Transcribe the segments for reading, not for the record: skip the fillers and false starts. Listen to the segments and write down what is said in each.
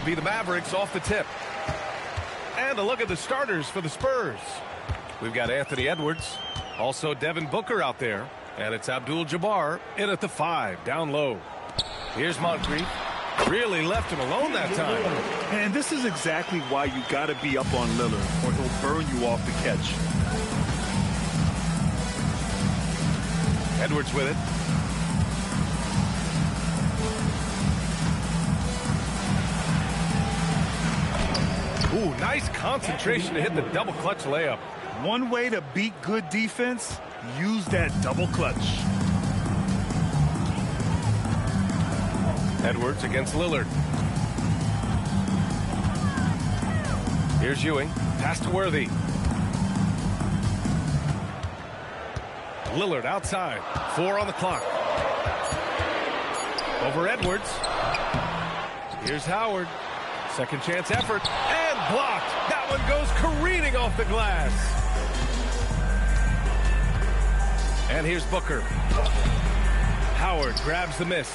be the Mavericks off the tip. And a look at the starters for the Spurs. We've got Anthony Edwards, also Devin Booker out there, and it's Abdul-Jabbar in at the 5, down low. Here's Moncrief. Really left him alone that time. And this is exactly why you got to be up on Lillard, or he'll burn you off the catch. Edwards with it. Ooh, nice concentration to hit the double clutch layup. One way to beat good defense, use that double clutch. Edwards against Lillard. Here's Ewing. Pass to Worthy. Lillard outside. 4 on the clock. Over Edwards. Here's Howard. Second chance effort. And blocked. That one goes careening off the glass. And here's Booker. Howard grabs the miss.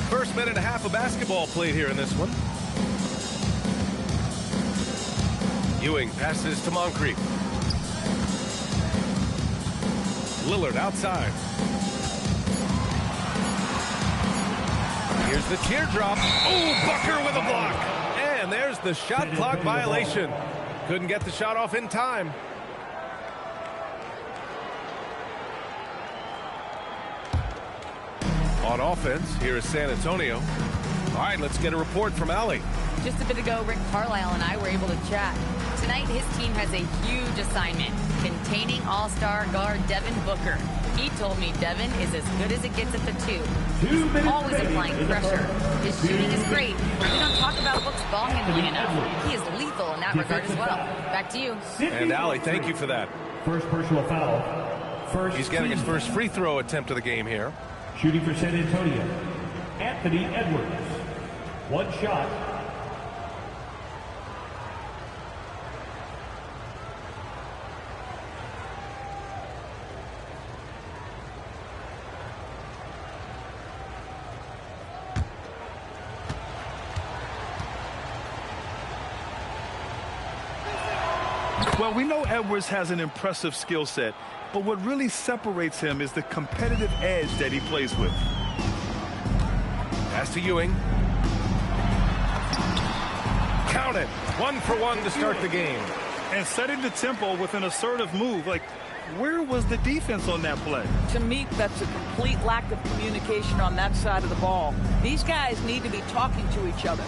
First minute and a half of basketball played here in this one. Ewing passes to Moncrief. Lillard outside. Here's the teardrop. Oh, Booker with a block. And there's the shot clock violation. Couldn't get the shot off in time. On offense, here is San Antonio. All right, let's get a report from Allie. Just a bit ago, Rick Carlisle and I were able to chat. Tonight, his team has a huge assignment, containing all-star guard Devin Booker. He told me Devin is as good as it gets at the 2. Always applying pressure. His shooting is great, but we don't talk about Book's ball handling enough. He is lethal in that regard as well. Back to you. And Allie, thank you for that. First personal foul. He's getting his first free throw attempt of the game here. Shooting for San Antonio, Anthony Edwards. One shot. Well, we know Edwards has an impressive skill set, but what really separates him is the competitive edge that he plays with. Pass to Ewing. Count it. 1 for 1 to start the game. And setting the tempo with an assertive move. Like, where was the defense on that play? To me, that's a complete lack of communication on that side of the ball. These guys need to be talking to each other.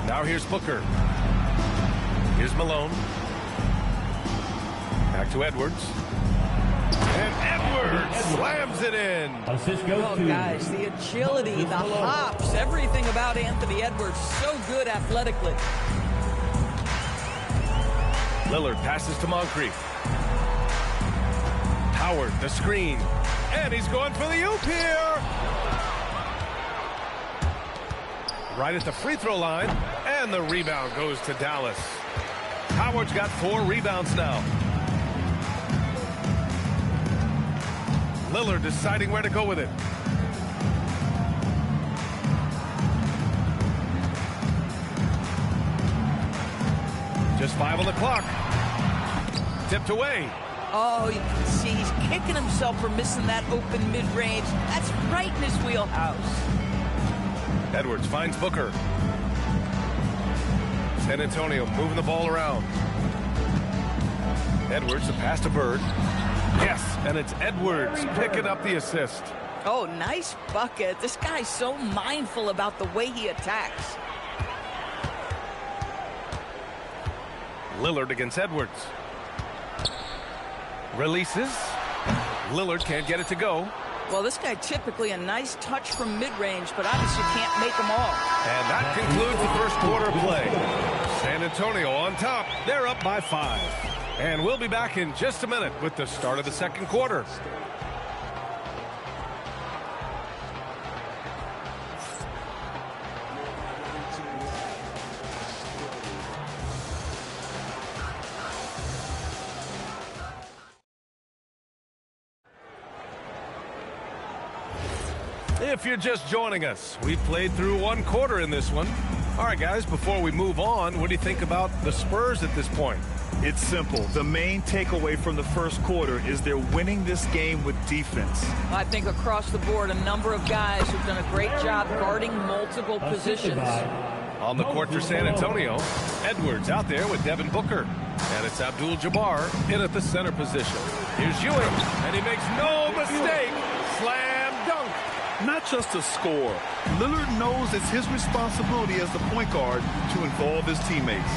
Now here's Booker. Here's Malone. Back to Edwards. And Edwards slams it in. Assist goes to. Guys, the agility, the hops, everything about Anthony Edwards, so good athletically. Lillard passes to Moncrief. Howard, the screen. And he's going for the oop here. Right at the free throw line. And the rebound goes to Dallas. Howard's got 4 rebounds now. Lillard deciding where to go with it. Just 5 on the clock. Tipped away. Oh, you can see he's kicking himself for missing that open mid-range. That's right in his wheelhouse. Edwards finds Booker. San Antonio moving the ball around. Edwards, a pass to Bird. Yes, and it's Edwards picking up the assist. Oh, nice bucket. This guy's so mindful about the way he attacks. Lillard against Edwards. Releases. Lillard can't get it to go. Well, this guy typically a nice touch from mid-range, but obviously can't make them all. And that concludes the first quarter of play. San Antonio on top. They're up by 5. And we'll be back in just a minute with the start of the second quarter. If you're just joining us, we've played through one quarter in this one. All right, guys, before we move on, what do you think about the Spurs at this point? It's simple. The main takeaway from the first quarter is they're winning this game with defense. I think across the board, a number of guys have done a great job guarding multiple positions. On the court for San Antonio, Edwards out there with Devin Booker. And it's Abdul-Jabbar in at the center position. Here's Ewing, and he makes no mistake. Slam dunk. Not just a score. Lillard knows it's his responsibility as the point guard to involve his teammates.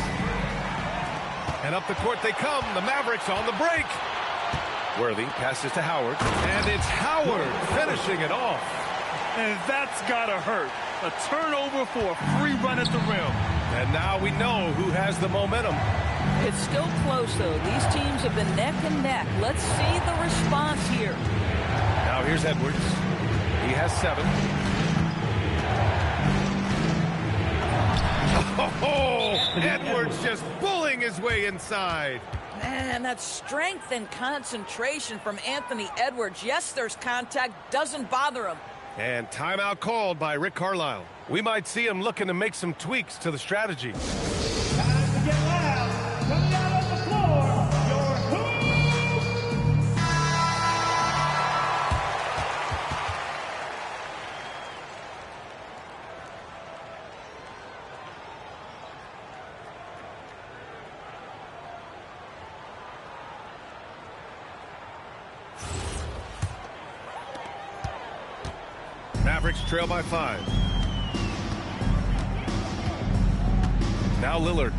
And up the court they come. The Mavericks on the break. Worthy passes to Howard. And it's Howard finishing it off. And that's gotta hurt. A turnover for a free run at the rim. And now we know who has the momentum. It's still close, though. These teams have been neck and neck. Let's see the response here. Now here's Edwards. He has 7. Oh, Edwards just bullying his way inside. Man, that strength and concentration from Anthony Edwards. Yes, there's contact. Doesn't bother him. And timeout called by Rick Carlisle. We might see him looking to make some tweaks to the strategy. Time to get loud. Coming out on the floor, your Hoop! Mavericks trail by 5. Now Lillard.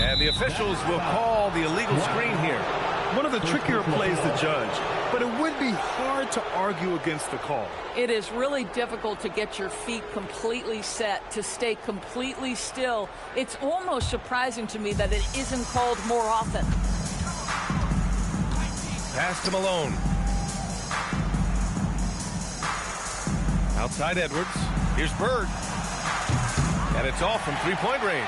And the officials will call the illegal screen here. One of the trickier plays to judge, but it would be hard to argue against the call. It is really difficult to get your feet completely set, to stay completely still. It's almost surprising to me that it isn't called more often. Pass to Malone. Outside Edwards. Here's Bird. And it's off from three-point range.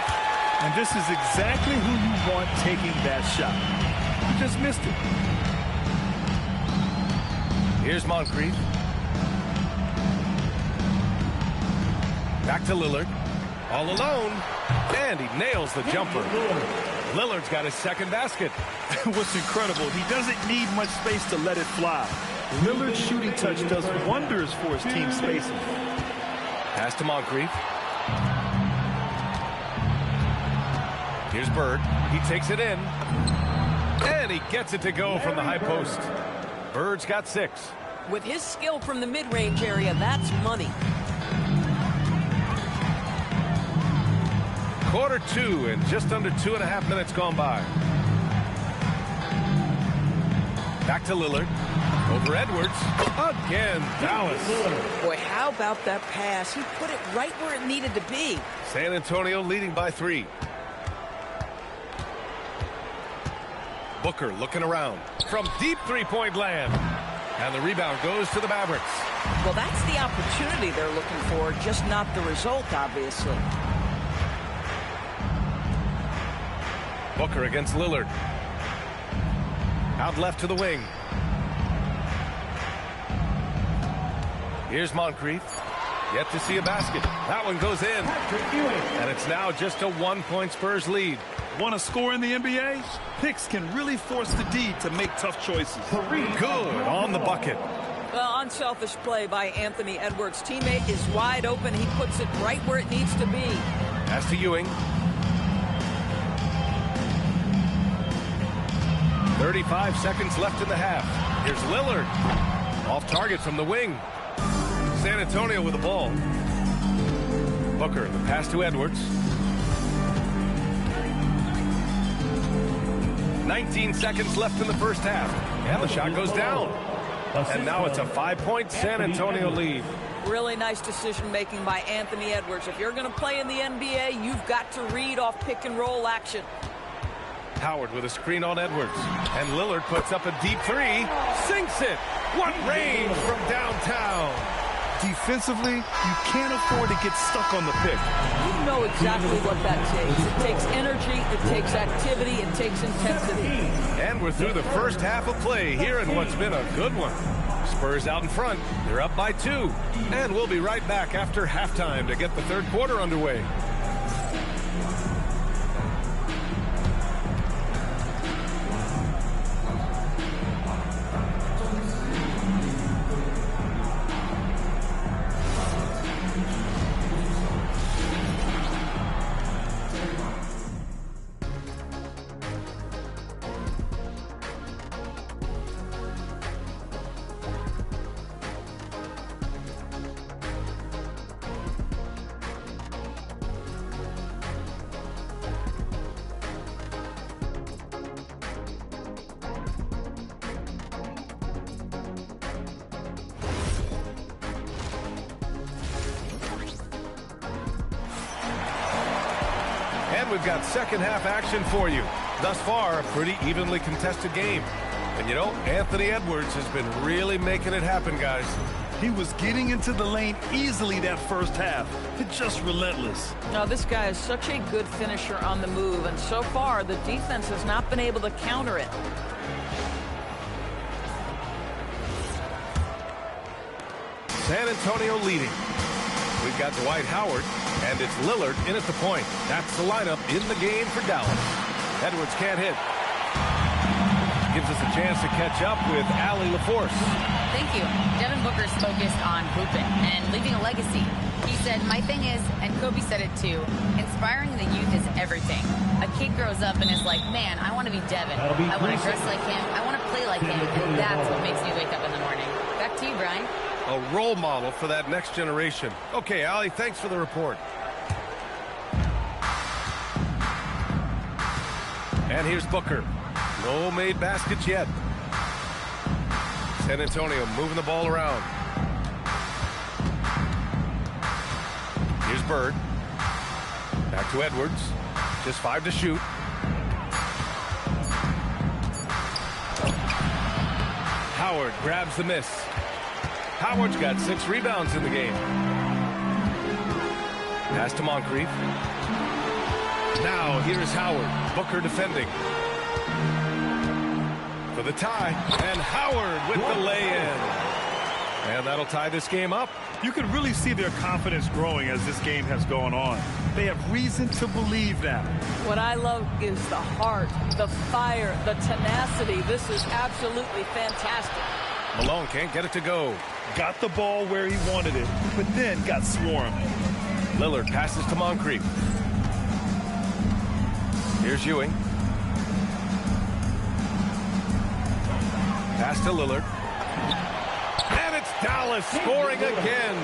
And this is exactly who you want taking that shot. You just missed it. Here's Moncrief. Back to Lillard. All alone. And he nails the jumper. Lillard's got his second basket. What's incredible, he doesn't need much space to let it fly. Lillard's shooting touch does wonders for his team spacing. Pass to Moncrief. Here's Bird. He takes it in. And he gets it to go from the high post. Bird's got 6. With his skill from the mid-range area, that's money. Quarter 2 and just under 2.5 minutes gone by. Back to Lillard. Over Edwards. Again, Dallas. Boy, how about that pass? He put it right where it needed to be. San Antonio leading by 3. Booker looking around from deep three-point land. And the rebound goes to the Mavericks. Well, that's the opportunity they're looking for, just not the result, obviously. Booker against Lillard. Out left to the wing. Here's Moncrief. Yet to see a basket. That one goes in. And it's now just a 1-point Spurs lead. Want to score in the NBA? Picks can really force the D to make tough choices. Good on the bucket. Well, unselfish play by Anthony Edwards. Teammate is wide open. He puts it right where it needs to be. Pass to Ewing. 35 seconds left in the half. Here's Lillard. Off target from the wing. San Antonio with the ball. Booker, the pass to Edwards. 19 seconds left in the first half. And the shot goes down. And now it's a 5-point San Antonio lead. Really nice decision-making by Anthony Edwards. If you're going to play in the NBA, you've got to read off pick-and-roll action. Howard with a screen on Edwards. And Lillard puts up a deep 3. Sinks it. What range from downtown. Defensively, you can't afford to get stuck on the pick. You know exactly what that takes. It takes energy, it takes activity, it takes intensity. And we're through the first half of play here in what's been a good one. Spurs out in front. They're up by 2. And we'll be right back after halftime to get the third quarter underway. We've got second half action for you. Thus far, a pretty evenly contested game. And you know, Anthony Edwards has been really making it happen, guys. He was getting into the lane easily that first half. It's just relentless. Now, this guy is such a good finisher on the move, and so far, the defense has not been able to counter it. San Antonio leading. We've got Dwight Howard, and it's Lillard in at the point. That's the lineup in the game for Dallas. Edwards can't hit. Gives us a chance to catch up with Allie LaForce. Thank you. Devin Booker's focused on hooping and leaving a legacy. He said, my thing is, and Kobe said it too, inspiring the youth is everything. A kid grows up and is like, man, I want to be Devin. I want to dress like him. I want to play like him. And that's what makes me wake up in the morning. Back to you, Brian. A role model for that next generation. Okay, Allie, thanks for the report. And here's Booker. No made baskets yet. San Antonio moving the ball around. Here's Bird. Back to Edwards. Just 5 to shoot. Howard grabs the miss. Howard's got 6 rebounds in the game. Pass to Moncrief. Now here's Howard. Booker defending. For the tie. And Howard with the lay-in. And that'll tie this game up. You can really see their confidence growing as this game has gone on. They have reason to believe that. What I love is the heart, the fire, the tenacity. This is absolutely fantastic. Malone can't get it to go. Got the ball where he wanted it, but then got swarmed. Lillard passes to Moncrief. Here's Ewing. Pass to Lillard. And it's Dallas scoring again.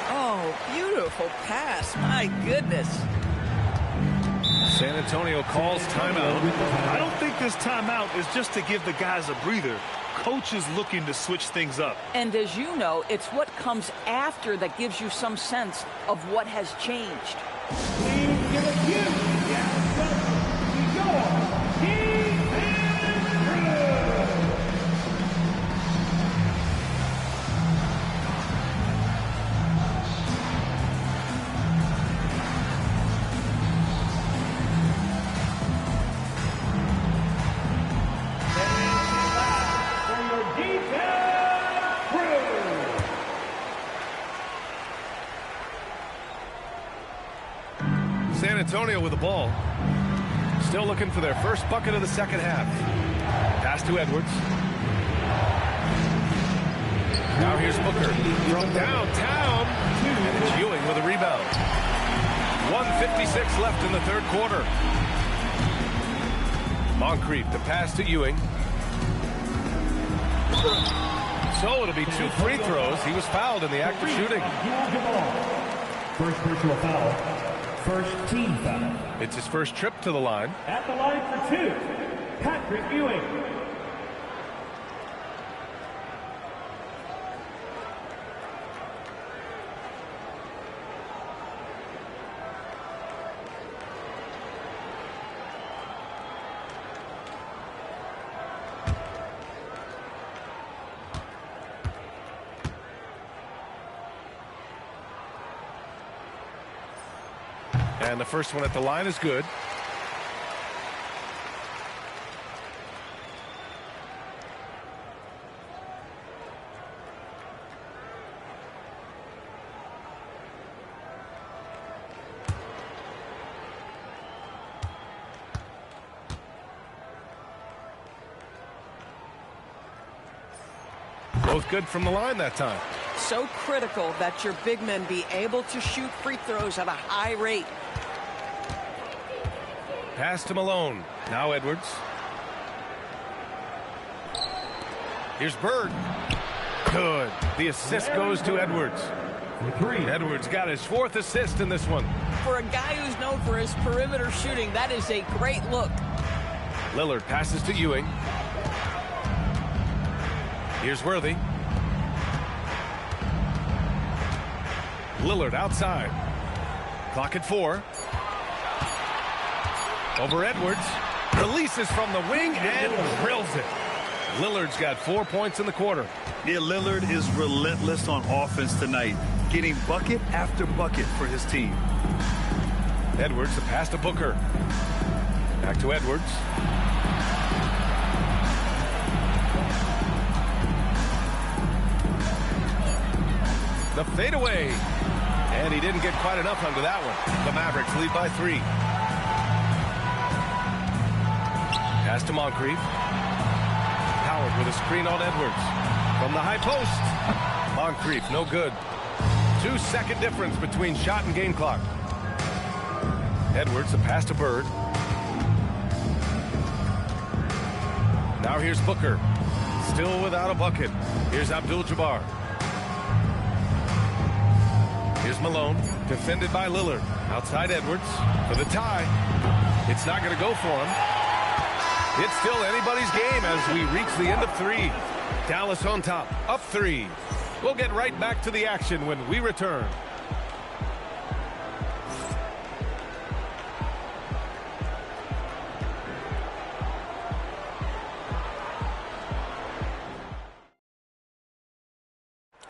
Oh, beautiful pass. My goodness. San Antonio calls timeout. I don't think this timeout is just to give the guys a breather. Coach is looking to switch things up. And as you know, it's what comes after that gives you some sense of what has changed. Please give a gift. San Antonio with the ball. Still looking for their first bucket of the second half. Pass to Edwards. Now here's Booker from downtown. And it's Ewing with a rebound. 1:56 left in the third quarter. Moncrief to pass to Ewing. So it'll be 2 free throws. He was fouled in the act of shooting. First personal foul. First team foul. It's his first trip to the line. At the line for 2, Patrick Ewing. And the first one at the line is good. Both good from the line that time. So critical that your big men be able to shoot free throws at a high rate. Pass to Malone. Now Edwards. Here's Bird. Good. The assist goes to Edwards. Edwards got his 4th assist in this one. For a guy who's known for his perimeter shooting, that is a great look. Lillard passes to Ewing. Here's Worthy. Lillard outside. Clock at 4. Over Edwards. Releases from the wing and drills it. Lillard's got 4 points in the quarter. Yeah, Lillard is relentless on offense tonight, getting bucket after bucket for his team. Edwards, the pass to Booker. Back to Edwards. The fadeaway. And he didn't get quite enough under that one. The Mavericks lead by 3. Pass to Moncrief. Howard with a screen on Edwards. From the high post. Moncrief, no good. 2-second difference between shot and game clock. Edwards, a pass to Bird. Now here's Booker. Still without a bucket. Here's Abdul-Jabbar. Here's Malone, defended by Lillard. Outside Edwards for the tie. It's not going to go for him. It's still anybody's game as we reach the end of 3. Dallas on top, up 3. We'll get right back to the action when we return.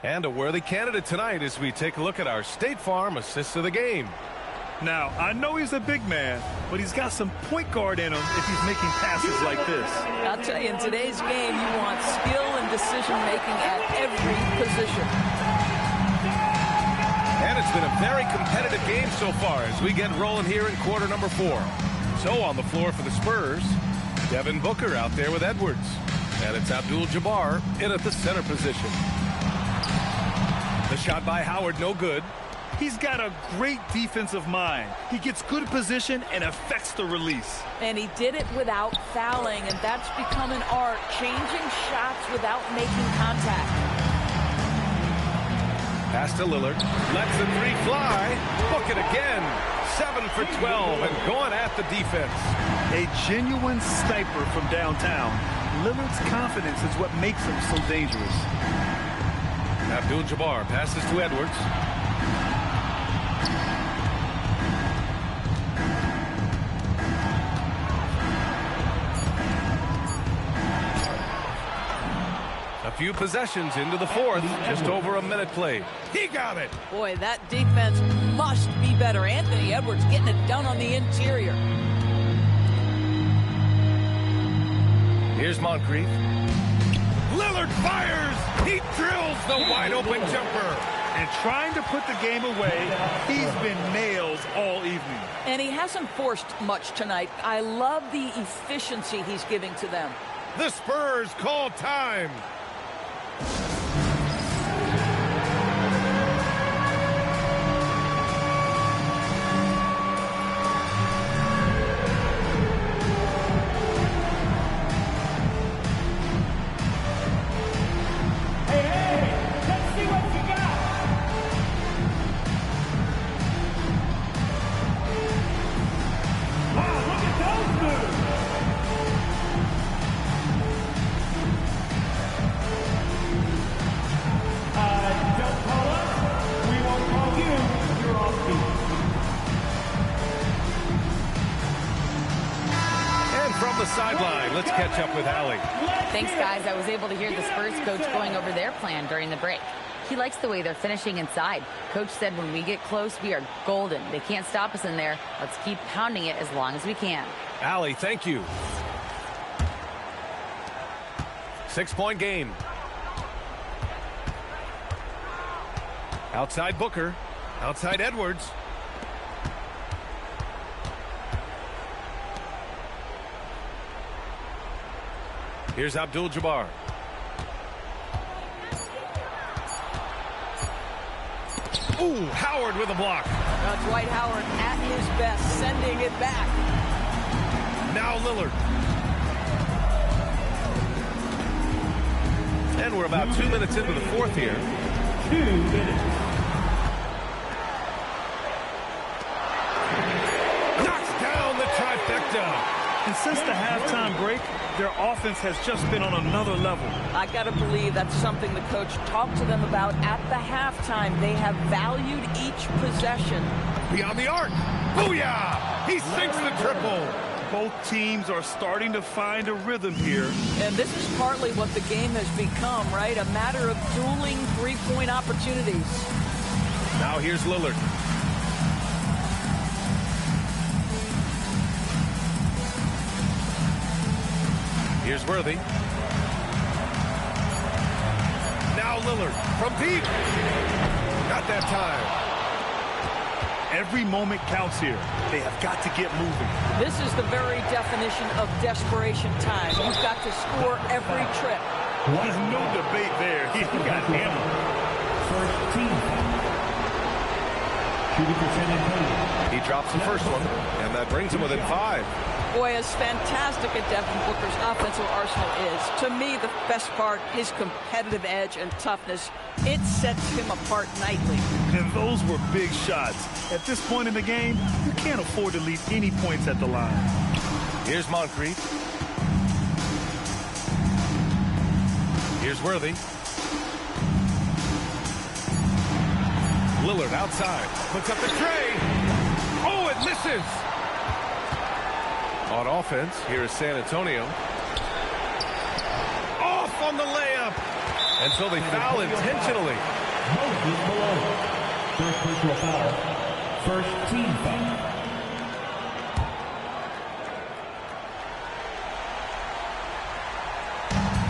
And a worthy candidate tonight as we take a look at our State Farm assists of the game. Now, I know he's a big man, but he's got some point guard in him if he's making passes like this. I'll tell you, in today's game, you want skill and decision-making at every position. And it's been a very competitive game so far as we get rolling here in quarter number 4. So on the floor for the Spurs, Devin Booker out there with Edwards. And it's Abdul-Jabbar in at the center position. The shot by Howard, no good. He's got a great defensive mind. He gets good position and affects the release. And he did it without fouling, and that's become an art, changing shots without making contact. Pass to Lillard. Lets the 3 fly. Book it again. 7 for 12 and going at the defense. A genuine sniper from downtown. Lillard's confidence is what makes him so dangerous. Abdul-Jabbar passes to Edwards. A few possessions into the 4th, just over a minute played. He got it. Boy, that defense must be better. Anthony Edwards getting it done on the interior. Here's Moncrief. Lillard fires. He drills the wide open jumper. And trying to put the game away, he's been nails all evening. And he hasn't forced much tonight. I love the efficiency he's giving to them. The Spurs call time. Sideline. Let's catch up with Allie. Thanks, guys. I was able to hear the Spurs coach going over their plan during the break. He likes the way they're finishing inside. Coach said when we get close, we are golden. They can't stop us in there. Let's keep pounding it as long as we can. Allie, thank you. 6-point game. Outside Booker. Outside Edwards. Here's Abdul-Jabbar. Ooh, Howard with a block. Dwight Howard at his best, sending it back. Now Lillard. And we're about 2 minutes into the fourth here. 2 minutes. Knocks down the trifecta. And since the halftime break, their offense has just been on another level. I got to believe that's something the coach talked to them about at the halftime. They have valued each possession. Beyond the arc. Booyah! He sinks the triple. Both teams are starting to find a rhythm here. And this is partly what the game has become, right? A matter of dueling three-point opportunities. Now here's Lillard. Here's Worthy. Now Lillard from deep. Not that time. Every moment counts here. They have got to get moving. This is the very definition of desperation time. You've got to score every trip. There's no debate there. He got hammered. First team foul. Shooting for San Antonio. He drops the first one, and that brings him within 5. Boy, as fantastic as Devin Booker's offensive arsenal is, to me, the best part, his competitive edge and toughness, it sets him apart nightly. And those were big shots. At this point in the game, you can't afford to leave any points at the line. Here's Moncrief. Here's Worthy. Lillard outside. Puts up the tray. Oh, it misses. On offense, here is San Antonio. Off on the layup. And so they foul intentionally. Moses Malone. First personal foul. First team foul.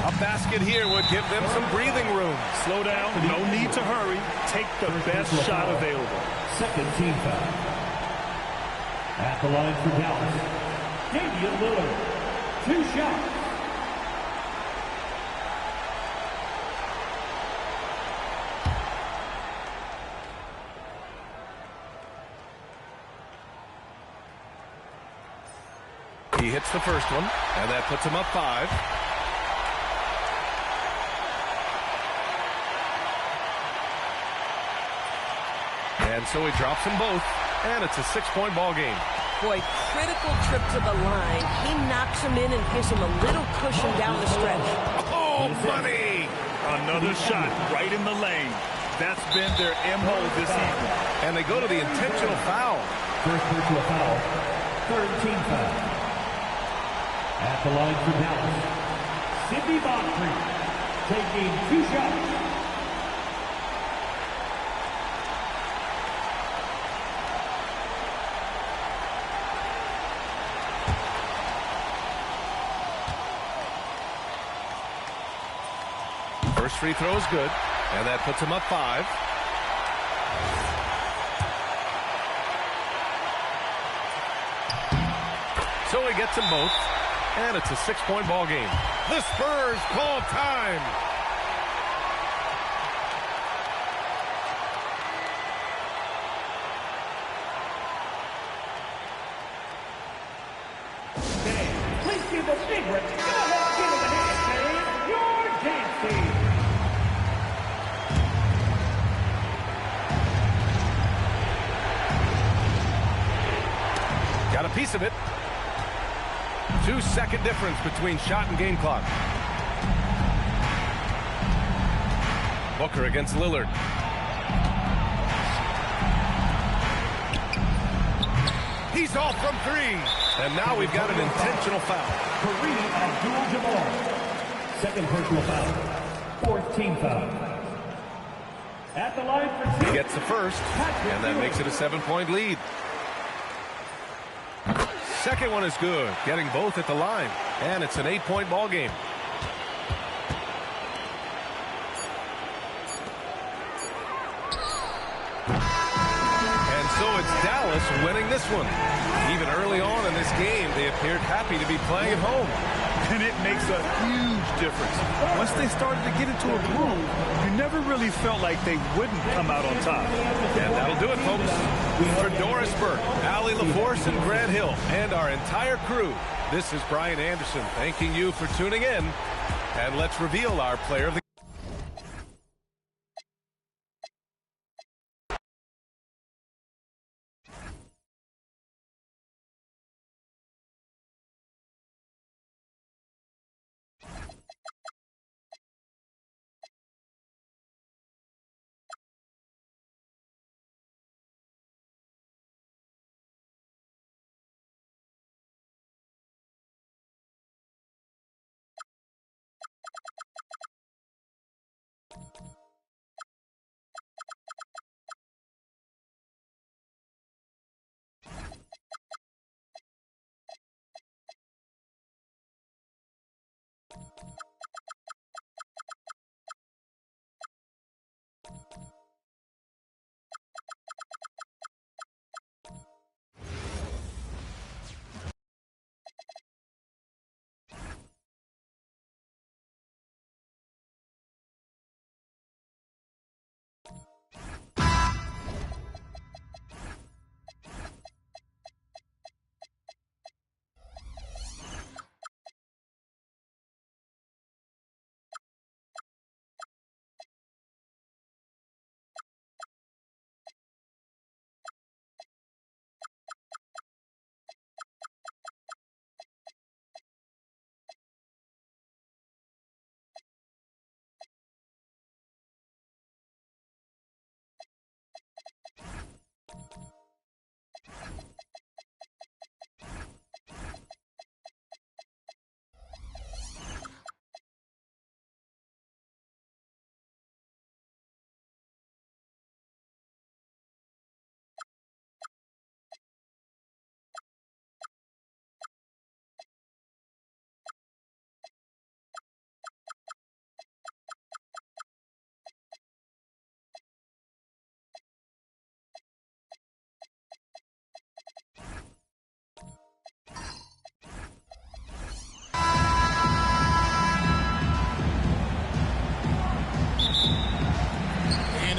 A basket here would give them some breathing room. Slow down. No need to hurry. Take the best shot available. Second team foul. At the line for Dallas, Damian Lillard. 2 shots. He hits the first one, and that puts him up 5. And so he drops them both, and it's a 6-point ball game. Boy, critical trip to the line. He knocks him in and gives him a little cushion down the stretch. Oh, money! Another shot right in the lane. That's been their MO this evening. And they go to the intentional foul. First personal foul. Third team foul. At the line for Dallas, Sidney Moncrief taking 2 shots. First free throw is good, and that puts him up 5. So he gets them both, and it's a 6-point ball game. The Spurs call time. Please give a big round of applause. Your dancing. Got a piece of it. 2-second difference between shot and game clock. Booker against Lillard. He's off from 3. And now we've got an intentional foul. Kareem Abdul-Jabbar. Second personal foul. Fourth team foul. At the line for 2. He gets the first, and that makes it a 7-point lead. Second one is good, getting both at the line, and it's an 8-point ball game. And so it's Dallas winning this one. Even early on in this game, they appeared happy to be playing at home. And it makes a huge difference. Once they started to get into a groove, you never really felt like they wouldn't come out on top. And that'll do it, folks. For Doris Burke, Allie LaForce, and Grant Hill, and our entire crew, this is Brian Anderson thanking you for tuning in. And let's reveal our player of the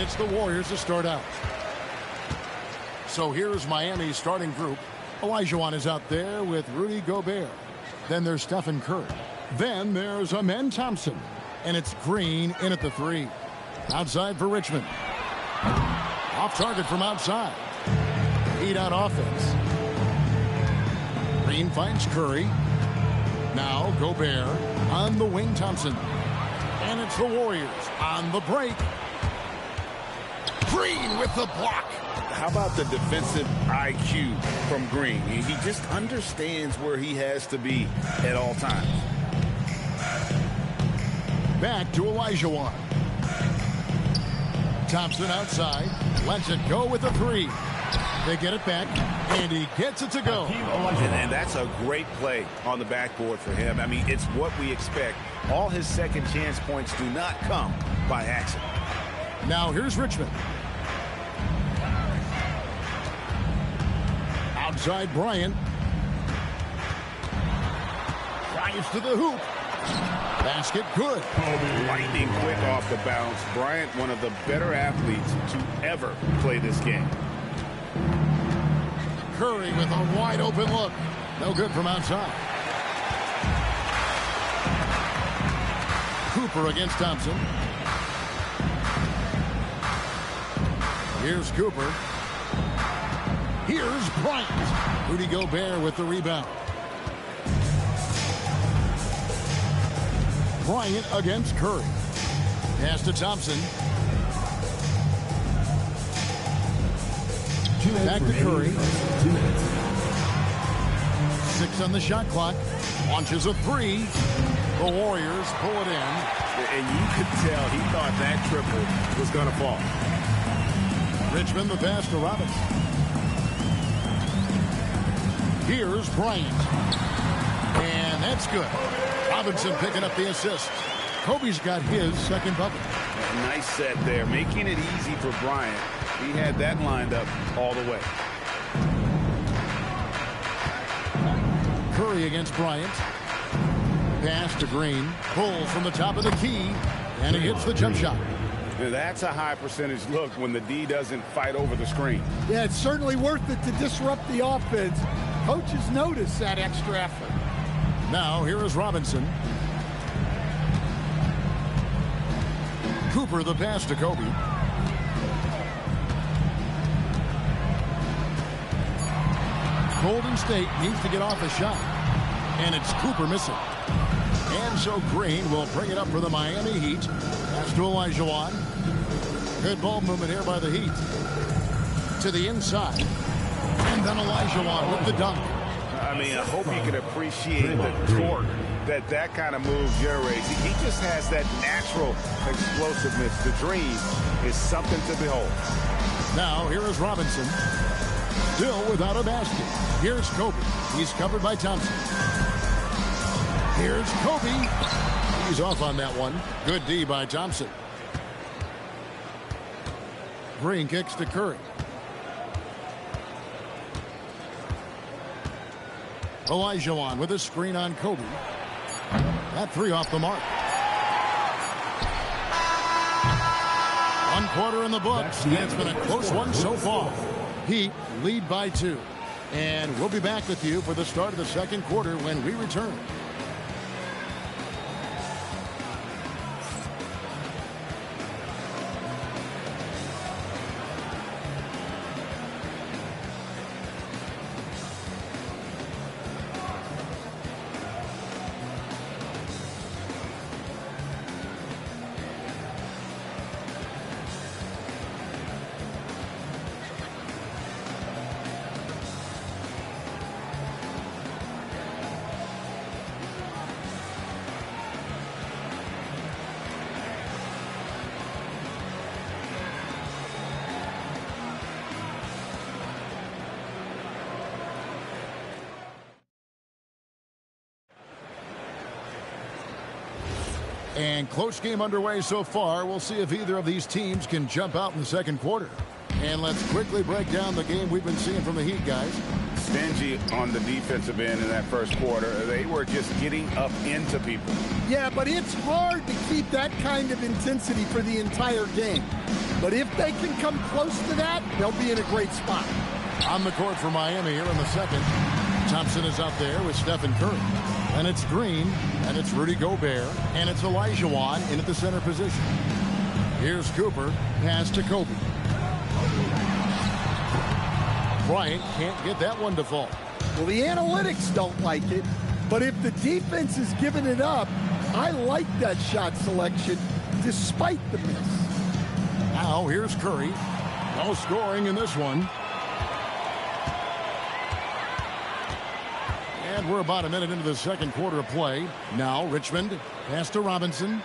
It's the Warriors to start out. So here's Miami's starting group. Olajuwon is out there with Rudy Gobert. Then there's Stephen Curry. Then there's Amen Thompson. And it's Green in at the 3. Outside for Richmond. Off target from outside. Heat out offense. Green finds Curry. Now Gobert on the wing Thompson. And it's the Warriors on the break. Green with the block. How about the defensive IQ from Green? He just understands where he has to be at all times. Back to Olajuwon. Thompson outside. Lets it go with the 3. They get it back, and he gets it to go. And that's a great play on the backboard for him. I mean, it's what we expect. All his second chance points do not come by accident. Now here's Richmond. Outside Bryant. Drives to the hoop. Basket good. Lightning quick off the bounce. Bryant, one of the better athletes to ever play this game. Curry with a wide open look. No good from outside. Cooper against Thompson. Here's Cooper. Here's Bryant. Rudy Gobert with the rebound. Bryant against Curry. Pass to Thompson. Back to Curry. 6 on the shot clock. Launches a 3. The Warriors pull it in. And you could tell he thought that triple was going to fall. Richmond the pass to Robinson. Here's Bryant. And that's good. Robinson picking up the assist. Kobe's got his second bucket. Nice set there, making it easy for Bryant. He had that lined up all the way. Curry against Bryant. Pass to Green. Pulls from the top of the key. And he hits the jump shot. Now, that's a high percentage look when the D doesn't fight over the screen. Yeah, it's certainly worth it to disrupt the offense. Coaches notice that extra effort. Now, here is Robinson. Cooper, the pass to Kobe. Golden State needs to get off a shot. And it's Cooper missing. And so Green will bring it up for the Miami Heat. Pass to Olajuwon. Good ball movement here by the Heat. To the inside. And then Olajuwon with the dunk. I mean, I hope he can appreciate the torque that kind of move generates. He just has that natural explosiveness. The dream is something to behold. Now, here is Robinson. Still without a basket. Here's Kobe. He's covered by Thompson. Here's Kobe. He's off on that one. Good D by Thompson. Green kicks to Curry. Olajuwon with a screen on Kobe. That three off the mark. 1 quarter in the books. It's been a close one so far. Heat lead by 2. And we'll be back with you for the start of the second quarter when we return. And close game underway so far. We'll see if either of these teams can jump out in the second quarter. And let's quickly break down the game we've been seeing from the Heat, guys. Stingy on the defensive end in that first quarter. They were just getting up into people. Yeah, but it's hard to keep that kind of intensity for the entire game. But if they can come close to that, they'll be in a great spot. On the court for Miami here in the second. Thompson is out there with Stephen Curry. And it's Green, and it's Rudy Gobert, and it's Olajuwon in at the center position. Here's Cooper, pass to Kobe. Bryant can't get that one to fall. Well, the analytics don't like it, but if the defense is giving it up, I like that shot selection despite the miss. Now here's Curry. No scoring in this one. And we're about a minute into the second quarter of play. Now Richmond, pass to Robinson.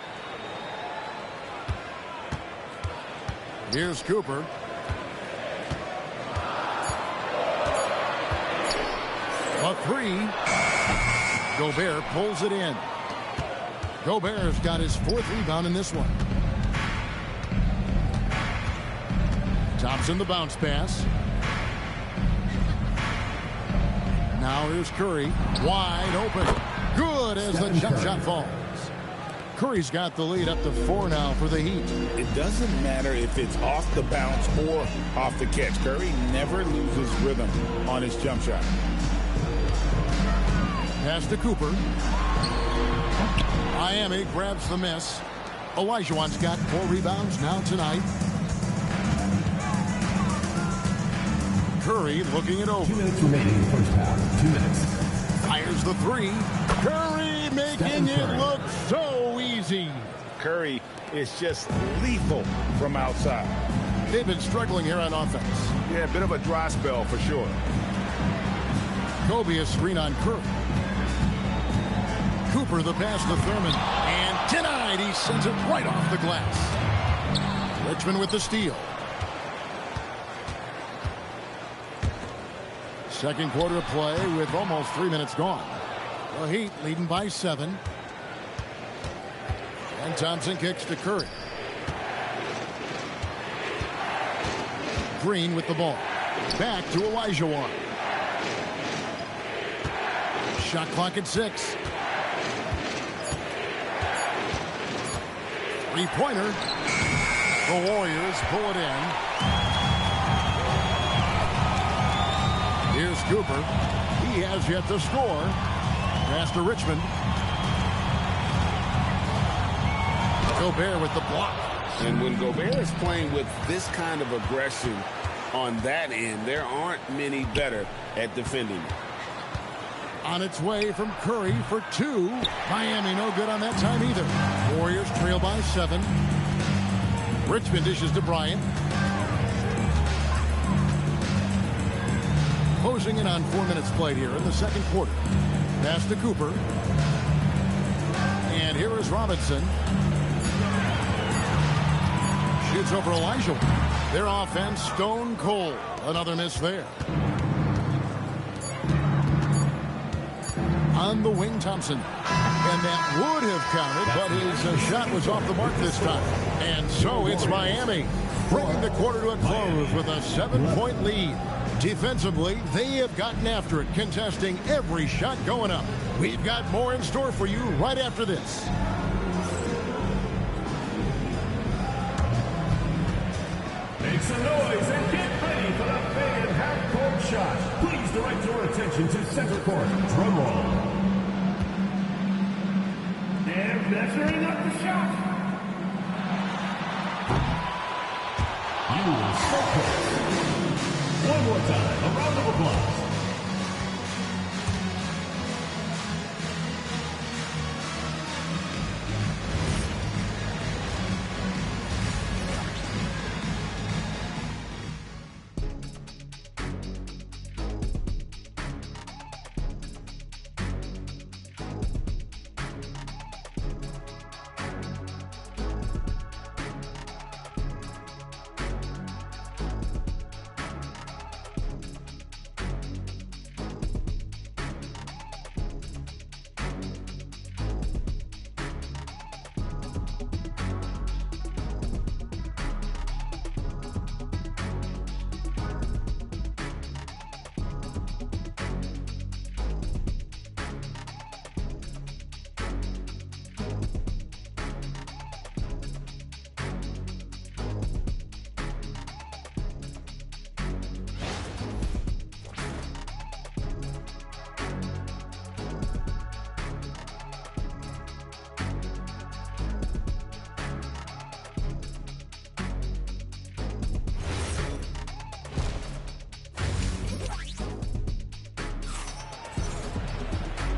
Here's Cooper. A three. Gobert pulls it in. Gobert's got his 4th rebound in this one. Thompson the bounce pass. Now here's Curry, wide open. Good as the jump shot falls. Curry's got the lead up to 4 now for the Heat. It doesn't matter if it's off the bounce or off the catch. Curry never loses rhythm on his jump shot. Pass to Cooper. Miami grabs the miss. Olajuwon's got 4 rebounds now tonight. Curry looking it over. 2 minutes remaining in the first half. 2 minutes. Fires the 3. Curry making it look so easy. Curry is just lethal from outside. They've been struggling here on offense. Yeah, a bit of a dry spell for sure. Kobe a screen on Curry. Cooper the pass to Thurman. And denied. He sends it right off the glass. Richmond with the steal. Second quarter of play with almost 3 minutes gone. The Heat leading by 7. And Thompson kicks to Curry. Green with the ball. Back to Olajuwon. Shot clock at 6. Three-pointer. The Warriors pull it in. Here's Cooper. He has yet to score. Pass to Richmond. Gobert with the block. And when Gobert is playing with this kind of aggression on that end, there aren't many better at defending. On its way from Curry for 2. Miami no good on that time either. Warriors trail by 7. Richmond dishes to Bryant. Closing in on 4 minutes played here in the second quarter. Pass to Cooper. And here is Robinson. Shoots over Elijah. Their offense stone cold. Another miss there. On the wing, Thompson. And that would have counted, but his shot was off the mark this time. And so it's Miami, bringing the quarter to a close with a 7-point lead. Defensively, they have gotten after it, contesting every shot going up. We've got more in store for you right after this. Make some noise and get ready for the big half-court shot. Please direct your attention to center court. Drum roll. And measuring up the shot. You are so close. One more time, a round of applause.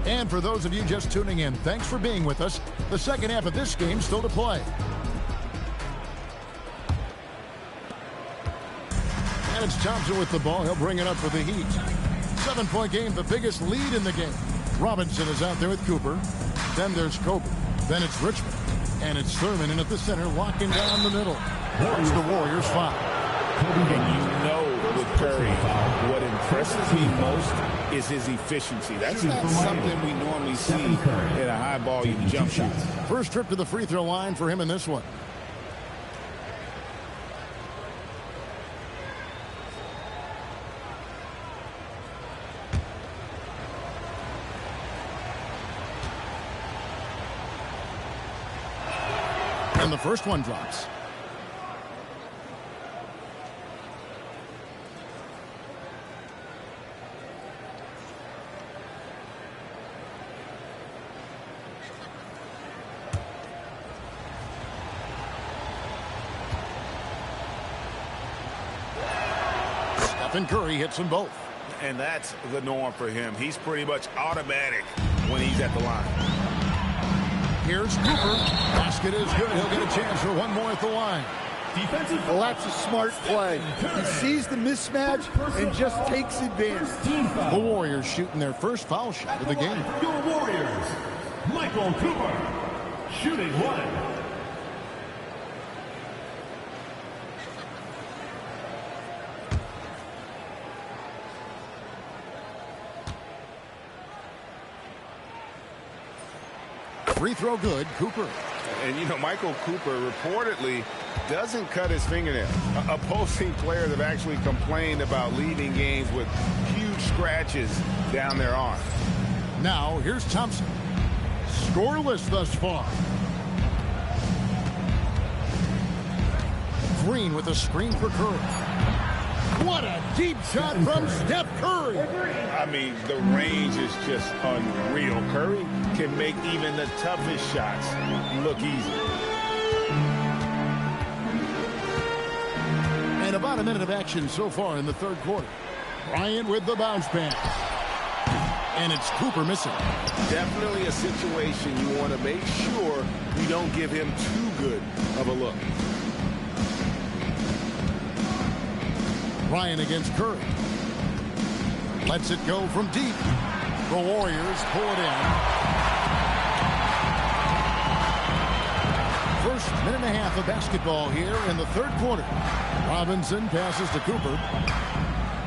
And for those of you just tuning in, thanks for being with us. The second half of this game still to play. And it's Thompson with the ball. He'll bring it up for the Heat. 7-point game, the biggest lead in the game. Robinson is out there with Cooper. Then there's Kobe. Then it's Richmond. And it's Thurman in at the center, locking down the middle. It's the Warriors foul. And you know with Curry, what impresses me most is his efficiency. That's not something we normally see in a high volume jump shot. First trip to the free throw line for him in this one. And the first one drops. Stephen Curry hits them both. And that's the norm for him. He's pretty much automatic when he's at the line. Here's Cooper. Basket is good. He'll get a chance for one more at the line. Well, that's a smart play. He sees the mismatch and just takes advantage. The Warriors shooting their first foul shot of the game. Your Warriors, Michael Cooper, shooting one. Free throw good, Cooper. And, you know, Michael Cooper reportedly doesn't cut his fingernails. Opposing players have actually complained about leaving games with huge scratches down their arm. Now, here's Thompson. Scoreless thus far. Green with a screen for Curry. What a deep shot from Steph Curry. I mean, the range is just unreal. Curry can make even the toughest shots look easy. And about a minute of action so far in the third quarter. Bryant with the bounce pass. And it's Cooper missing. Definitely a situation you want to make sure you don't give him too good of a look. Bryant against Curry. Lets it go from deep. The Warriors pull it in. First minute and a half of basketball here in the third quarter. Robinson passes to Cooper.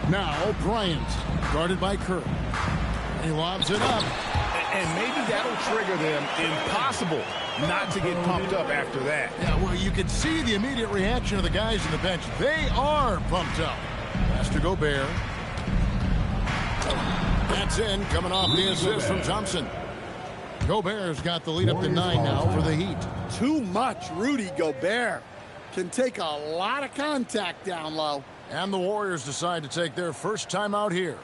Now Bryant, guarded by Curry. He lobs it up. And maybe that'll trigger them. Impossible not to get pumped up after that. Yeah, well, you can see the immediate reaction of the guys on the bench. They are pumped up. Pass to Gobert. That's in, coming off the assist from Thompson. Gobert's got the lead up to 9 now for the Heat. Too much Rudy Gobert. Can take a lot of contact down low. And the Warriors decide to take their first time out here.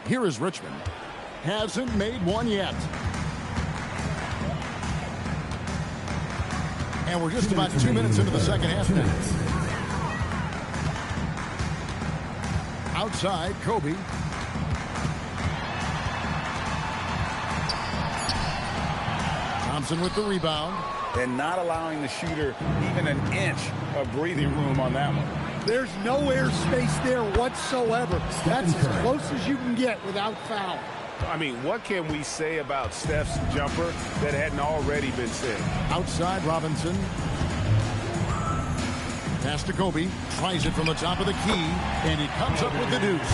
Here is Richmond. Hasn't made one yet. And we're just about 2 minutes into the second half now. Outside, Kobe. Thompson with the rebound. And not allowing the shooter even an inch of breathing room on that one. There's no airspace there whatsoever. That's as close as you can get without foul. I mean, what can we say about Steph's jumper that hadn't already been said? Outside, Robinson. Pass to Kobe. Tries it from the top of the key. And he comes up with the deuce.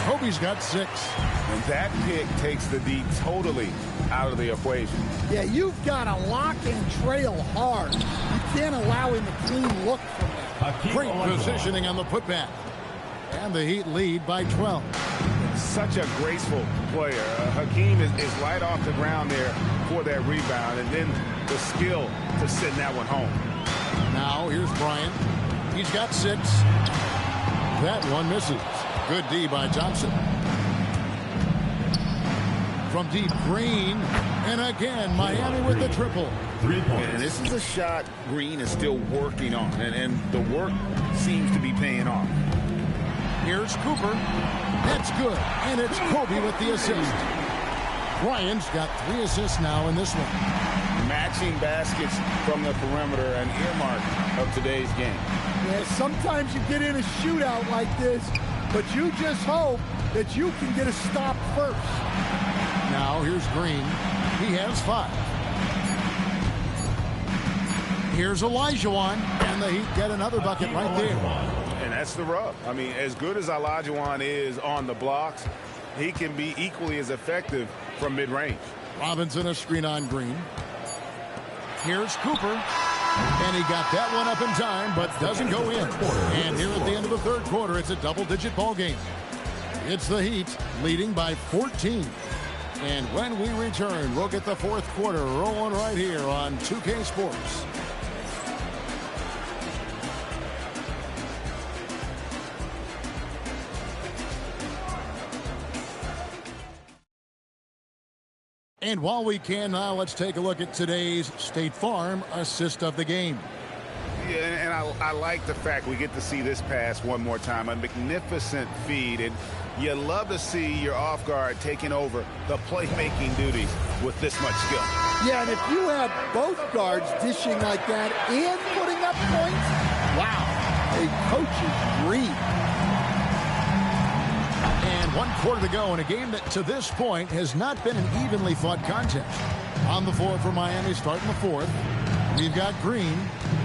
Kobe's got 6. And that pick takes the D totally out of the equation. Yeah, you've got to lock and trail hard. You can't allow him a clean look from that. Great positioning on the putback. And the Heat lead by 12. Such a graceful player. Hakeem is right off the ground there for that rebound. And then the skill to send that one home. Now here's Bryant. He's got 6. That one misses. Good D by Thompson. From deep, Green. And again, Miami with the triple. And this is a shot Green is still working on. And the work seems to be paying off. Here's Cooper. That's good. And it's Kobe with the assist. Bryant's got 3 assists now in this one. Matching baskets from the perimeter, an earmark of today's game. Yeah, sometimes you get in a shootout like this, but you just hope that you can get a stop first. Now here's Green. He has 5. Here's Olajuwon, and the Heat get another bucket right there. And that's the rub. I mean, as good as Olajuwon is on the blocks, he can be equally as effective from mid-range. Robinson a screen on Green. Here's Cooper. And he got that one up in time, but doesn't go in. And here at the end of the third quarter, it's a double-digit ball game. It's the Heat leading by 14. And when we return, we'll get the fourth quarter rolling right here on 2K Sports. And while we can now, let's take a look at today's State Farm assist of the game. Yeah, and I like the fact we get to see this pass one more time. A magnificent feed, and you love to see your off guard taking over the playmaking duties with this much skill. Yeah, and if you have both guards dishing like that and putting up points, wow, a coach's dream. And 1 quarter to go in a game that to this point has not been an evenly fought contest. On the floor for Miami starting the fourth. We've got Green.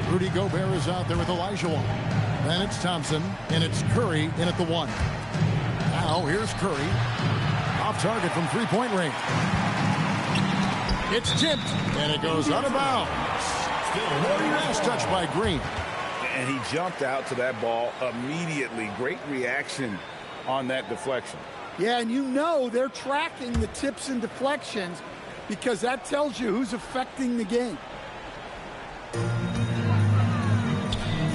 Rudy Gobert is out there with Olajuwon. Then it's Thompson, and it's Curry in at the one. Now here's Curry. Off target from three-point range. It's tipped, and it goes out of bounds. Nice touch by Green. And he jumped out to that ball immediately. Great reaction on that deflection. Yeah, and you know they're tracking the tips and deflections because that tells you who's affecting the game.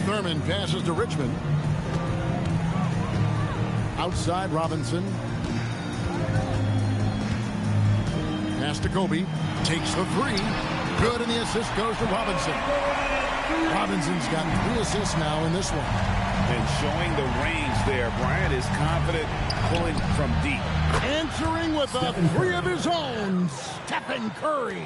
Thurman passes to Richmond. Outside Robinson. Pass to Kobe. Takes the three. Good, and the assist goes to Robinson. Robinson's got 3 assists now in this one. And showing the range there. Bryant is confident pulling from deep. Answering with a three of his own, Stephen Curry.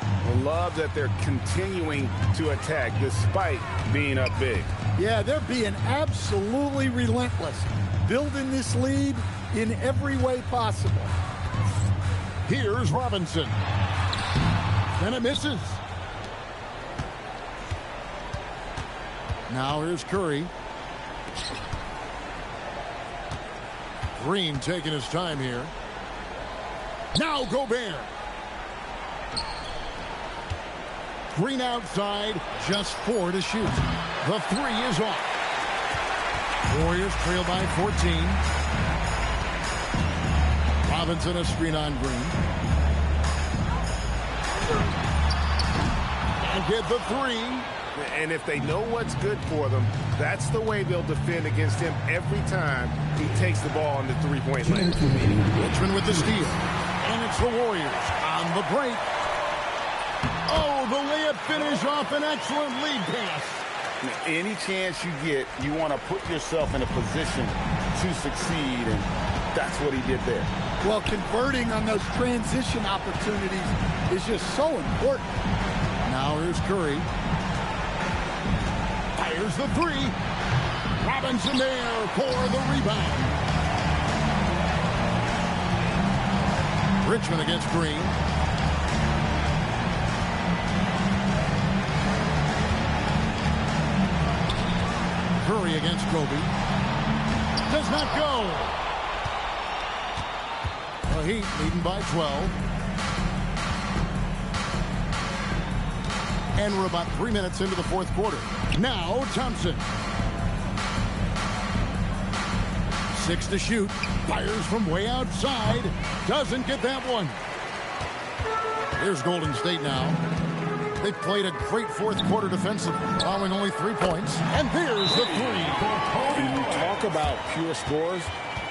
I love that they're continuing to attack despite being up big. Yeah, they're being absolutely relentless, building this lead in every way possible. Here's Robinson. Then it misses. Now here's Curry. Green taking his time here. Now Gobert. Green outside, just 4 to shoot. The three is off. Warriors trail by 14. Robinson a screen on Green. And get the three. And if they know what's good for them, that's the way they'll defend against him every time he takes the ball on the three-point line. Richmond with the steal. And it's the Warriors on the break. Oh, the layup finish off an excellent lead pass. Any chance you get, you want to put yourself in a position to succeed, and that's what he did there. Well, converting on those transition opportunities is just so important. Now here's Curry. Fires the three. Robinson there for the rebound. Richmond against Green. Curry against Kobe. Does not go. The Heat leading by 12. And we're about 3 minutes into the fourth quarter. Now Thompson. 6 to shoot. Fires from way outside. Doesn't get that one. Here's Golden State now. They've played a great fourth quarter defensively, allowing only 3 points. And there's the three. When you talk about pure scores,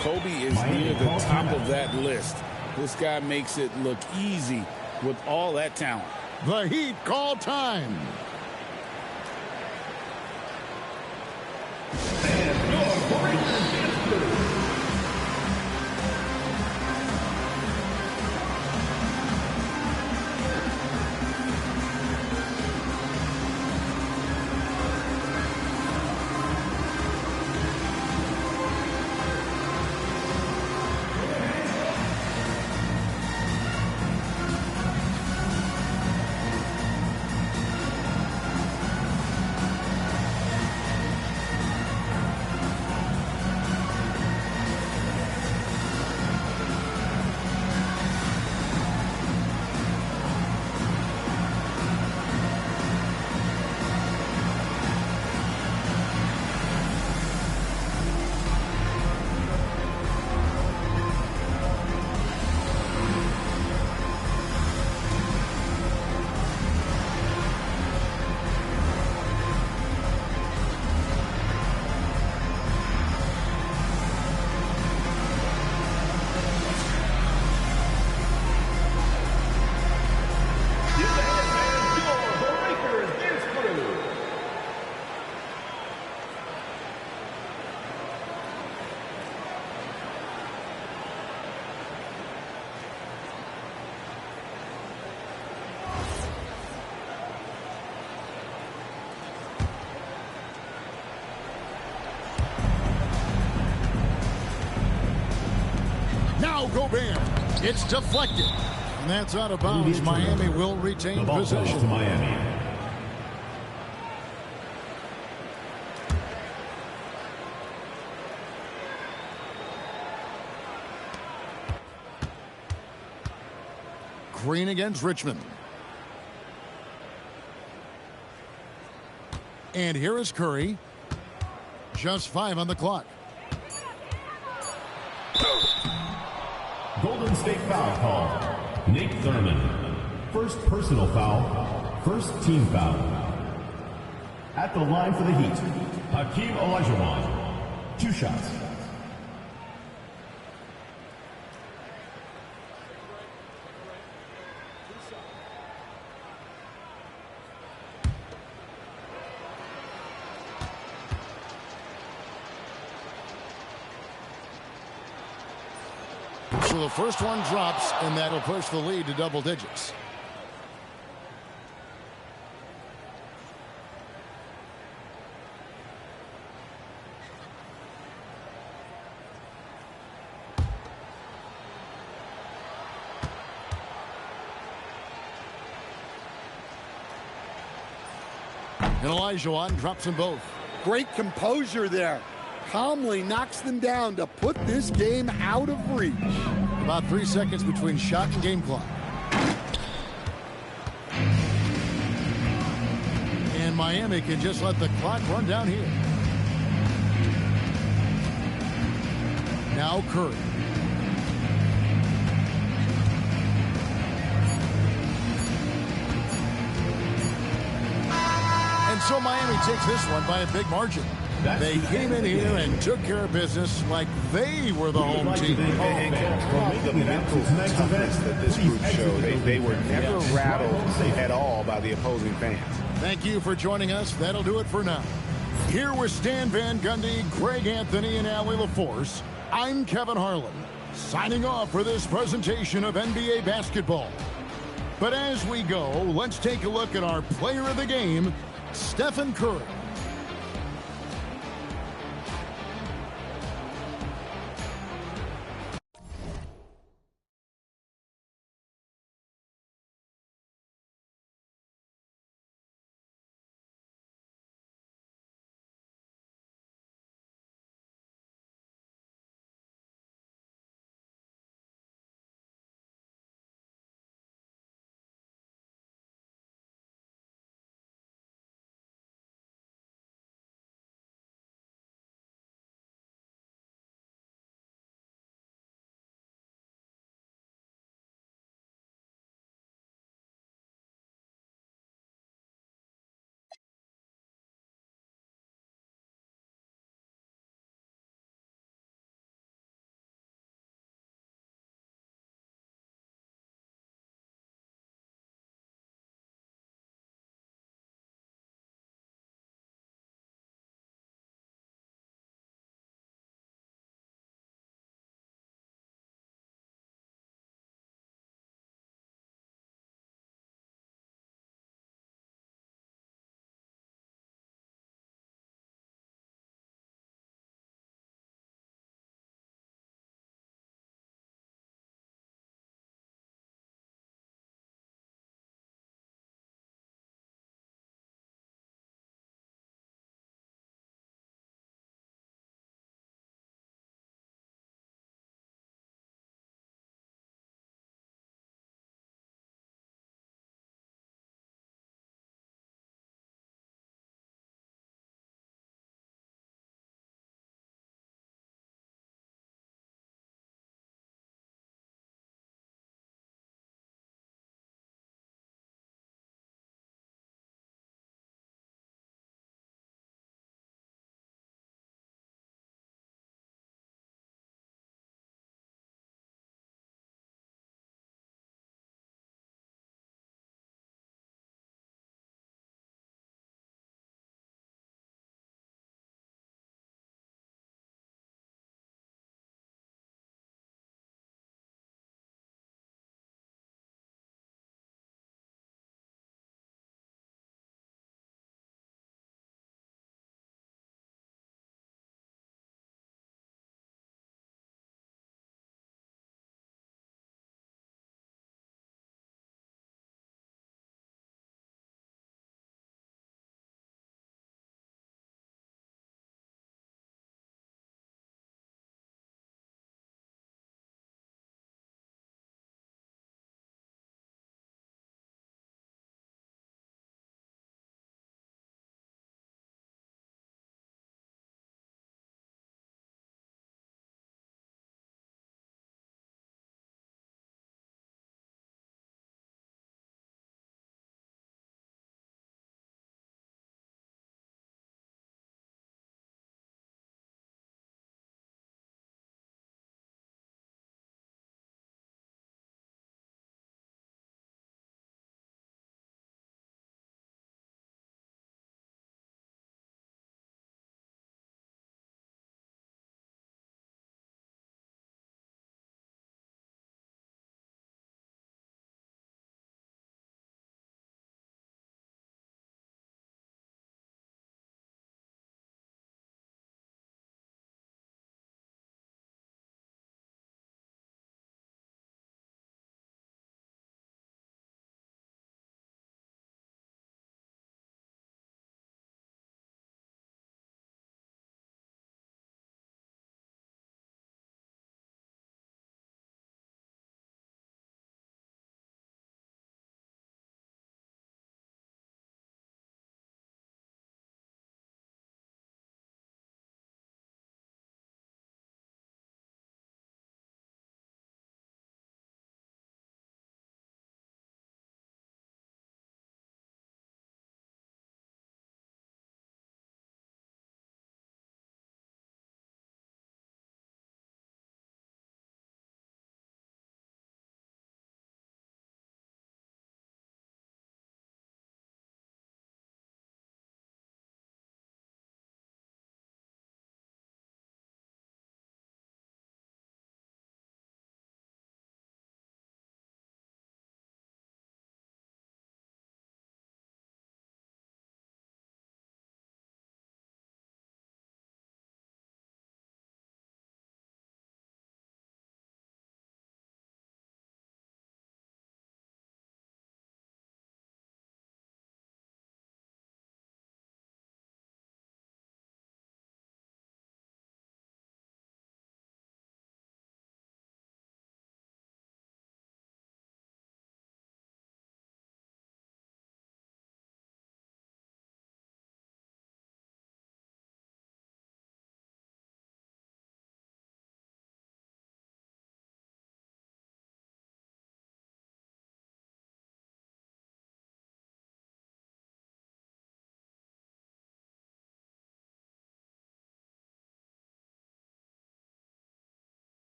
Kobe is near the top of that list. This guy makes it look easy with all that talent. The Heat call time. Gobert. It's deflected. And that's out of bounds. Miami will retain The ball goes possession. to Miami. Green against Richmond. And here is Curry. Just 5 on the clock. Golden State foul call. Nate Thurman. First personal foul. First team foul. At the line for the Heat, Hakeem Olajuwon. 2 shots. So the first one drops, and that'll push the lead to double digits. And Olajuwon drops them both. Great composure there. Calmly knocks them down to put this game out of reach. About 3 seconds between shot and game clock. And Miami can just let the clock run down here. Now Curry. And so Miami takes this one by a big margin. They came in here and took care of business like they were the home team. The mental toughness that this group showed. They were never rattled at all by the opposing fans. Thank you for joining us. That'll do it for now. Here with Stan Van Gundy, Greg Anthony, and Allie LaForce, I'm Kevin Harlan, signing off for this presentation of NBA basketball. But as we go, let's take a look at our player of the game, Stephen Curry.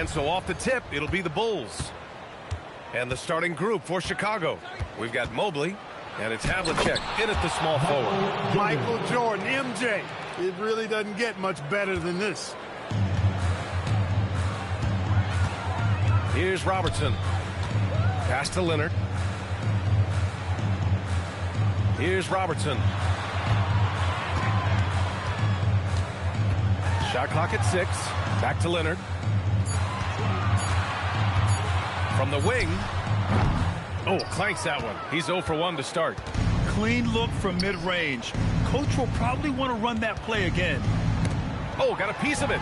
And so off the tip, it'll be the Bulls. And the starting group for Chicago. We've got Mobley, and it's Havlicek in at the small forward. Michael Jordan, MJ. It really doesn't get much better than this. Here's Robertson. Pass to Leonard. Here's Robertson. Shot clock at 6. Back to Leonard. From the wing. Oh, clanks that one. He's 0 for 1 to start. Clean look from mid-range. Coach will probably want to run that play again. Oh, got a piece of it.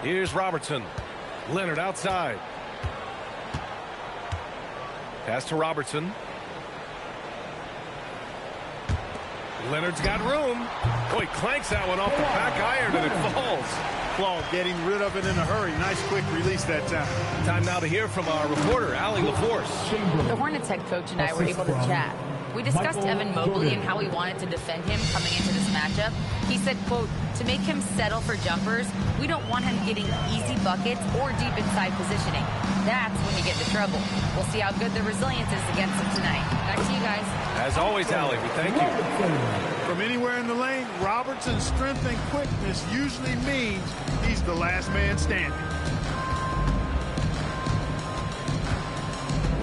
Here's Robertson. Leonard outside. Pass to Robertson. Leonard's got room. Boy, clanks that one off the back iron and it falls. Claw getting rid of it in a hurry. Nice quick release that time. Time now to hear from our reporter, Allie LaForce. The Hornets head coach and I were able to chat. We discussed Evan Mobley and how we wanted to defend him coming into this matchup. He said, quote, to make him settle for jumpers, we don't want him getting easy buckets or deep inside positioning. That's when you get into trouble. We'll see how good the resilience is against him tonight. Back to you guys. As always, Allie, we thank you. From anywhere in the lane, Robertson's strength and quickness usually means he's the last man standing.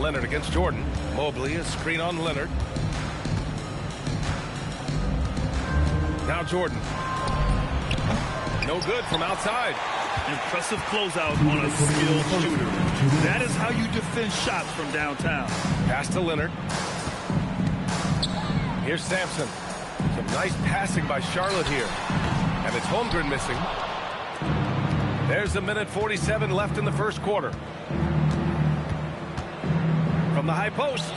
Leonard against Jordan. Mobley, a screen on Leonard. Now Jordan. No good from outside. Impressive closeout on a skilled shooter. That is how you defend shots from downtown. Pass to Leonard. Here's Sampson. Some nice passing by Charlotte here. And it's Holmgren missing. There's a minute 47 left in the first quarter. From the high post.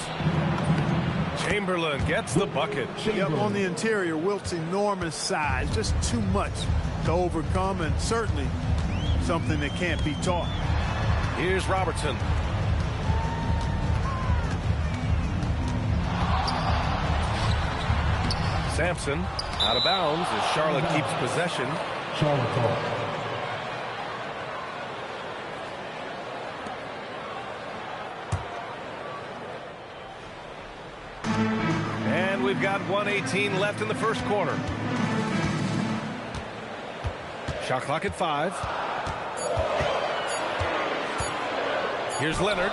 Chamberlain gets the bucket. Up on the interior, Wilt's enormous size. Just too much to overcome, and certainly something that can't be taught. Here's Robertson. Sampson out of bounds as Charlotte keeps possession. Charlotte ball. And we've got 1:18 left in the first quarter. Shot clock at 5. Here's Leonard.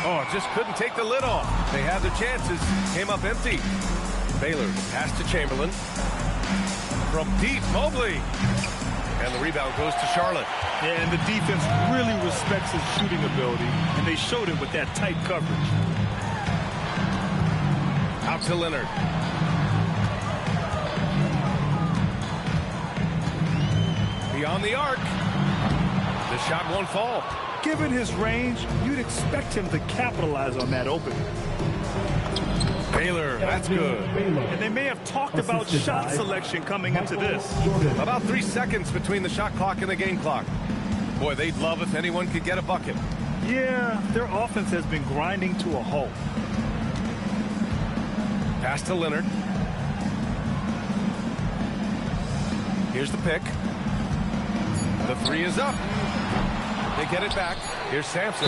Oh, just couldn't take the lid off. They had their chances. Came up empty. Baylor pass to Chamberlain. From deep, Mobley. And the rebound goes to Charlotte. Yeah, and the defense really respects his shooting ability, and they showed it with that tight coverage. Out to Leonard. Beyond the arc. The shot won't fall. Given his range, you'd expect him to capitalize on that opening. Baylor, that's good. And they may have talked about shot selection coming into this. About 3 seconds between the shot clock and the game clock. Boy, they'd love if anyone could get a bucket. Yeah, their offense has been grinding to a halt. Pass to Leonard. Here's the pick. The three is up. They get it back. Here's Sampson.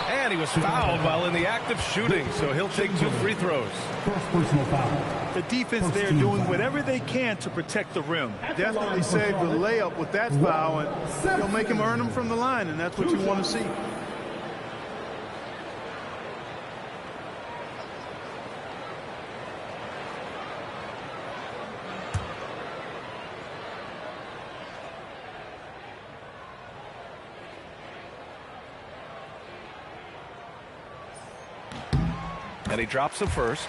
And he was fouled while in the act of shooting, so he'll take 2 free throws. First personal foul. The defense there doing whatever they can to protect the rim. Definitely saved the layup with that foul, and you'll make him earn them from the line, and that's what you want to see. And he drops the first.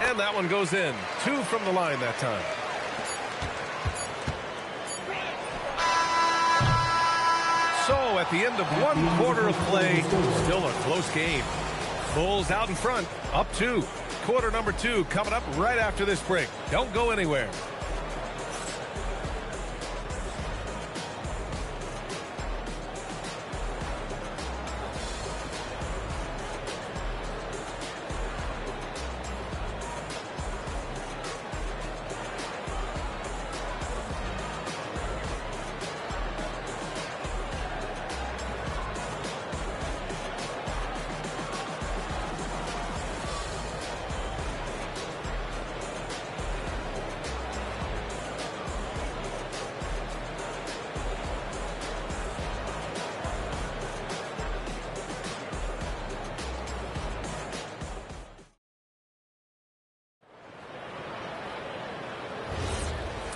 And that one goes in. 2 from the line that time. So at the end of 1 quarter of play, still a close game. Bulls out in front, up 2. Quarter number 2 coming up right after this break. Don't go anywhere.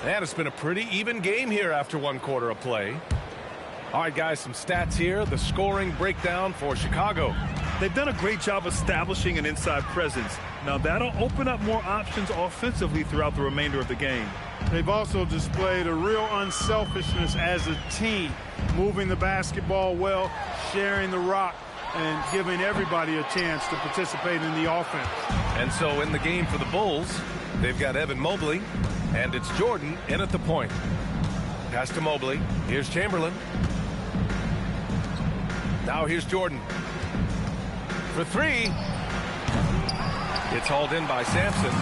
And it's been a pretty even game here after 1 quarter of play. All right, guys, some stats here. The scoring breakdown for Chicago. They've done a great job establishing an inside presence. Now, that'll open up more options offensively throughout the remainder of the game. They've also displayed a real unselfishness as a team, moving the basketball well, sharing the rock, and giving everybody a chance to participate in the offense. And so in the game for the Bulls, they've got Evan Mobley, and it's Jordan in at the point. Pass to Mobley. Here's Chamberlain. Now here's Jordan. For 3. It's hauled in by Sampson.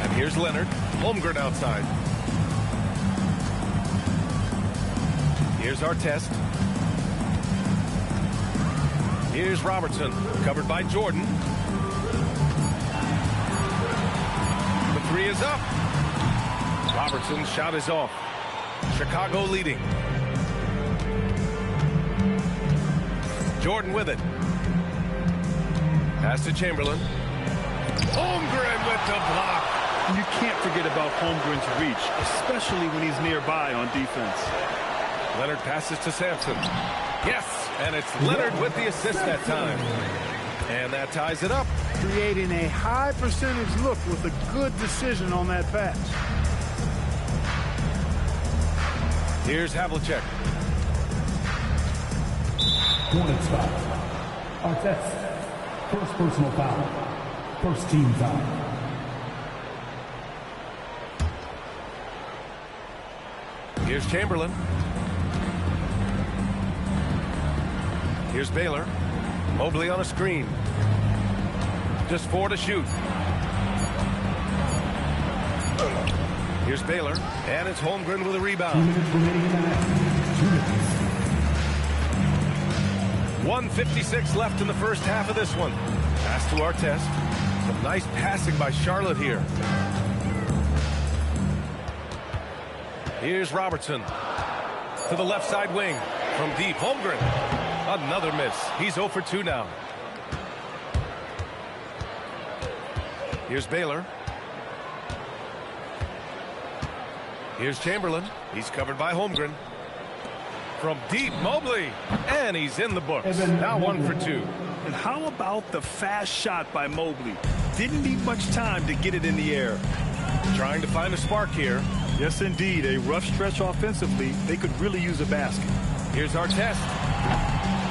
And here's Leonard. Holmgren outside. Here's Artest. Here's Robertson. Covered by Jordan. The 3 is up. Robertson's shot is off. Chicago leading. Jordan with it. Pass to Chamberlain. Holmgren with the block. You can't forget about Holmgren's reach, especially when he's nearby on defense. Leonard passes to Sampson. Yes, and it's Leonard with the assist that time. And that ties it up. Creating a high percentage look with a good decision on that pass. Here's Havlicek. Hornets foul. Artest. First personal foul. First team foul. Here's Chamberlain. Here's Baylor. Mobley on a screen. Just 4 to shoot. Here's Baylor. And it's Holmgren with a rebound. 2 minutes remaining in the half. 2 minutes. 1:56 left in the first half of this one. Pass to Artest. Some nice passing by Charlotte here. Here's Robertson. To the left side wing. From deep. Holmgren. Another miss. He's 0 for 2 now. Here's Baylor. Here's Chamberlain. He's covered by Holmgren. From deep, Mobley. And he's in the books. Now 1 for 2. And how about the fast shot by Mobley? Didn't need much time to get it in the air. Trying to find a spark here. Yes, indeed. A rough stretch offensively. They could really use a basket. Here's Artest.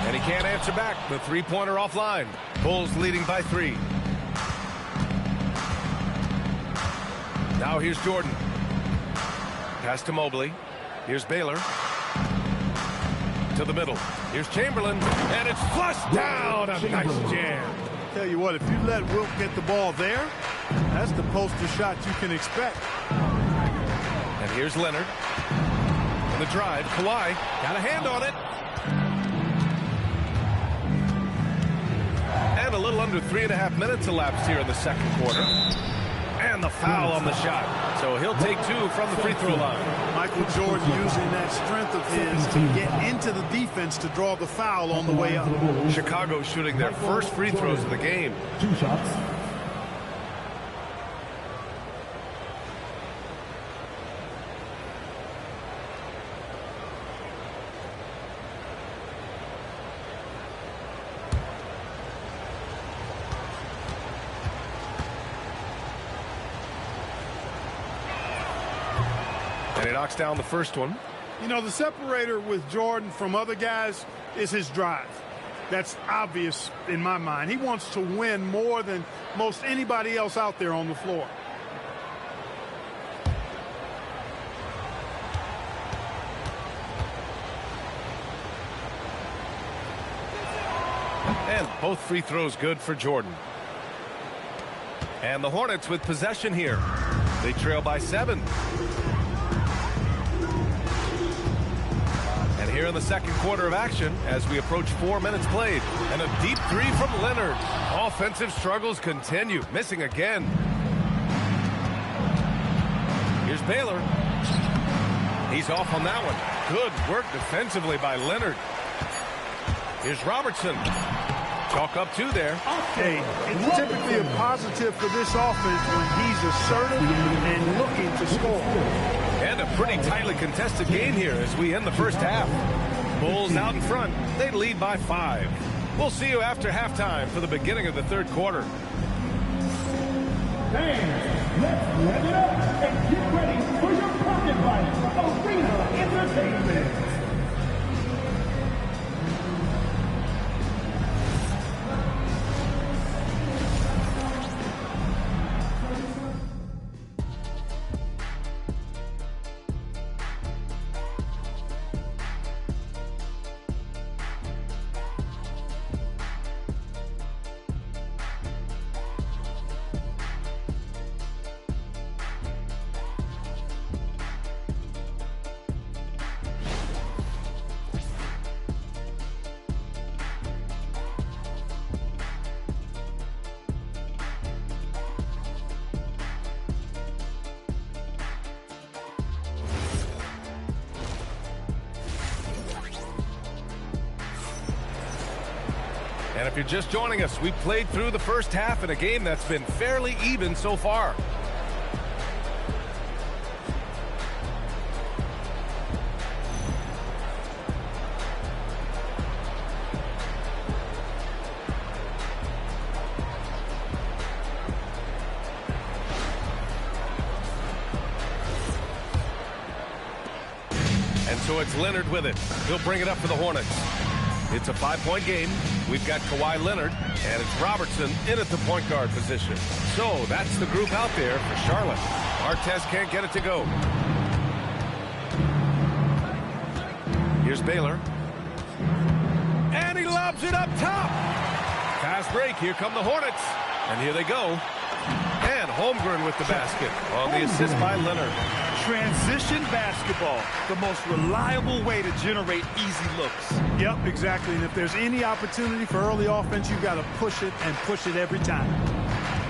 And he can't answer back. The three-pointer offline. Bulls leading by 3. Now here's Jordan. Pass to Mobley. Here's Baylor. To the middle. Here's Chamberlain. And it's flushed down. A nice jam. Tell you what, if you let Wilt get the ball there, that's the poster shot you can expect. And here's Leonard. And the drive. Kawhi got a hand on it. And a little under 3.5 minutes elapsed here in the second quarter. And the foul on the shot. So he'll take 2 from the free throw line. Michael Jordan using that strength of his to get into the defense to draw the foul on the way up. Chicago shooting their first free throws of the game. 2 shots. And he knocks down the first one. You know, the separator with Jordan from other guys is his drive. That's obvious in my mind. He wants to win more than most anybody else out there on the floor. And both free throws good for Jordan. And the Hornets with possession here. They trail by 7. And here in the second quarter of action as we approach 4 minutes played. And a deep 3 from Leonard. Offensive struggles continue. Missing again. Here's Baylor. He's off on that one. Good work defensively by Leonard. Here's Robertson. Chalk up 2 there. Hey, it's typically a positive for this offense when he's assertive and looking to score. And a pretty tightly contested game here as we end the first half. Bulls out in front. They lead by 5. We'll see you after halftime for the beginning of the third quarter. Fans, let's rev it up and get ready for your pocket fight. Arena Entertainment. And if you're just joining us, we played through the first half in a game that's been fairly even so far. And so it's Leonard with it. He'll bring it up for the Hornets. It's a 5-point game. We've got Kawhi Leonard, and it's Robertson in at the point guard position. So that's the group out there for Charlotte. Artest can't get it to go. Here's Baylor. And he lobs it up top. Fast break. Here come the Hornets. And here they go. And Holmgren with the basket on the assist by Leonard. Transition basketball, the most reliable way to generate easy looks. Yep, exactly. And if there's any opportunity for early offense, you've got to push it and push it every time.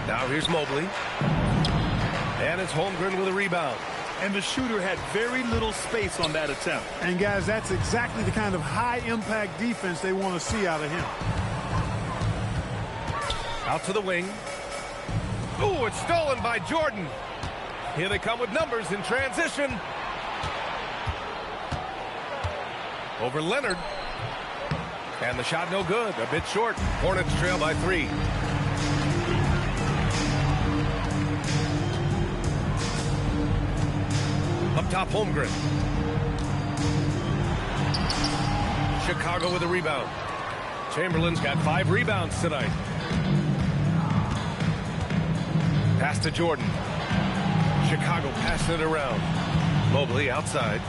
Now here's Mobley. And it's Holmgren with a rebound. And the shooter had very little space on that attempt. And, guys, that's exactly the kind of high-impact defense they want to see out of him. Out to the wing. Ooh, it's stolen by Jordan. Here they come with numbers in transition. Over Leonard. And the shot no good. A bit short. Hornets trail by 3. Up top, Holmgren. Chicago with a rebound. Chamberlain's got 5 rebounds tonight. Pass to Jordan. Chicago passing it around. Mobley outside.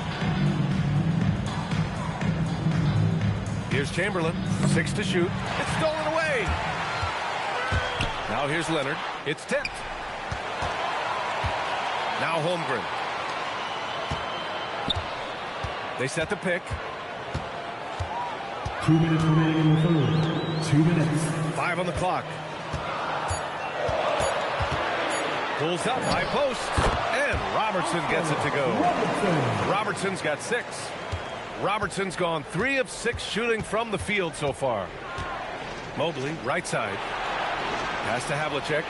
Here's Chamberlain. 6 to shoot. It's stolen away. Now here's Leonard. It's tipped. Now Holmgren. They set the pick. 2 minutes remaining in the third. 2 minutes. 5 on the clock. Pulls up, high post, and Robertson gets it to go. Robertson's got 6. Robertson's gone 3 of 6 shooting from the field so far. Mobley, right side. Pass to Havlicek.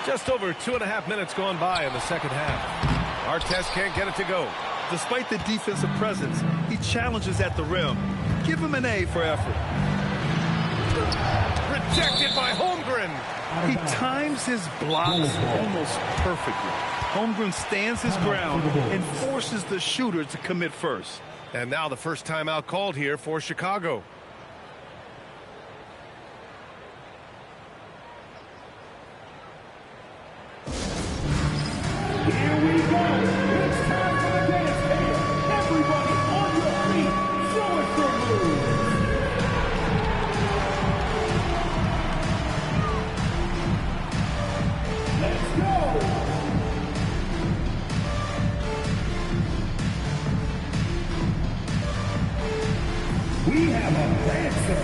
Just over 2.5 minutes gone by in the second half. Artest can't get it to go. Despite the defensive presence, he challenges at the rim. Give him an A for effort. Rejected by Holmgren. He times his blocks almost perfectly. Holmgren stands his ground and forces the shooter to commit first. And now the first timeout called here for Chicago. Here we go. It's time for the dance table. Everybody on your feet. Show us your moves. Let's go. We have a dancer.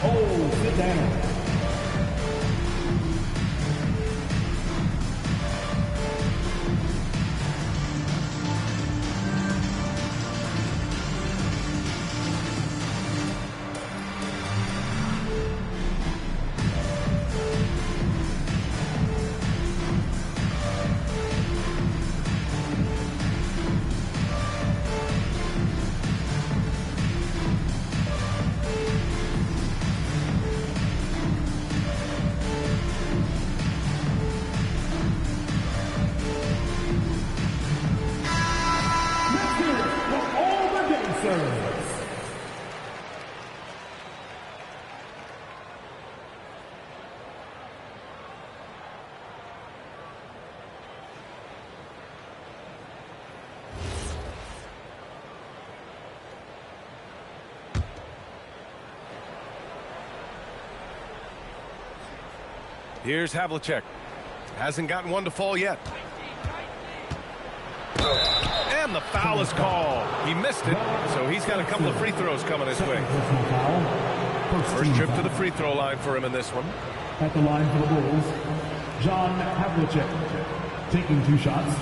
Oh, sit down. Here's Havlicek. Hasn't gotten one to fall yet. And the foul is called. He missed it, so he's got a couple of free throws coming his way. First trip to the free throw line for him in this one. At the line for the Bulls, John Havlicek taking 2 shots.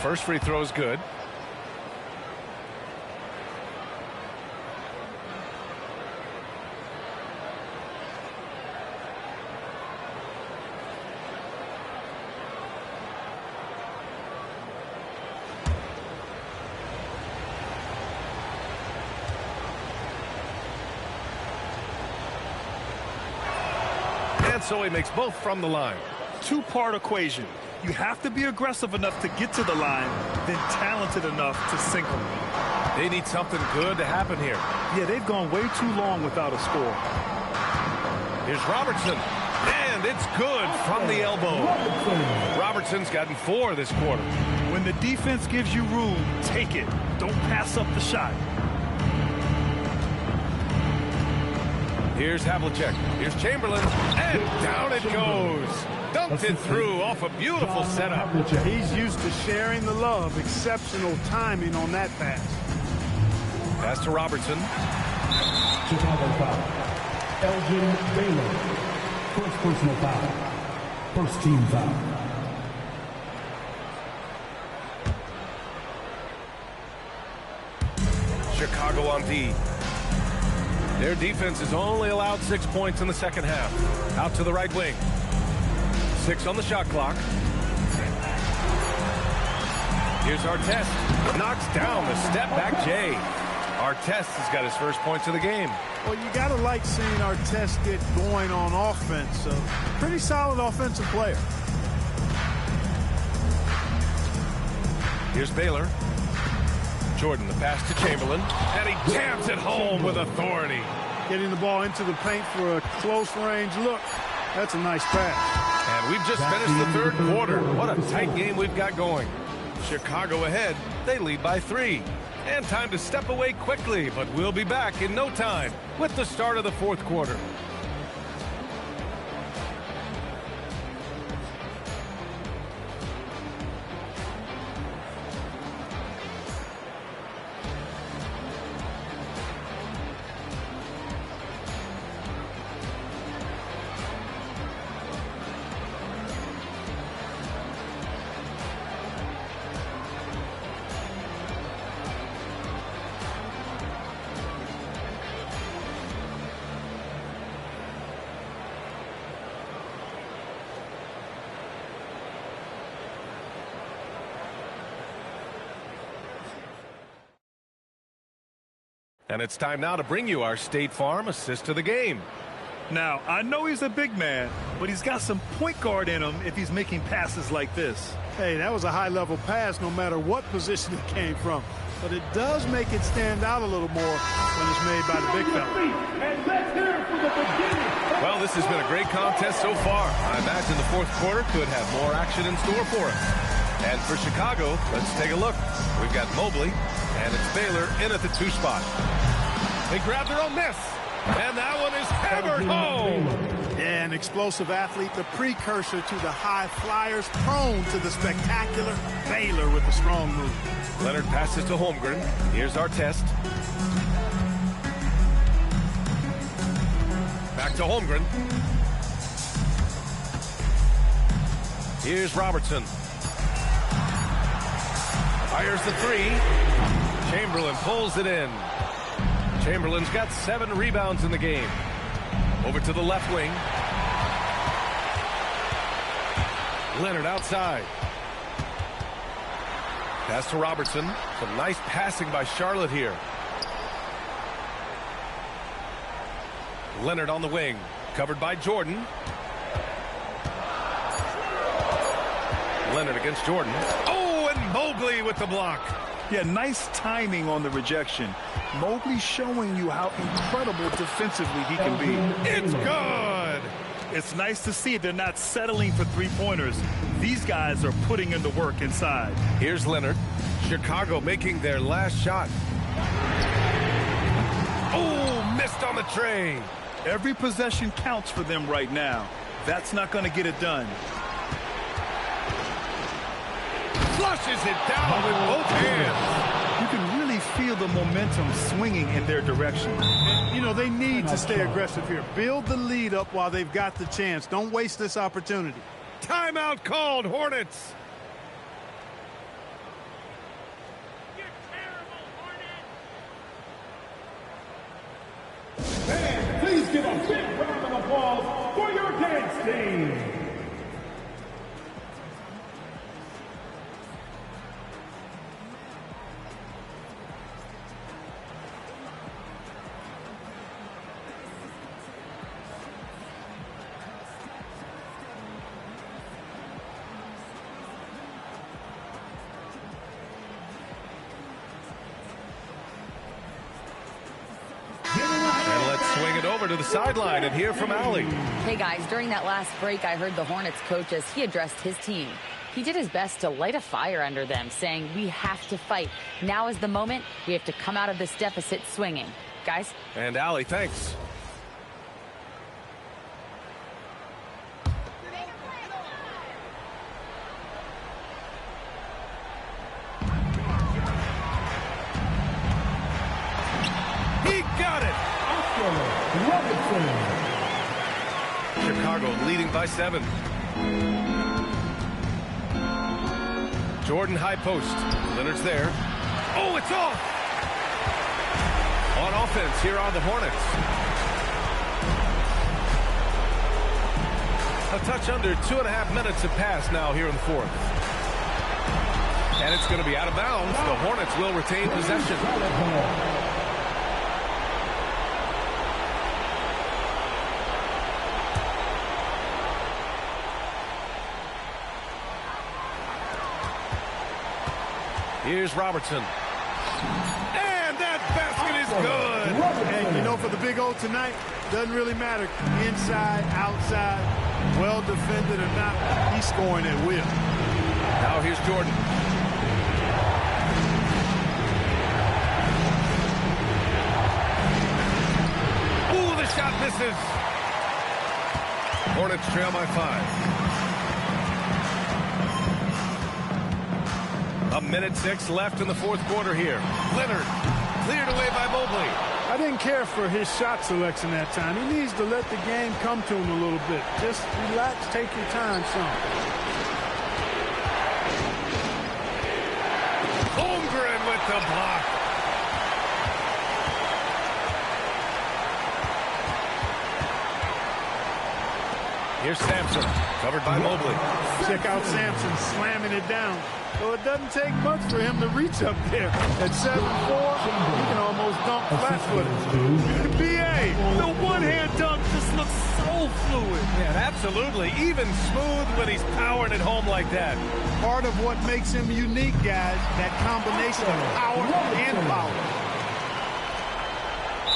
First free throw is good. And so he makes both from the line. 2-part equation. You have to be aggressive enough to get to the line, then talented enough to sink them. They need something good to happen here. Yeah, they've gone way too long without a score. Here's Robertson. And it's good from the elbow. Robertson's gotten 4 this quarter. When the defense gives you room, take it. Don't pass up the shot. Here's Havlicek. Here's Chamberlain. And down it goes. Dumped it through off a beautiful setup. He's used to sharing the love. Exceptional timing on that pass. Pass to Robertson. Chicago foul. Elgin Baylor. First personal foul. First team foul. Chicago on D. Their defense has only allowed 6 points in the second half. Out to the right wing. 6 on the shot clock. Here's Artest. Knocks down the step back J. Artest has got his first points of the game. Well, you got to like seeing Artest get going on offense. So, pretty solid offensive player. Here's Baylor. Jordan, the pass to Chamberlain. And he jams it home with authority. Getting the ball into the paint for a close range look. That's a nice pass. And we've just finished the third quarter. What a tight game we've got going. Chicago ahead. They lead by 3. And time to step away quickly, but we'll be back in no time with the start of the fourth quarter. And it's time now to bring you our State Farm assist to the game. Now, I know he's a big man, but he's got some point guard in him if he's making passes like this. Hey, that was a high-level pass no matter what position it came from. But it does make it stand out a little more when it's made by the big fella. Well, this has been a great contest so far. I imagine the fourth quarter could have more action in store for us. And for Chicago, let's take a look. We've got Mobley, and it's Baylor in at the 2 spot. They grab their own miss, and that one is hammered home. Yeah, an explosive athlete, the precursor to the high flyers, prone to the spectacular. Baylor with a strong move. Leonard passes to Holmgren. Here's Artest. Back to Holmgren. Here's Robertson. Fires the 3. Chamberlain pulls it in. Chamberlain's got 7 rebounds in the game. Over to the left wing. Leonard outside. Pass to Robertson. Some nice passing by Charlotte here. Leonard on the wing. Covered by Jordan. Leonard against Jordan. Oh, and Mobley with the block. Yeah, nice timing on the rejection. Mobley showing you how incredible defensively he can be. It's good. It's nice to see they're not settling for three-pointers. These guys are putting in the work inside. Here's Leonard. Chicago making their last shot. Oh, missed on the tray. Every possession counts for them right now. That's not going to get it done. Flushes it down with both hands. You can really feel the momentum swinging in their direction. And, you know, they need to stay aggressive here. Build the lead up while they've got the chance. Don't waste this opportunity. Timeout called, Hornets. You're terrible, Hornets. Fans, please give a big round of applause for your dance team. And let's swing it over to the sideline and hear from Allie. Hey guys, during that last break, I heard the Hornets coach as he addressed his team. He did his best to light a fire under them, saying we have to fight. Now is the moment. We have to come out of this deficit swinging. Guys? And Allie, thanks. Chicago leading by 7. Jordan high post. Leonard's there. Oh, it's off! On offense, here are the Hornets. A touch under 2.5 minutes have passed now here in the 4th. And it's going to be out of bounds. The Hornets will retain possession. Here's Robertson. And that basket is good. And you know, for the Big O tonight, doesn't really matter inside, outside, well defended or not, he's scoring at will. Now here's Jordan. Ooh, the shot misses. Hornets trail by 5. 1:06 left in the 4th quarter here. Leonard cleared away by Mobley. I didn't care for his shot selection that time. He needs to let the game come to him a little bit. Just relax, take your time some. Holmgren with the block. Here's Sampson, covered by Mobley. Check out Sampson slamming it down. So it doesn't take much for him to reach up there. At 7'4", he can almost dunk flat-footed. B.A., the one-hand dunk just looks so fluid. Yeah, absolutely. Even smooth when he's powering it home like that. Part of what makes him unique, guys, that combination of power and power.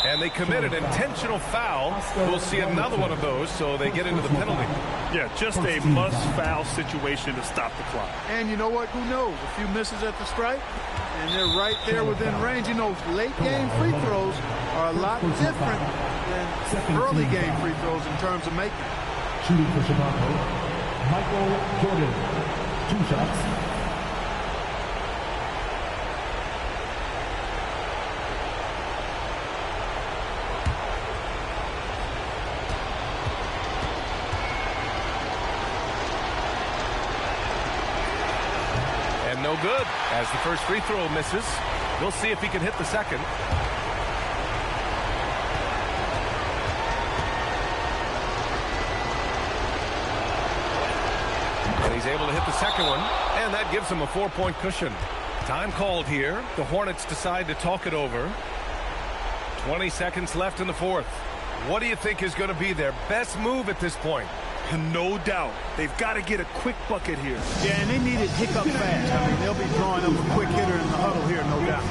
And they commit an intentional foul. We'll see another one of those, so they get into the penalty. Yeah, just a must-foul situation to stop the clock. And you know what? Who knows? A few misses at the stripe, and they're right there within range. You know, late-game free throws are a lot different than early-game free throws in terms of making. Shooting for Chicago, Michael Jordan. 2 shots. No good, as the first free throw misses. We'll see if he can hit the second. And he's able to hit the second one, and that gives him a 4-point cushion. Time called here. The Hornets decide to talk it over. 20 seconds left in the 4th. What do you think is going to be their best move at this point? No doubt. They've got to get a quick bucket here. Yeah, and they need it hiccup fast. I mean, they'll be drawing up a quick hitter in the huddle here, no doubt.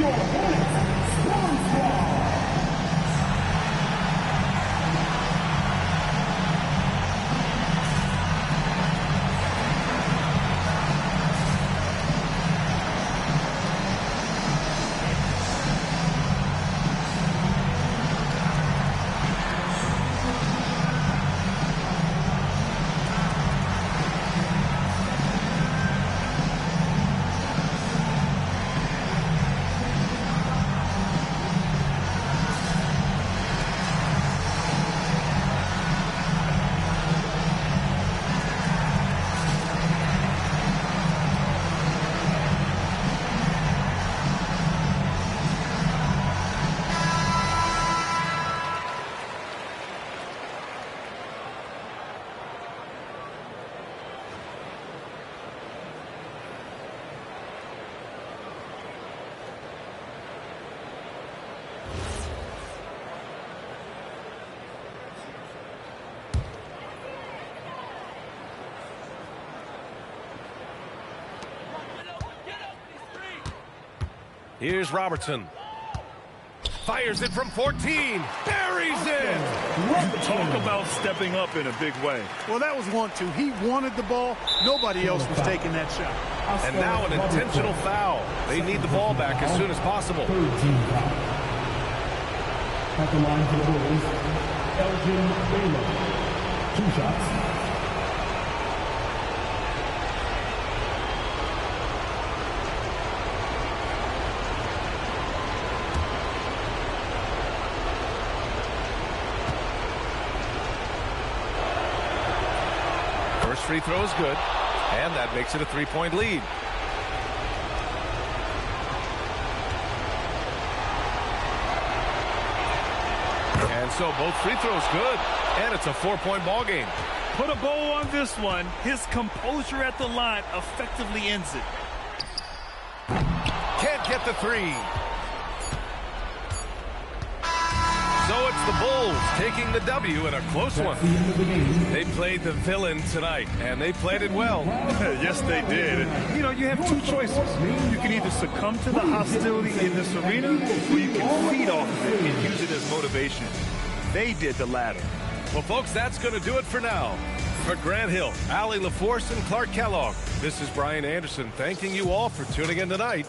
Here's Robertson. Fires it from 14. Buries it. Talk about stepping up in a big way. Well, that was 1-2. He wanted the ball. Nobody else was taking that shot. And now an intentional foul. They need the ball back as soon as possible. At the line for the Bulls, Elgin Baylor. 2 shots. free throw is good, and that makes it a 3-point lead. And so both free throws good, and it's a 4-point ball game. Put a bow on this one. His composure at the line effectively ends it. Can't get the three. So it's the Bulls taking the W in a close one. They played the villain tonight, and they played it well. Yes, they did. You know, you have two choices. You can either succumb to the hostility in this arena, or you can feed off of it and use it as motivation. They did the latter. Well, folks, that's going to do it for now. For Grant Hill, Allie LaForce, and Clark Kellogg, this is Brian Anderson thanking you all for tuning in tonight.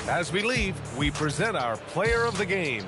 As we leave, we present our player of the game.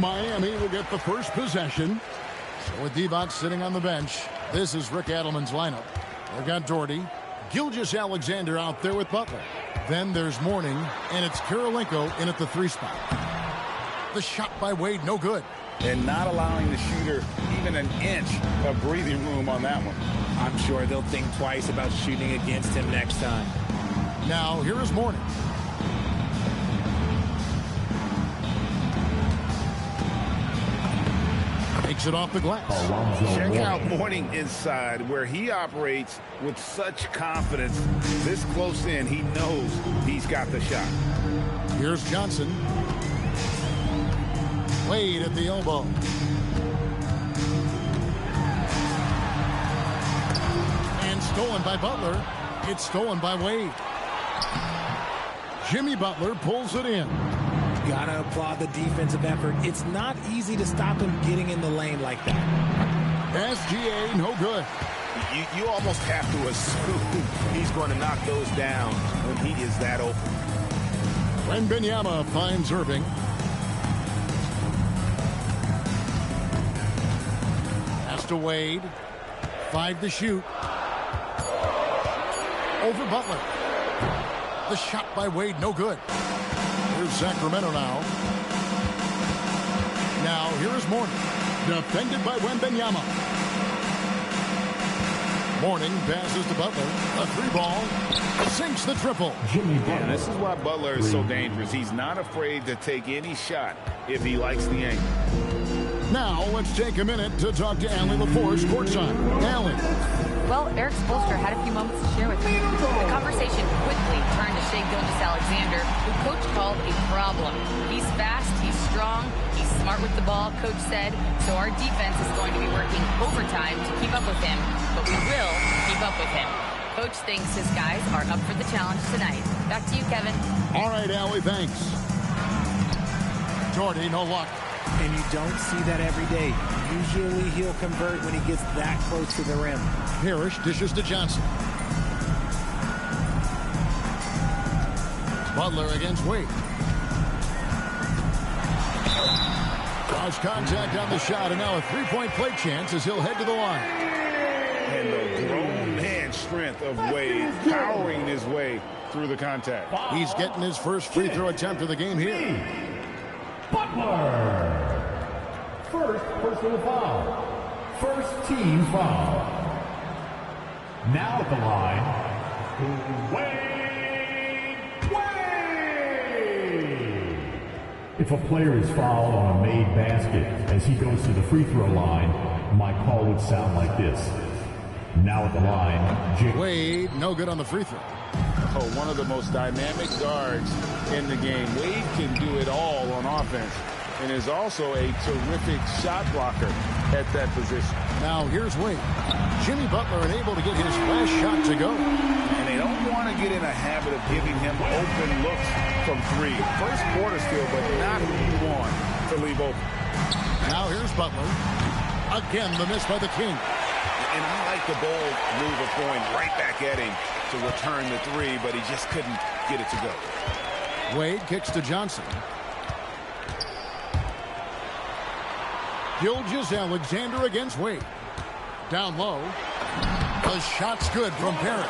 Miami will get the first possession. So with Divac sitting on the bench, this is Rick Adelman's lineup. They've got Doherty, Gilgeous-Alexander out there with Butler. Then there's Mourning, and it's Kirilenko in at the 3 spot. The shot by Wade, no good. And not allowing the shooter even an inch of breathing room on that one. I'm sure they'll think twice about shooting against him next time. Now, here is Mourning. Takes it off the glass. Check out Mourning inside, where he operates with such confidence. This close in, he knows he's got the shot. Here's Johnson. Wade at the elbow. And stolen by Butler. It's stolen by Wade. Jimmy Butler pulls it in. Gotta applaud the defensive effort. It's not easy to stop him getting in the lane like that. SGA, no good. You almost have to assume he's going to knock those down when he is that open. Wembanyama finds Irving. Pass to Wade. 5 to shoot. Over Butler. The shot by Wade, no good. Here's Sacramento now. Now, here is Mourning. Defended by Wembanyama. Mourning passes to Butler. A 3-ball. Sinks the triple. Yeah, this is why Butler is so dangerous. He's not afraid to take any shot if he likes the angle. Now, let's take a minute to talk to Allie LaForce courtside. Allie. Well, Eric Spoelstra had a few moments to share with me. The conversation quickly turned to Shai Gilgeous-Alexander, who Coach called a problem. He's fast, he's strong, he's smart with the ball, Coach said, so our defense is going to be working overtime to keep up with him, but we will keep up with him. Coach thinks his guys are up for the challenge tonight. Back to you, Kevin. All right, Allie, thanks. Jordy, no luck. And you don't see that every day. Usually he'll convert when he gets that close to the rim. Parrish dishes to Johnson. Butler against Wade. Draws contact on the shot, and now a 3-point play chance as he'll head to the line. And the grown man strength of Wade powering his way through the contact. He's getting his first free throw attempt of the game here. Butler. First personal foul. First team foul. Now at the line, Wade. If a player is fouled on a made basket as he goes to the free throw line, my call would sound like this. Now at the line, Wade, no good on the free throw. Oh, one of the most dynamic guards in the game. Wade can do it all on offense and is also a terrific shot blocker at that position. Now here's Wade. Jimmy Butler unable to get his last shot to go. And they don't want to get in a habit of giving him open looks from 3. First quarter still, but not who you want to leave open. Now here's Butler. Again, the miss by the King. And I like the bold move of going right back at him to return the 3, but he just couldn't get it to go. Wade kicks to Johnson. Gilgeous-Alexander against Wade. Down low. The shot's good from Parrish.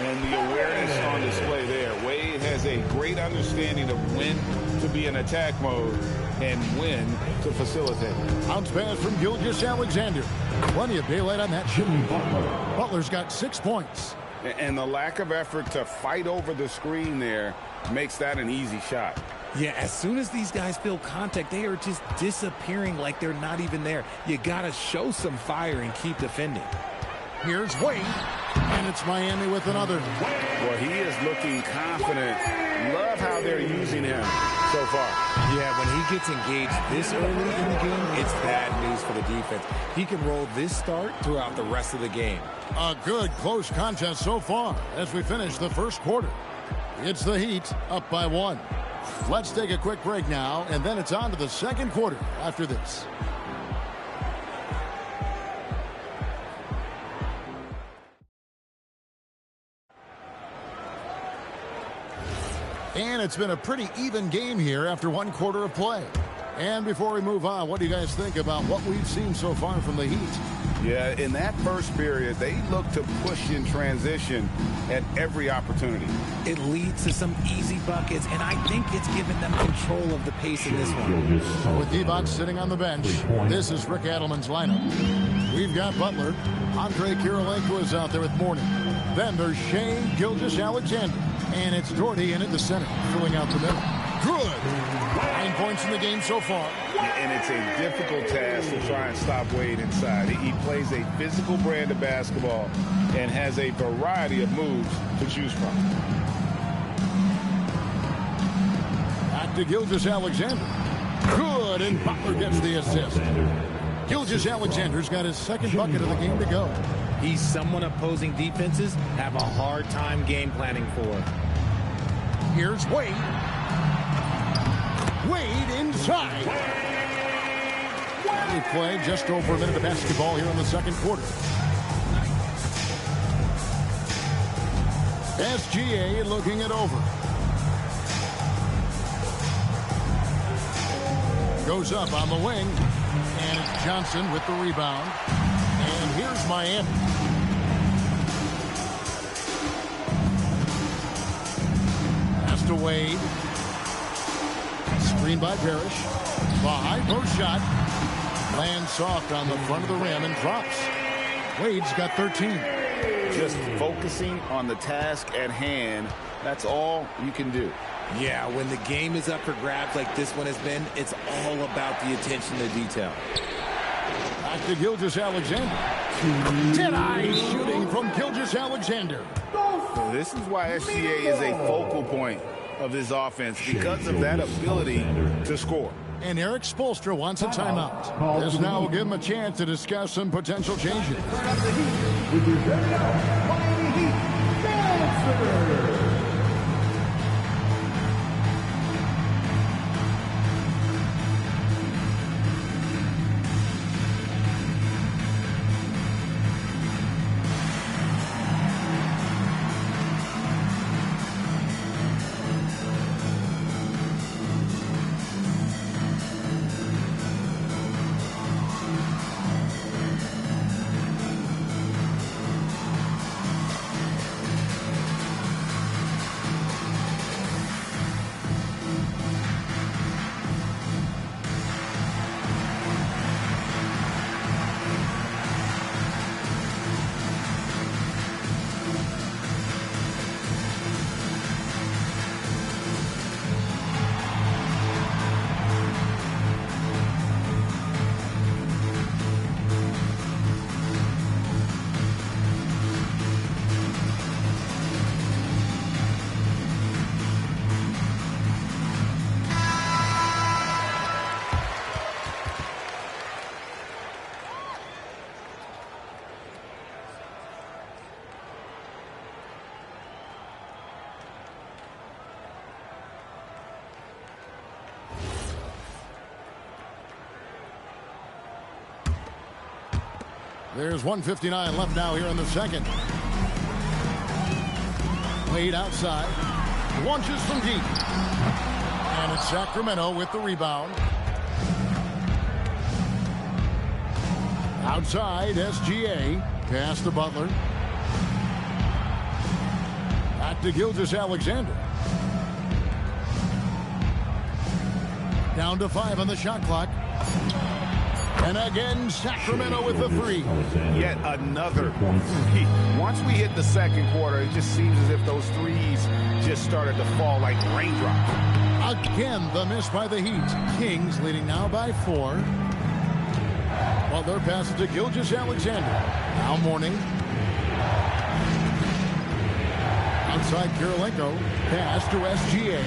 And the awareness on display there. Wade has a great understanding of when to be in attack mode and when to facilitate. Bounce pass from Gilgeous-Alexander. Plenty of daylight on that. Jimmy Butler. Butler's got 6 points. And the lack of effort to fight over the screen there makes that an easy shot. Yeah, as soon as these guys feel contact, they are just disappearing like they're not even there. You got to show some fire and keep defending. Here's Wade, and it's Miami with another. Well, he is looking confident. Love how they're using him so far. Yeah, when he gets engaged this early in the game, it's bad news for the defense. He can roll this start throughout the rest of the game. A good close contest so far as we finish the first quarter. It's the Heat up by 1. Let's take a quick break now, and then it's on to the second quarter after this. And it's been a pretty even game here after 1 quarter of play. And before we move on, what do you guys think about what we've seen so far from the Heat? Yeah, in that first period, they look to push in transition at every opportunity. It leads to some easy buckets, and I think it's given them control of the pace in this one. With Divac sitting on the bench, this is Rick Adelman's lineup. We've got Butler. Andre Kirilenko is out there with Mourning. Then there's Shai Gilgeous-Alexander. And it's Doherty in at the center, filling out the middle. Good. 9 points in the game so far. And it's a difficult task to try and stop Wade inside. He plays a physical brand of basketball and has a variety of moves to choose from. Back to Gilgeous-Alexander. Good, and Butler gets the assist. Gilgeous-Alexander's got his second bucket of the game to go. He's someone opposing defenses have a hard time game planning for. Here's Wade. Wade inside. We played just over a minute of basketball here in the second quarter. SGA looking it over. Goes up on the wing. And it's Johnson with the rebound. And here's Miami. Pass to Wade. Screen by Parrish. The high post shot. Lands soft on the front of the rim and drops. Wade's got 13. Just focusing on the task at hand. That's all you can do. Yeah, when the game is up for grabs like this one has been, it's all about the attention to detail. Back to Gilgeous-Alexander. Dead-eye shooting from Gilgeous-Alexander. This is why SGA is a focal point of this offense, because of that ability to score. And Eric Spoelstra wants a timeout. This now will give him a chance to discuss some potential changes. With your Miami Heat dancer. There's 1:59 left now here in the second. Wade outside. Launches from deep. And it's Sacramento with the rebound. Outside, SGA. Pass to Butler. Back to Gilgeous-Alexander. Down to 5 on the shot clock. And again, Sacramento with the three. Yet another three. Once we hit the second quarter, it just seems as if those threes just started to fall like raindrops. Again, the miss by the Heat. Kings leading now by 4. Butler passes to Gilgeous-Alexander. Now Mourning. Outside Kirilenko. Pass to SGA.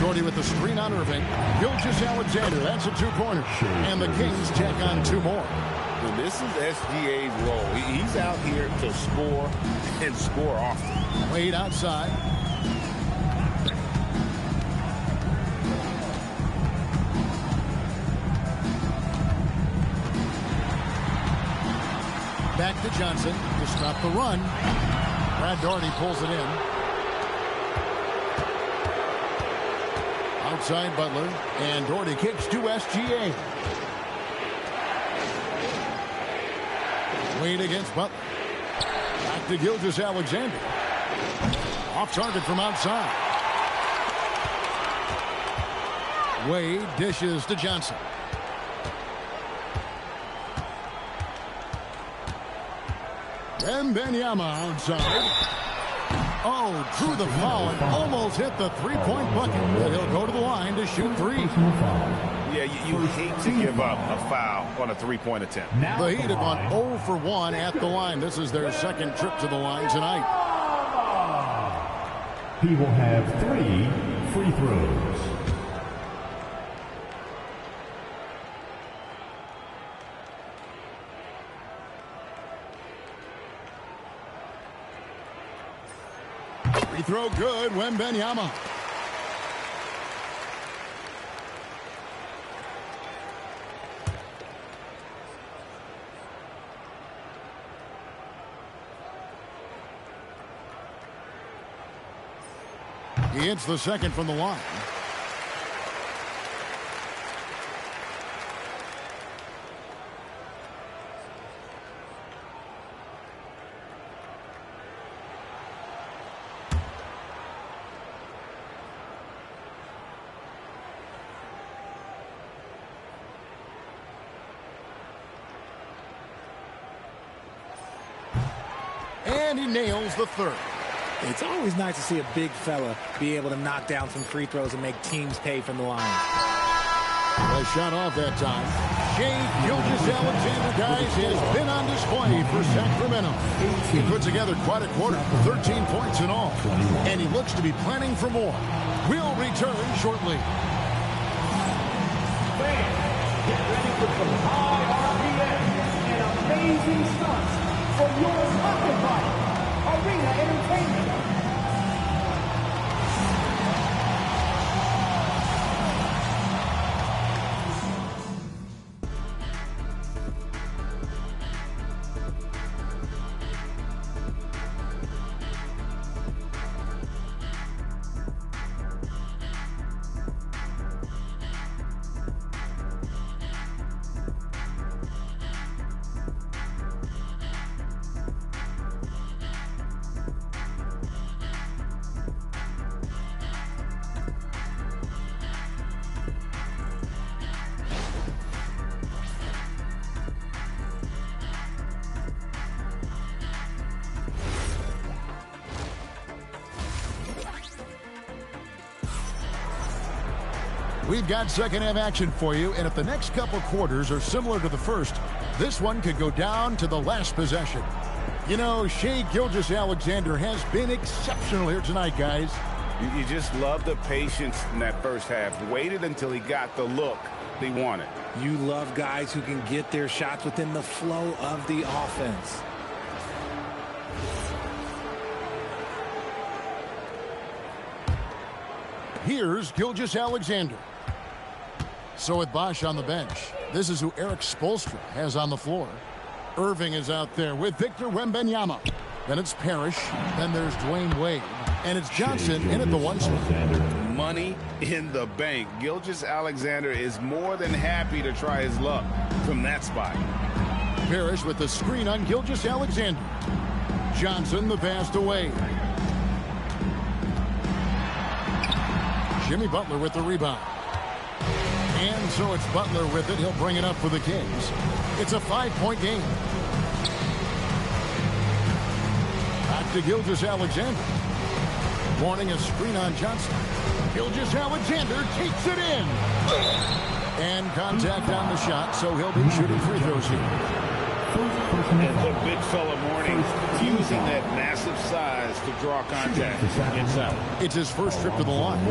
Doherty with the screen on Irving. Gilgeous-Alexander, that's a two-pointer. And the Kings check on 2 more. Well, this is SGA's role. He's out here to score and score often. Wade outside. Back to Johnson to stop the run. Brad Doherty pulls it in. Outside Butler, and Doherty kicks to SGA. Wade against Butler. Back to Gilgeous-Alexander. Off target from outside. Wade dishes to Johnson. Wembanyama outside. Oh, drew the foul and almost hit the three-point bucket. But he'll go to the line to shoot three. Yeah, you hate to give up a foul on a three-point attempt. The Heat have gone 0 for 1 at the line. This is their second trip to the line tonight. He will have 3 free throws. Free throw good, Wembanyama. He hits the second from the line. And he nails the third. It's always nice to see a big fella be able to knock down some free throws and make teams pay from the line. A shot off that time. Shai Gilgeous-Alexander, guys, has been on display for Sacramento. He put together quite a quarter, 13 points in all. And he looks to be planning for more. We'll return shortly. Fans, get ready for some high RPM and amazing stunts from your occupied Arena Entertainment. We've got second half action for you, and if the next couple quarters are similar to the first, this one could go down to the last possession. You know, Shai Gilgeous-Alexander has been exceptional here tonight, guys. You just love the patience in that first half. Waited until he got the look he wanted. You love guys who can get their shots within the flow of the offense. Here's Gilgeous-Alexander. So with Bosch on the bench, this is who Eric Spoelstra has on the floor. Irving is out there with Victor Wembanyama. Then it's Parrish. Then there's Dwayne Wade. And it's Johnson in at the one spot. Money in the bank. Gilgeous-Alexander is more than happy to try his luck from that spot. Parrish with the screen on Gilgeous-Alexander. Johnson the pass to Wade. Jimmy Butler with the rebound. And so it's Butler with it. He'll bring it up for the Kings. It's a 5-point game. Back to Gilgeous-Alexander. Warning a screen on Johnson. Gilgeous-Alexander takes it in. And contact on the shot, so he'll be shooting free throws here. And the big fella Mourning using that massive size to draw contact inside. It's his first trip to the line.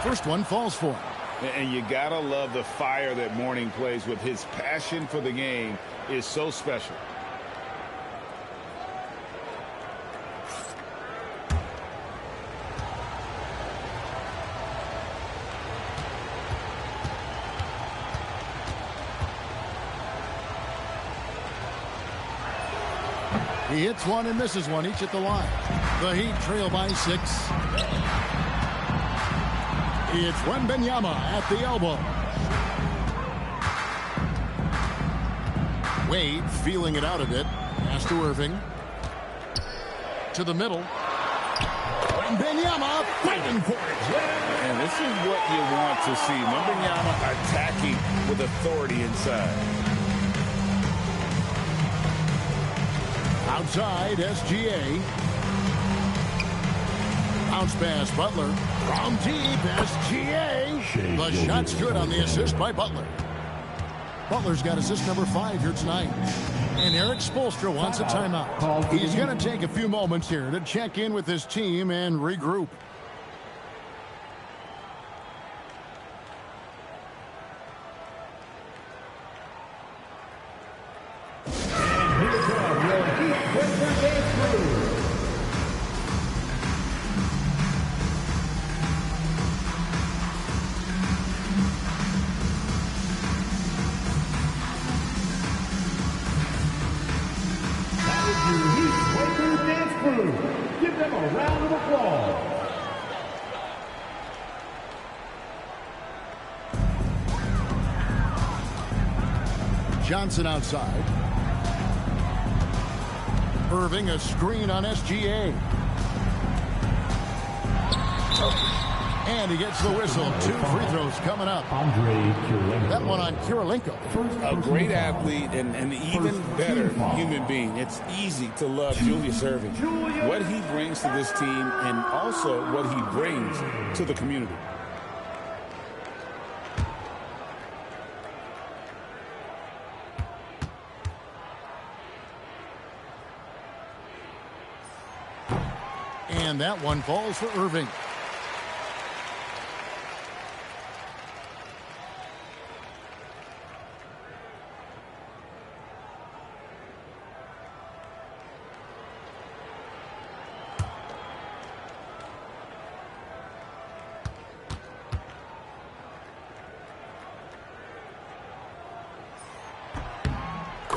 First one falls for him. And you gotta love the fire that Mourning plays with. His passion for the game is so special. He hits one and misses one, each at the line. The Heat trail by 6. It's Wembanyama at the elbow. Wade feeling it out a bit. Pass to Irving. To the middle. Wembanyama fighting for it. And this is what you want to see. Wembanyama attacking with authority inside. Outside, SGA. Bounce pass, Butler. From deep, SGA. The shot's good on the assist by Butler. Butler's got assist number 5 here tonight. And Eric Spoelstra wants a timeout. He's going to take a few moments here to check in with his team and regroup. Give them a round of applause. Johnson outside. Irving, a screen on SGA. And he gets the whistle. 2 free throws coming up. That one on Kirilenko. A great athlete and an even better human being. It's easy to love Julius Irving. What he brings to this team and also what he brings to the community. And that one falls for Irving.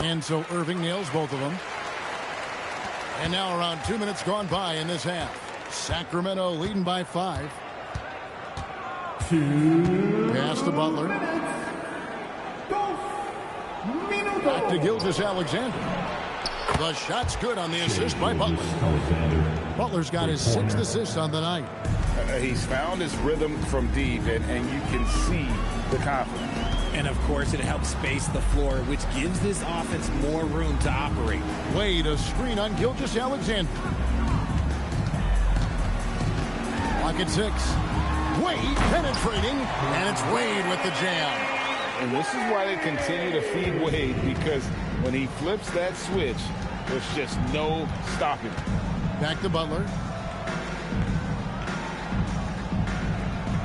And so Irving nails both of them. And now around 2 minutes gone by in this half. Sacramento leading by 5. Pass to Butler. Back to Gilgeous-Alexander. The shot's good on the assist by Butler. Butler's got his 6th assist on the night. He's found his rhythm from deep, and you can see the confidence. And, of course, it helps space the floor, which gives this offense more room to operate. Wade, a screen on Gilgeous-Alexander. Clock at 6. Wade penetrating, and it's Wade with the jam. And this is why they continue to feed Wade, because when he flips that switch, there's just no stopping. Back to Butler.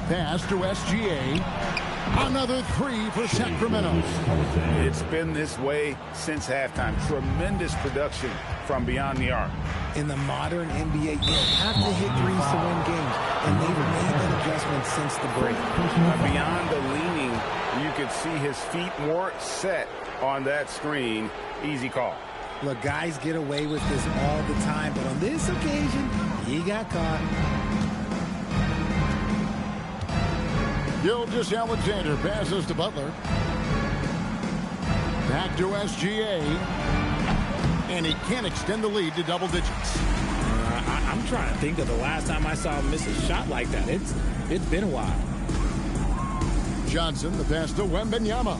Pass to SGA. Another 3 for Sacramento. It's been this way since halftime. Tremendous production from beyond the arc. In the modern NBA, you have to hit threes to win games, and they've made that adjustment since the break. Beyond the leaning, you could see his feet more set on that screen. Easy call. Look, guys get away with this all the time, but on this occasion, he got caught. Gilgeous-Alexander passes to Butler. Back to SGA. And he can't extend the lead to double digits. I'm trying to think of the last time I saw him miss a shot like that. It's been a while. Johnson, the pass to Wembanyama.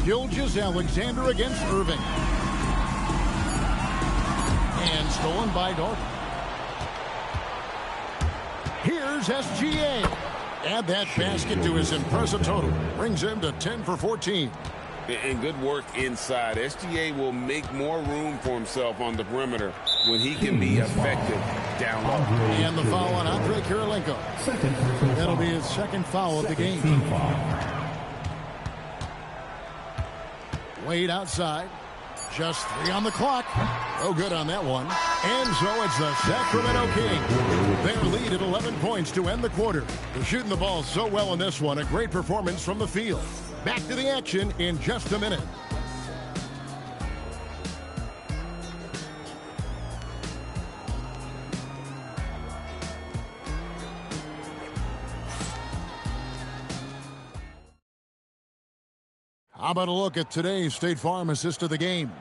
Gilgeous-Alexander against Irving. And stolen by Dalton. Here's SGA. Add that basket to his impressive total. Brings him to 10 for 14. And good work inside. SGA will make more room for himself on the perimeter when he can be effective down low. And the foul on Andre Kirilenko. That'll be his 2nd foul of the game. Wade outside. Just 3 on the clock. No good on that one. And so it's the Sacramento Kings. Their lead at 11 points to end the quarter. They're shooting the ball so well in this one. A great performance from the field. Back to the action in just a minute. How about a look at today's State Farm assist of the game?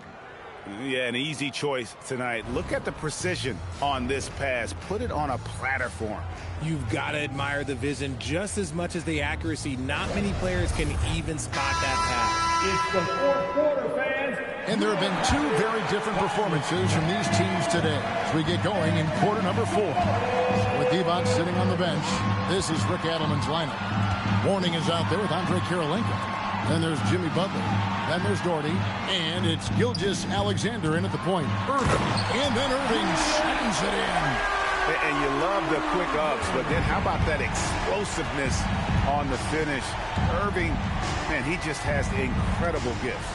Yeah, an easy choice tonight. Look at the precision on this pass. Put it on a platter form. You've got to admire the vision just as much as the accuracy. Not many players can even spot that pass. It's the fourth quarter, fans. And there have been two very different performances from these teams today as we get going in quarter number 4. With Divac sitting on the bench, this is Rick Adelman's lineup. Warning is out there with Andre Kirilenko. Then there's Jimmy Butler. Then there's Doherty. And it's Gilgeous-Alexander in at the point. Irving. And then Irving sends it in. And you love the quick ups, but then how about that explosiveness on the finish? Irving, man, he just has incredible gifts.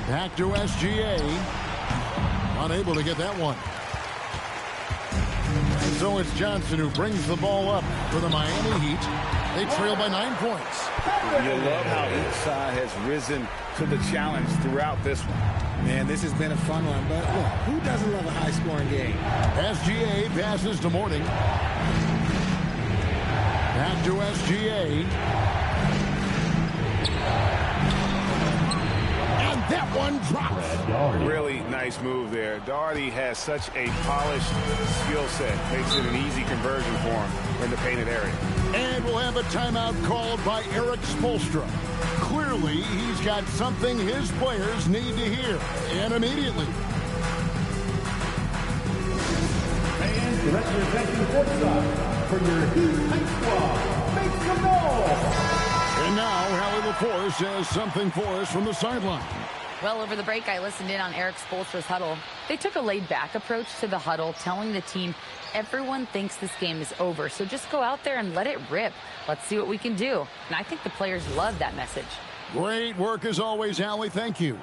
Back to SGA. Unable to get that one. And so it's Johnson who brings the ball up for the Miami Heat. They trail by 9 points. You love how each side has risen to the challenge throughout this one. Man, this has been a fun one, but look, who doesn't love a high-scoring game? SGA passes to Morning. Back to SGA. And that one drops. Really nice move there. Doherty has such a polished skill set. Makes it an easy conversion for him in the painted area. And we'll have a timeout called by Eric Spoelstra. Clearly, he's got something his players need to hear. And immediately. Fans, representing courtside for your Heat High Squad, make some noise! And now, Hallie LaForce has something for us from the sideline. Well, over the break, I listened in on Eric Spoelstra's huddle. They took a laid-back approach to the huddle, telling the team, everyone thinks this game is over, so just go out there and let it rip. Let's see what we can do. And I think the players love that message. Great work as always, Hallie. Thank you.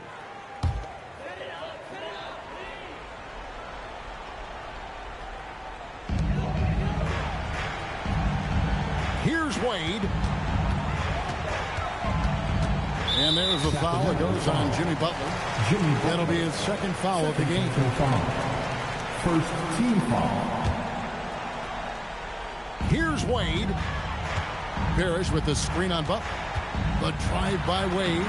Here's Wade. And there's the foul that goes on Jimmy Butler. That'll be his second foul of the game. First team foul. Here's Wade. Parrish with the screen on Butler. The drive by Wade.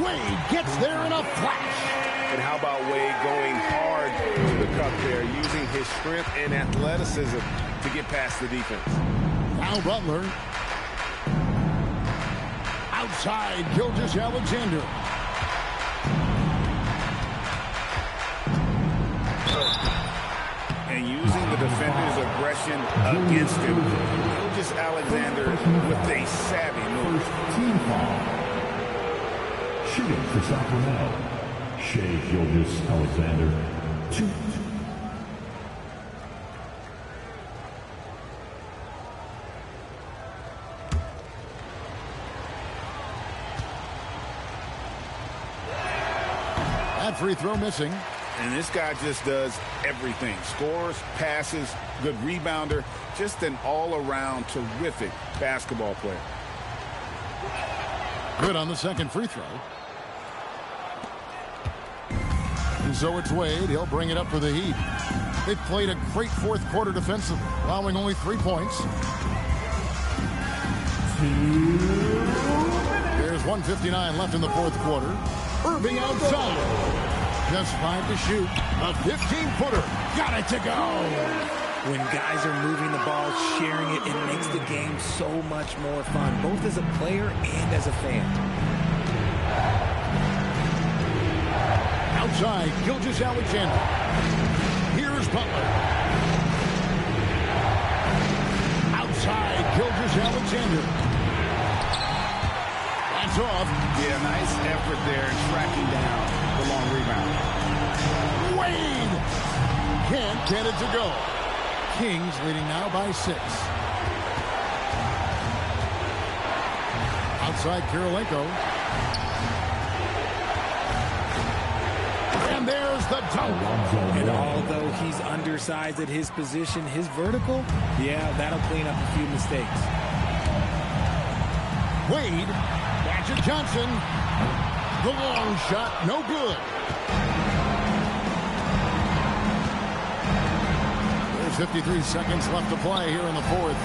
Wade gets there in a flash. And how about Wade going hard to the cup there, using his strength and athleticism to get past the defense. Now Butler. Outside, Gilgeous-Alexander. And using the defender's aggression against him, Gilgeous-Alexander with a savvy move. Team foul. Shooting for Sacramento, Shai Gilgeous-Alexander, 2. That free throw missing. And this guy just does everything. Scores, passes, good rebounder. Just an all-around terrific basketball player. Good on the second free throw. And so it's Wade. He'll bring it up for the Heat. They've played a great fourth quarter defensively, allowing only 3 points. There's 1:59 left in the fourth quarter. Irving outside. Just 5 to shoot. A 15-footer. Got it to go. When guys are moving the ball, sharing it, it makes the game so much more fun, both as a player and as a fan. Outside, Gilgeous-Alexander. Here's Butler. Outside, Gilgeous-Alexander. That's off. Yeah, nice effort there in tracking down the long rebound. Wade can't get it to go. Kings leading now by 6. Outside Kirilenko. And there's the dunk. And although he's undersized at his position, his vertical, yeah, that'll clean up a few mistakes. Wade, Magic Johnson. The long shot, no good. There's 53 seconds left to play here in the fourth.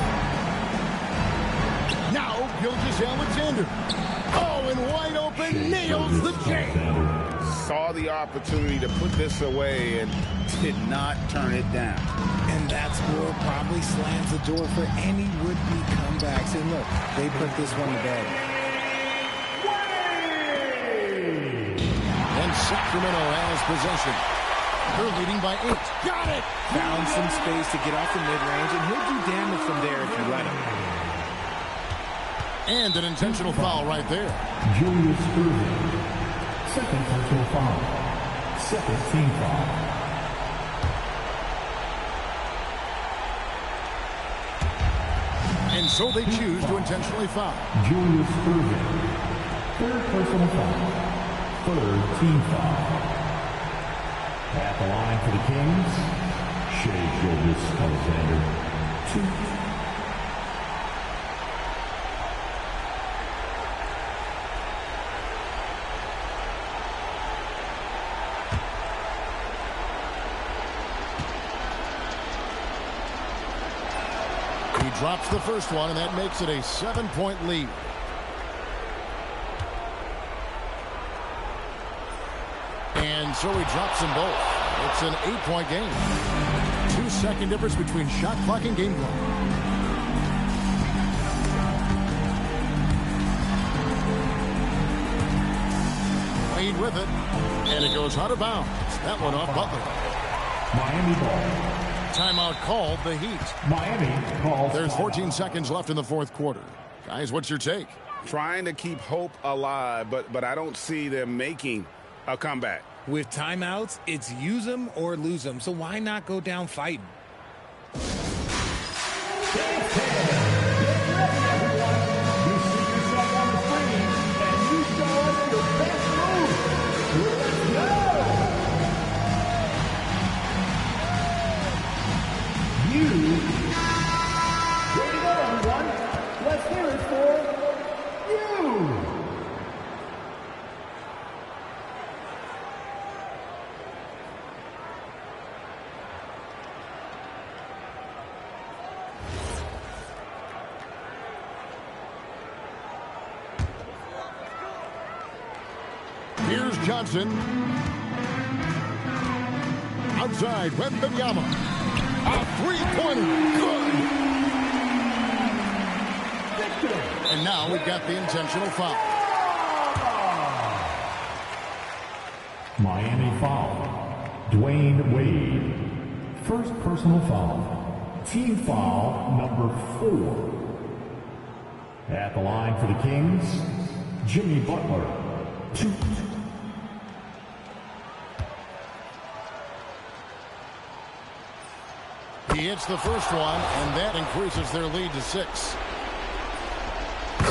Now Gilgeous-Alexander. Oh, and wide open, nails the J. Saw the opportunity to put this away and did not turn it down. And that score probably slams the door for any would-be comebacks. And look, they put this one to bed. And Sacramento has possession. They're leading by 8. Got it! Found some space to get off the mid-range, and he'll do damage from there if you let him. And an intentional foul right there. Julius Irving. Second personal foul. Second team foul. And so they choose to intentionally foul. Julius Irving. Third personal foul. Third team foul. At the line for the Kings, Shai Gilgeous-Alexander. 2. He drops the first one, and that makes it a 7-point lead. And so he drops them both. It's an 8-point game. 2-second difference between shot clock and game clock. Wade with it. And it goes out of bounds. That one off Butler. Miami ball. Timeout called, the Heat. Miami calls. There's 14 seconds left in the fourth quarter. Guys, what's your take? Trying to keep hope alive, but I don't see them making a comeback. With timeouts, it's use them or lose them. So why not go down fighting? Let's hear it for you. Here's Johnson. Outside, Wembanyama. A three-pointer. Good. And now we've got the intentional foul. Miami foul. Dwayne Wade. First personal foul. Team foul number 4. At the line for the Kings, Jimmy Butler. 2. He hits the first one, and that increases their lead to 6.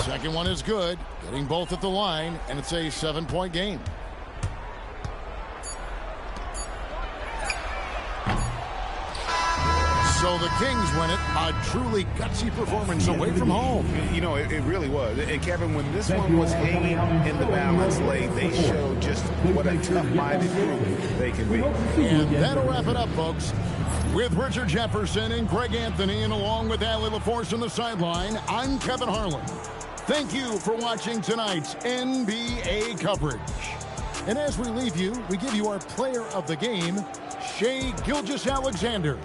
Second one is good, getting both at the line, and it's a 7-point game. So the Kings win it. A truly gutsy performance away from home. You know, it really was. And Kevin, when this one was hanging in the balance late, they showed just what a tough-minded group they can be. And that'll wrap it up, folks. With Richard Jefferson and Greg Anthony, and along with Allie LaForce on the sideline, I'm Kevin Harlan. Thank you for watching tonight's NBA coverage. And as we leave you, we give you our player of the game, Shai Gilgeous-Alexander.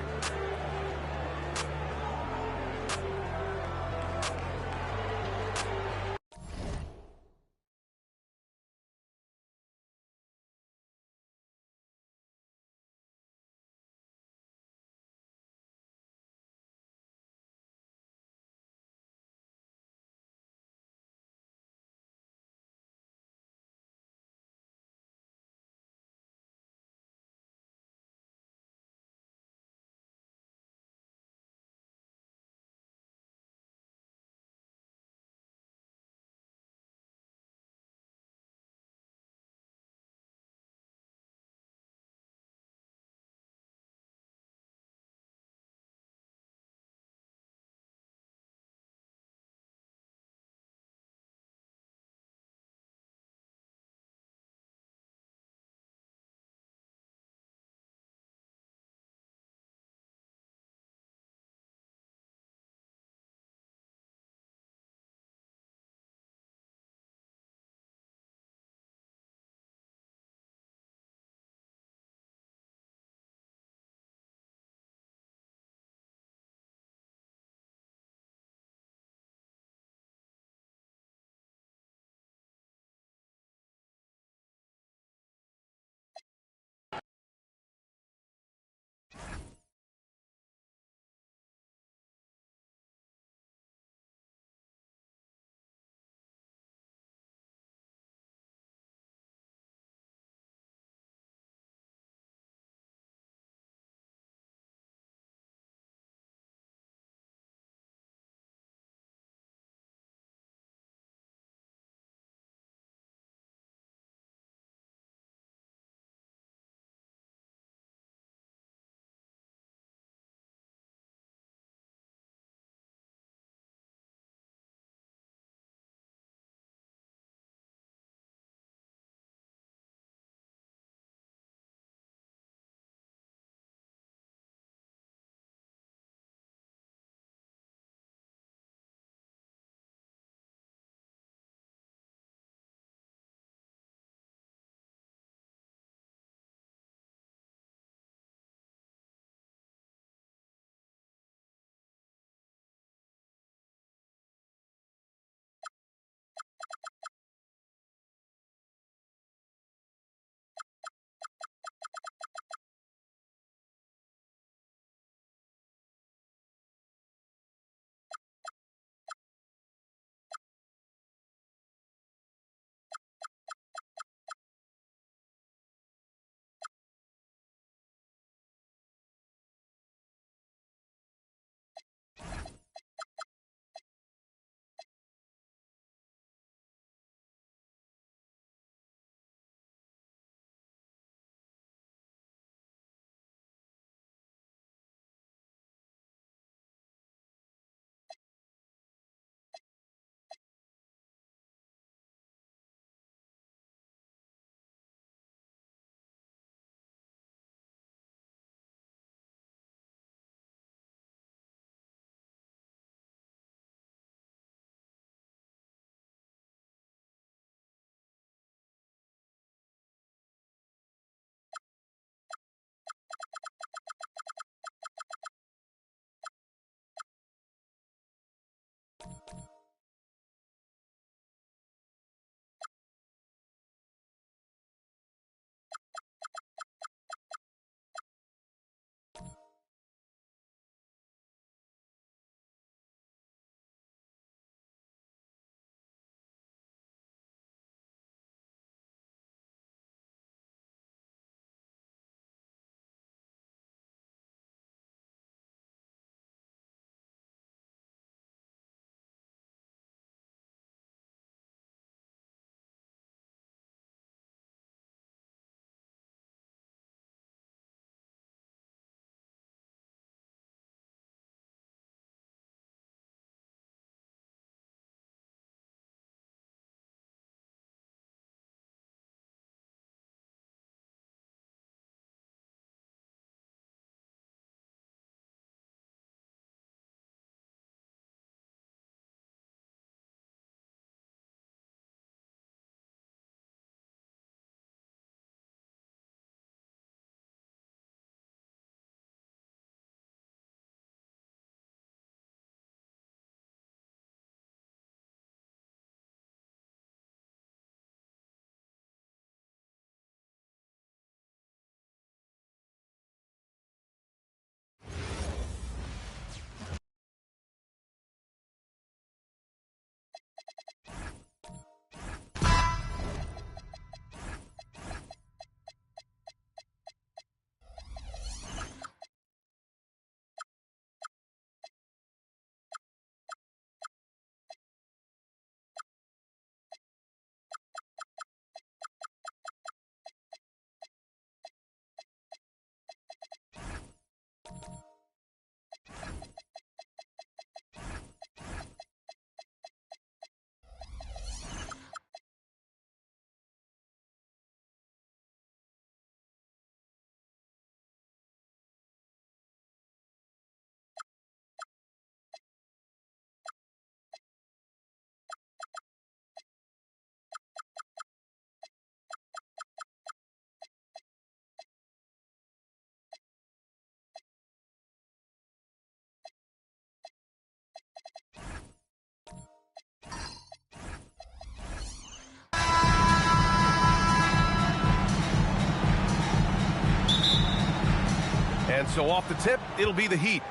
so off the tip, it'll be the Heat.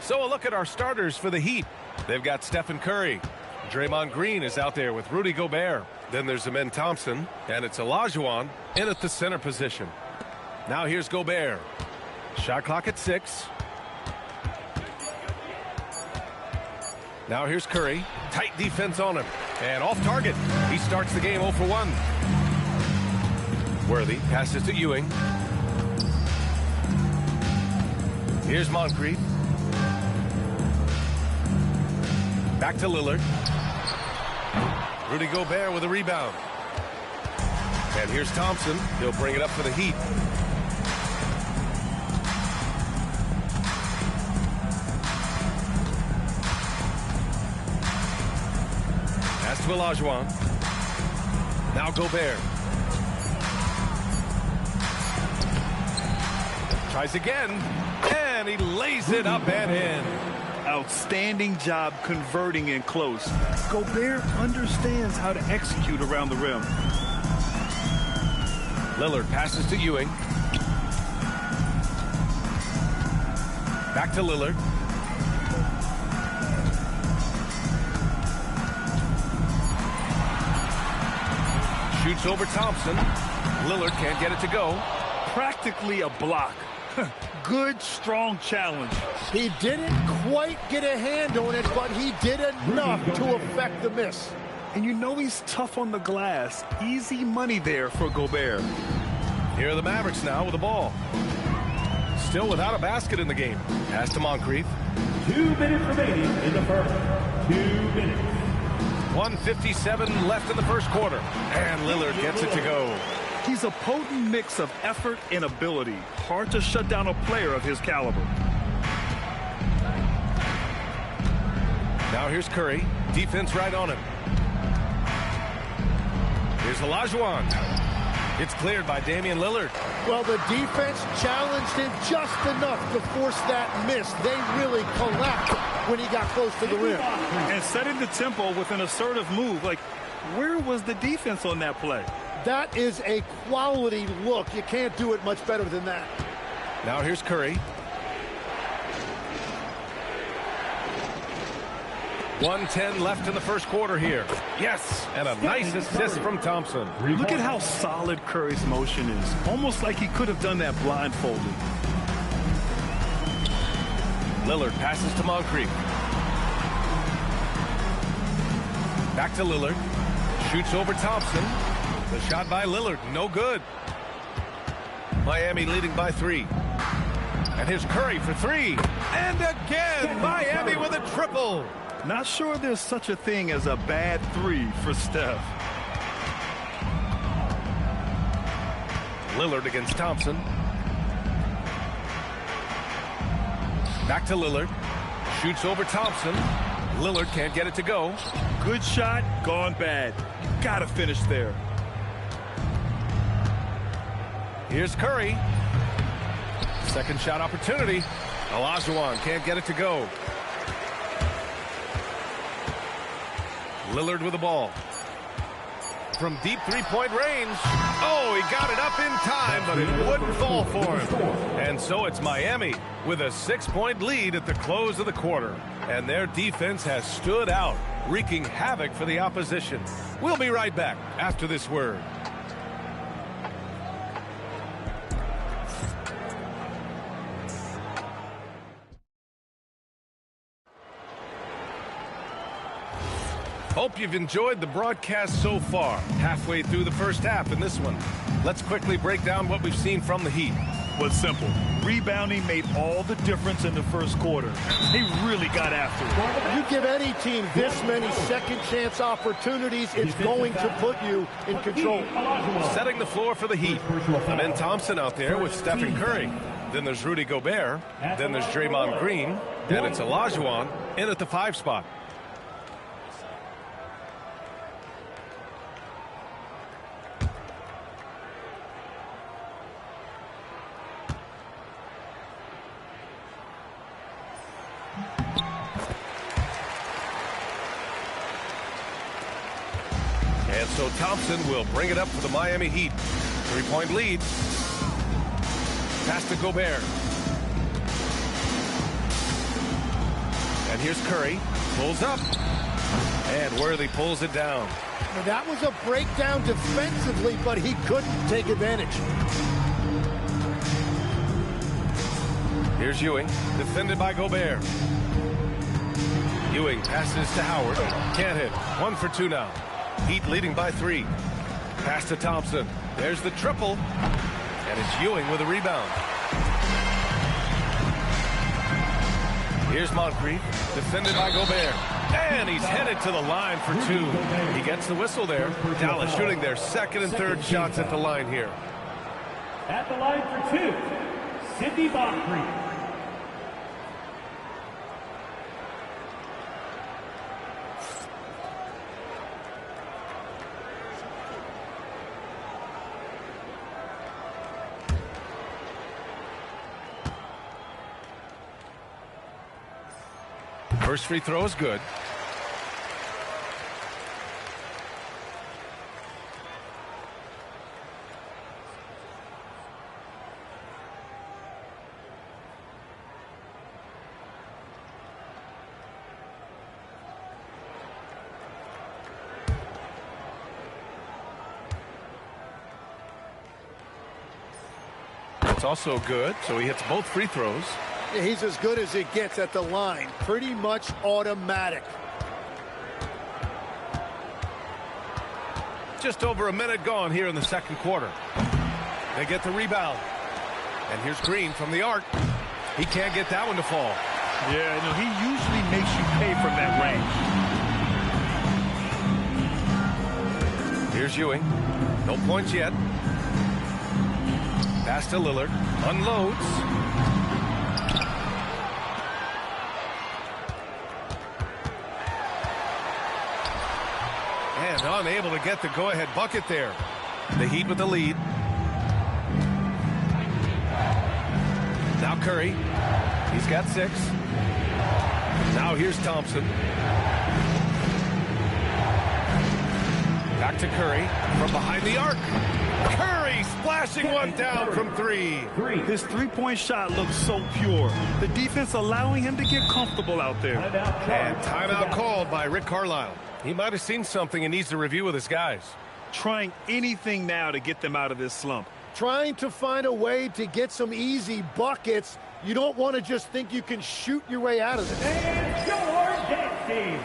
So a look at our starters for the Heat. They've got Stephen Curry. Draymond Green is out there with Rudy Gobert. Then there's Amen Thompson, and it's Olajuwon in at the center position. Now here's Gobert. Shot clock at 6. Now here's Curry. Tight defense on him. And off target. He starts the game 0 for 1. Worthy passes to Ewing. Here's Moncrief. Back to Lillard. Rudy Gobert with a rebound. And here's Thompson. He'll bring it up for the Heat. Pass to Olajuwon. Now Gobert. Tries again. And he lays it up and in. Outstanding job converting in close. Gobert understands how to execute around the rim. Lillard passes to Ewing. Back to Lillard. Shoots over Thompson. Lillard can't get it to go. Practically a block. Good, strong challenge. He didn't quite get a hand on it, but he did enough to affect the miss. And you know he's tough on the glass. Easy money there for Gobert. Here are the Mavericks now with the ball. Still without a basket in the game. Pass to Moncrief. 2 minutes remaining in the first. 2 minutes. 1:57 left in the first quarter. And Lillard gets it to go. He's a potent mix of effort and ability. Hard to shut down a player of his caliber. Now here's Curry. Defense right on him. Here's Olajuwon. It's cleared by Damian Lillard. Well, the defense challenged him just enough to force that miss. They really collapsed when he got close to the rim. And setting the tempo with an assertive move. Like, where was the defense on that play? That is a quality look. You can't do it much better than that. Now here's Curry. 1:10 left in the first quarter here. Yes, and a nice assist from Thompson. Look at how solid Curry's motion is. Almost like he could have done that blindfolded. Lillard passes to Moncrief. Back to Lillard. Shoots over Thompson. The shot by Lillard, no good. Miami leading by 3. And here's Curry for 3. And again, Miami with a triple. Not sure there's such a thing as a bad 3 for Steph. Lillard against Thompson. Back to Lillard. Shoots over Thompson. Lillard can't get it to go. Good shot, gone bad. Gotta finish there. Here's Curry. Second shot opportunity. Olajuwon can't get it to go. Lillard with the ball. From deep three-point range. Oh, he got it up in time, but it wouldn't fall for him. And so it's Miami with a 6-point lead at the close of the quarter. And their defense has stood out, wreaking havoc for the opposition. We'll be right back after this word. Hope you've enjoyed the broadcast so far. Halfway through the first half in this one. Let's quickly break down what we've seen from the Heat. Well, simple. Rebounding made all the difference in the first quarter. They really got after it. You give any team this many second chance opportunities, it's going to put you in control. Setting the floor for the Heat. Amen Thompson out there with Stephen Curry. Then there's Rudy Gobert. Then there's Draymond Green. And it's Olajuwon in at the 5 spot. And so Thompson will bring it up for the Miami Heat. 3-point lead. Pass to Gobert. And here's Curry. Pulls up. And Worthy pulls it down. Now, that was a breakdown defensively, but he couldn't take advantage. Here's Ewing, defended by Gobert. Ewing passes to Howard. Can't hit. 1 for 2 now. Heat leading by 3. Pass to Thompson. There's the triple. And it's Ewing with a rebound. Here's Moncrief, defended by Gobert. And he's headed to the line for 2. He gets the whistle there. Dallas shooting their second and third shots at the line here. At the line for 2, Sidney Moncrief. First free throw is good. It's also good, so he hits both free throws. He's as good as it gets at the line. Pretty much automatic. Just over a minute gone here in the second quarter. They get the rebound. And here's Green from the arc. He can't get that one to fall. Yeah, no, he usually makes you pay from that range. Here's Ewing. No points yet. Pass to Lillard. Unloads. And unable to get the go-ahead bucket there. The Heat with the lead. Now Curry. He's got 6. Now here's Thompson. Back to Curry from behind the arc. Curry splashing one down from 3. His three-point shot looks so pure. The defense allowing him to get comfortable out there. And timeout called by Rick Carlisle. He might have seen something and needs to review with his guys. Trying anything now to get them out of this slump. Trying to find a way to get some easy buckets. You don't want to just think you can shoot your way out of this. And George Dancing.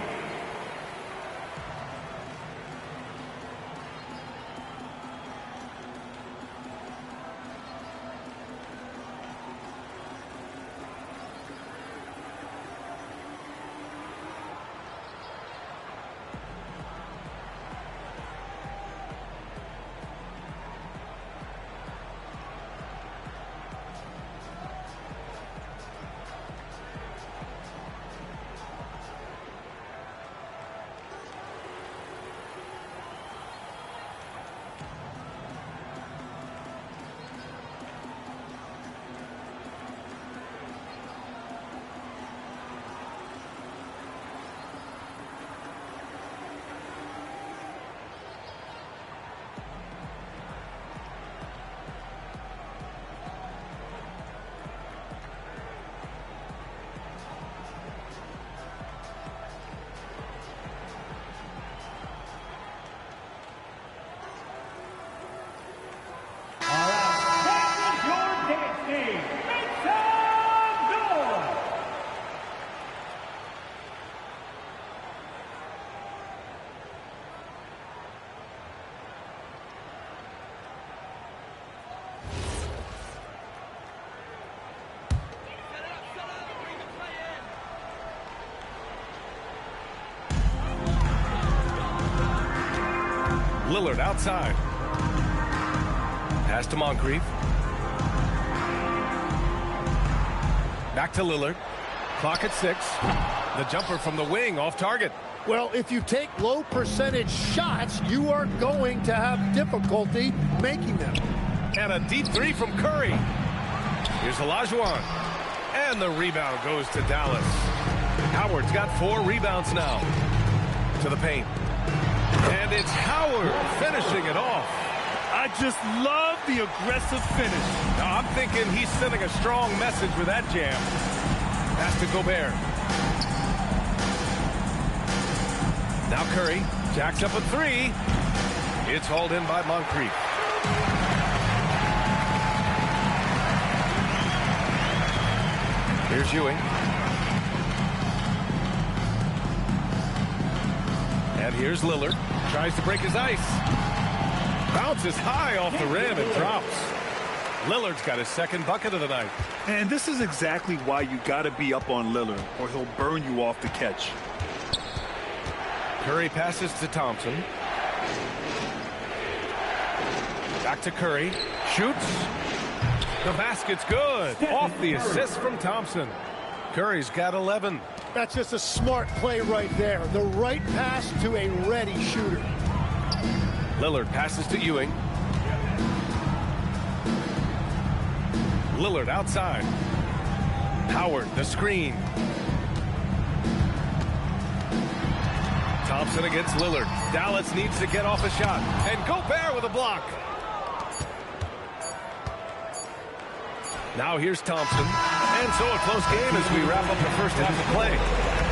Lillard outside. Pass to Moncrief. Back to Lillard. Clock at 6. The jumper from the wing off target. Well, if you take low percentage shots, you are going to have difficulty making them. And a deep 3 from Curry. Here's Olajuwon. And the rebound goes to Dallas. Howard's got 4 rebounds now. To the paint. And it's Howard finishing it off. I just love the aggressive finish. Now, I'm thinking he's sending a strong message with that jam. Pass to Gobert. Now Curry jacks up a three. It's hauled in by Moncrief. Here's Ewing. And here's Lillard. Tries to break his ice. Bounces high off the rim and drops. Lillard's got his second bucket of the night. And this is exactly why you got to be up on Lillard, or he'll burn you off the catch. Curry passes to Thompson. Back to Curry. Shoots. The basket's good. Off the assist from Thompson. Curry's got 11. That's just a smart play right there. The right pass to a ready shooter. Lillard passes to Ewing. Lillard outside. Howard, the screen. Thompson against Lillard. Dallas needs to get off a shot. And Gobert with a block. Now here's Thompson. And so a close game as we wrap up the first half of play.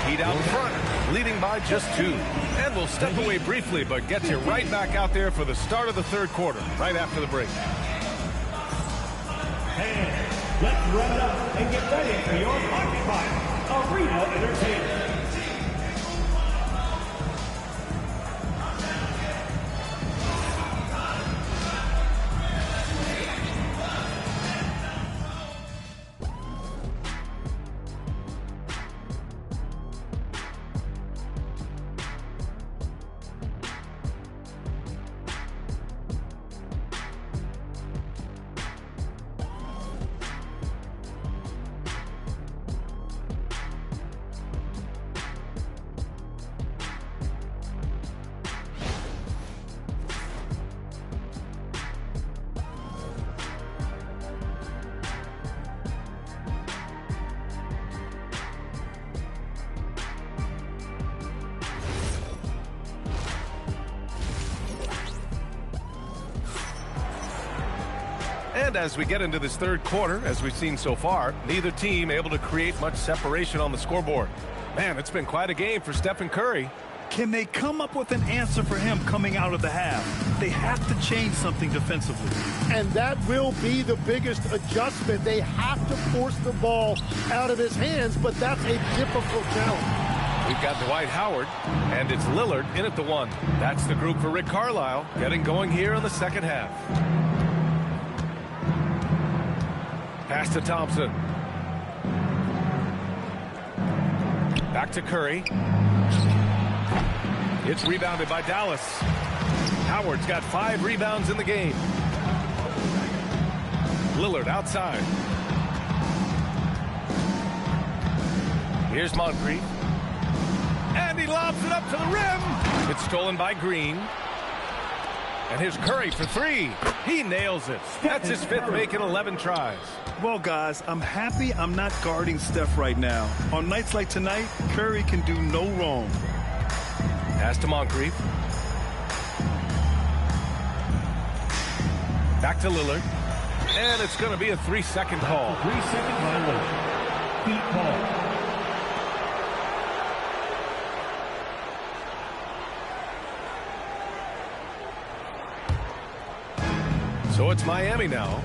Heat out front, leading by just 2. And we'll step away briefly, but get you right back out there for the start of the third quarter, right after the break. And let's rev it up and get ready for your Occupy Arena Entertainment. And as we get into this third quarter, as we've seen so far, neither team able to create much separation on the scoreboard. Man, it's been quite a game for Stephen Curry. Can they come up with an answer for him coming out of the half? They have to change something defensively. And that will be the biggest adjustment. They have to force the ball out of his hands, but that's a difficult challenge. We've got Dwight Howard, and it's Lillard in at the 1. That's the group for Rick Carlisle, getting going here in the second half. Pass to Thompson. Back to Curry. It's rebounded by Dallas. Howard's got 5 rebounds in the game. Lillard outside. Here's Moncrief. And he lobs it up to the rim. It's stolen by Green. And here's Curry for 3. He nails it. That's his 5th make in 11 tries. Well, guys, I'm happy I'm not guarding Steph right now. On nights like tonight, Curry can do no wrong. Pass to Moncrief. Back to Lillard. And it's going to be a 3-second call. 3-second violation. Heat ball. So it's Miami now.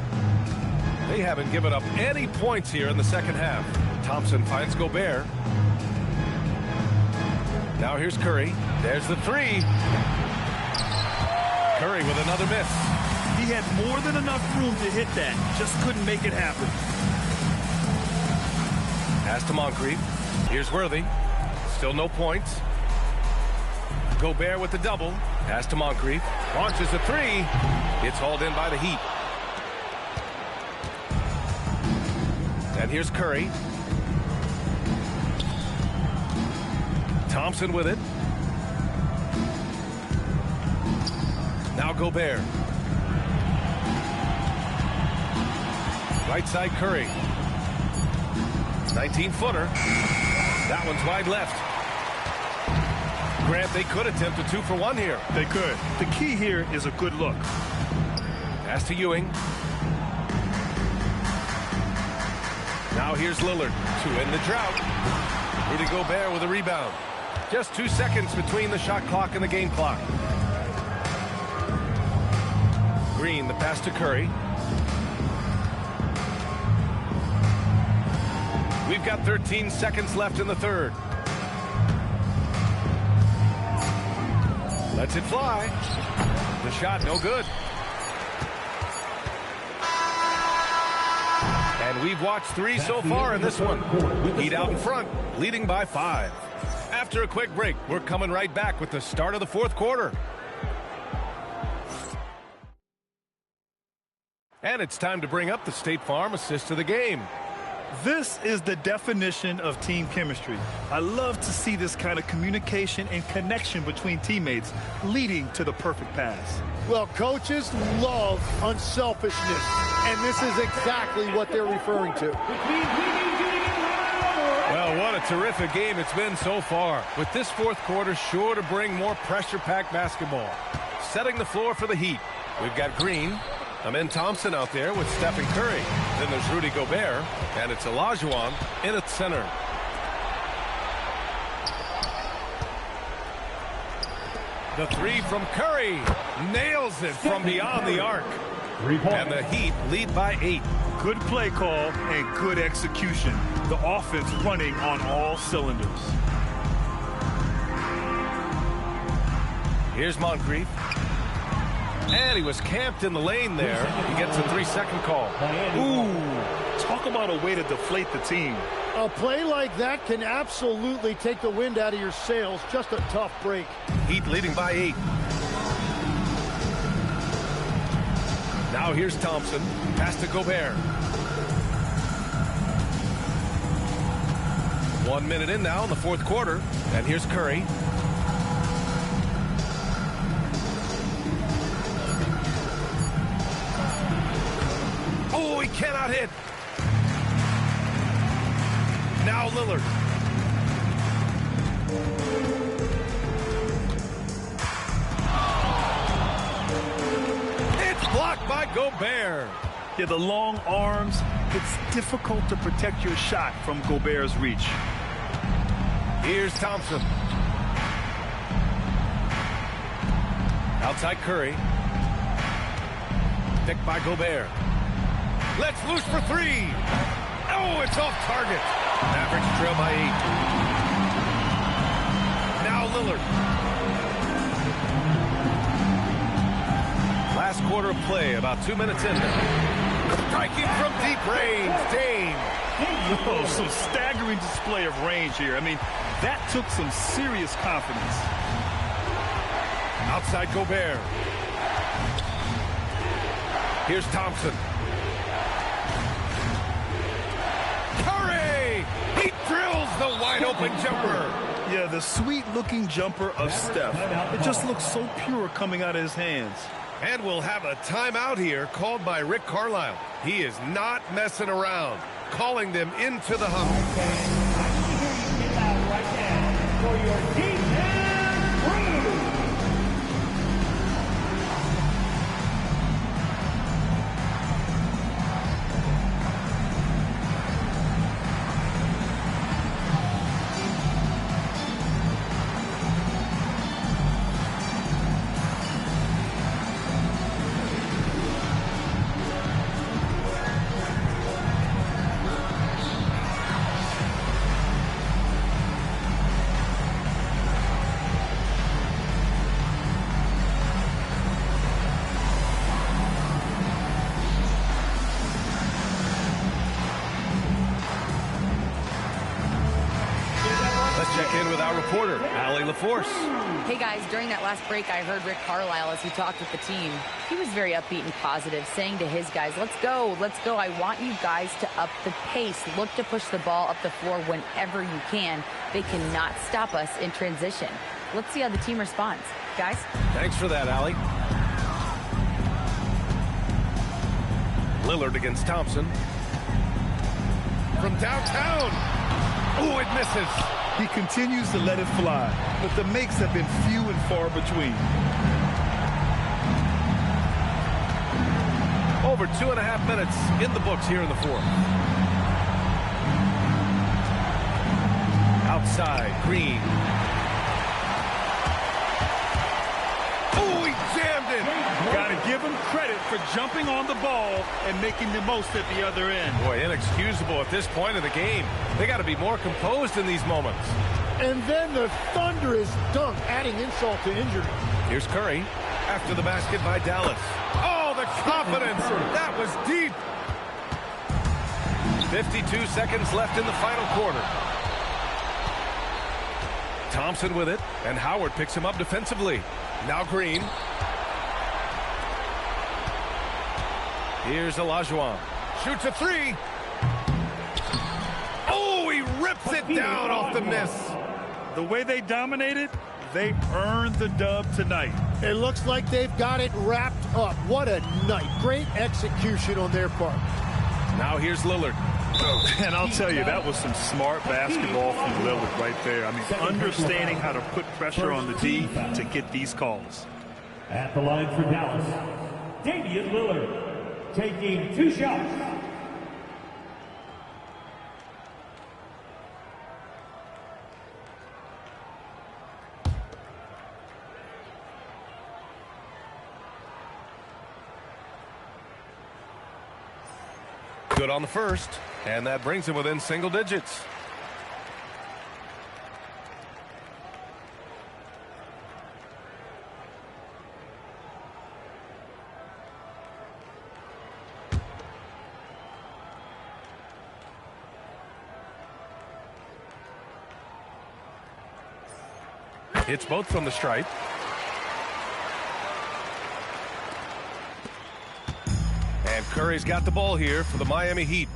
They haven't given up any points here in the second half. Thompson finds Gobert. Now here's Curry. There's the 3. Curry with another miss. He had more than enough room to hit that. Just couldn't make it happen. Pass to Moncrief. Here's Worthy. Still no points. Gobert with the double. Pass to Moncrief. Launches a 3. It's hauled in by the Heat. And here's Curry. Thompson with it. Now Gobert. Right side Curry. 19-footer. That one's wide left. Grant, they could attempt a 2-for-1 here. They could. The key here is a good look. Pass to Ewing. Now here's Lillard to end the drought. Rudy Gobert with a rebound. Just 2 seconds between the shot clock and the game clock. Green, the pass to Curry. We've got 13 seconds left in the third. Lets it fly. The shot no good. And we've watched 3 so far in this one. Heat out in front, leading by 5. After a quick break, we're coming right back with the start of the fourth quarter. And it's time to bring up the State Farm assist of the game. This is the definition of team chemistry. I love to see this kind of communication and connection between teammates leading to the perfect pass. Well, coaches love unselfishness, and this is exactly what they're referring to. Well, what a terrific game it's been so far. With this fourth quarter sure to bring more pressure-packed basketball. Setting the floor for the Heat. We've got Green, Amen Thompson out there with Stephen Curry. Then there's Rudy Gobert, and it's Olajuwon in at center. The three from Curry. Nails it from beyond the arc. And the Heat lead by 8. Good play call and good execution. The offense running on all cylinders. Here's Moncrief. And he was camped in the lane there. He gets a 3-second call. Ooh, talk about a way to deflate the team. A play like that can absolutely take the wind out of your sails. Just a tough break. Heat leading by 8. Now here's Thompson. Pass to Gobert. 1 minute in now in the fourth quarter. And here's Curry. Oh, he cannot hit. Now Lillard. It's blocked by Gobert. Yeah, the long arms. It's difficult to protect your shot from Gobert's reach. Here's Thompson. Outside Curry. Picked by Gobert. Let's loose for 3. Oh, it's off target. Mavericks trail by 8. Now Lillard. Last quarter of play, about 2 minutes in. Striking from deep range, Dame. Oh, some staggering display of range here. I mean, that took some serious confidence. Outside Gobert. Here's Thompson. Curry! He drills the wide-open jumper. Yeah, the sweet-looking jumper of Steph. It just looks so pure coming out of his hands. And we'll have a timeout here called by Rick Carlisle. He is not messing around, calling them into the huddle. Right now for your defense crew. Reporter Allie LaForce. Hey guys, during that last break I heard Rick Carlisle as he talked with the team. He was very upbeat and positive, saying to his guys, let's go, I want you guys to up the pace. Look to push the ball up the floor whenever you can. They cannot stop us in transition. Let's see how the team responds. Guys? Thanks for that, Allie. Lillard against Thompson. From downtown. Oh, it misses. He continues to let it fly, but the makes have been few and far between. Over 2.5 minutes in the books here in the fourth. Outside, Green. Brandon. Got to give him credit for jumping on the ball and making the most at the other end. Boy, inexcusable at this point of the game. They got to be more composed in these moments. And then the thunderous dunk, adding insult to injury. Here's Curry after the basket by Dallas. Oh, the confidence. That was deep. 52 seconds left in the final quarter. Thompson with it, and Howard picks him up defensively. Now Green. Here's Olajuwon. Shoots a three. Oh, he rips it down off the miss. The way they dominated, they earned the dub tonight. It looks like they've got it wrapped up. What a night. Great execution on their part. Now here's Lillard. And I'll tell you, that was some smart basketball from Lillard right there. I mean, understanding how to put pressure on the D to get these calls. At the line for Dallas, Damian Lillard taking 2 shots. Good on the first, and that brings him within single digits. Hits both from the stripe. And Curry's got the ball here for the Miami Heat.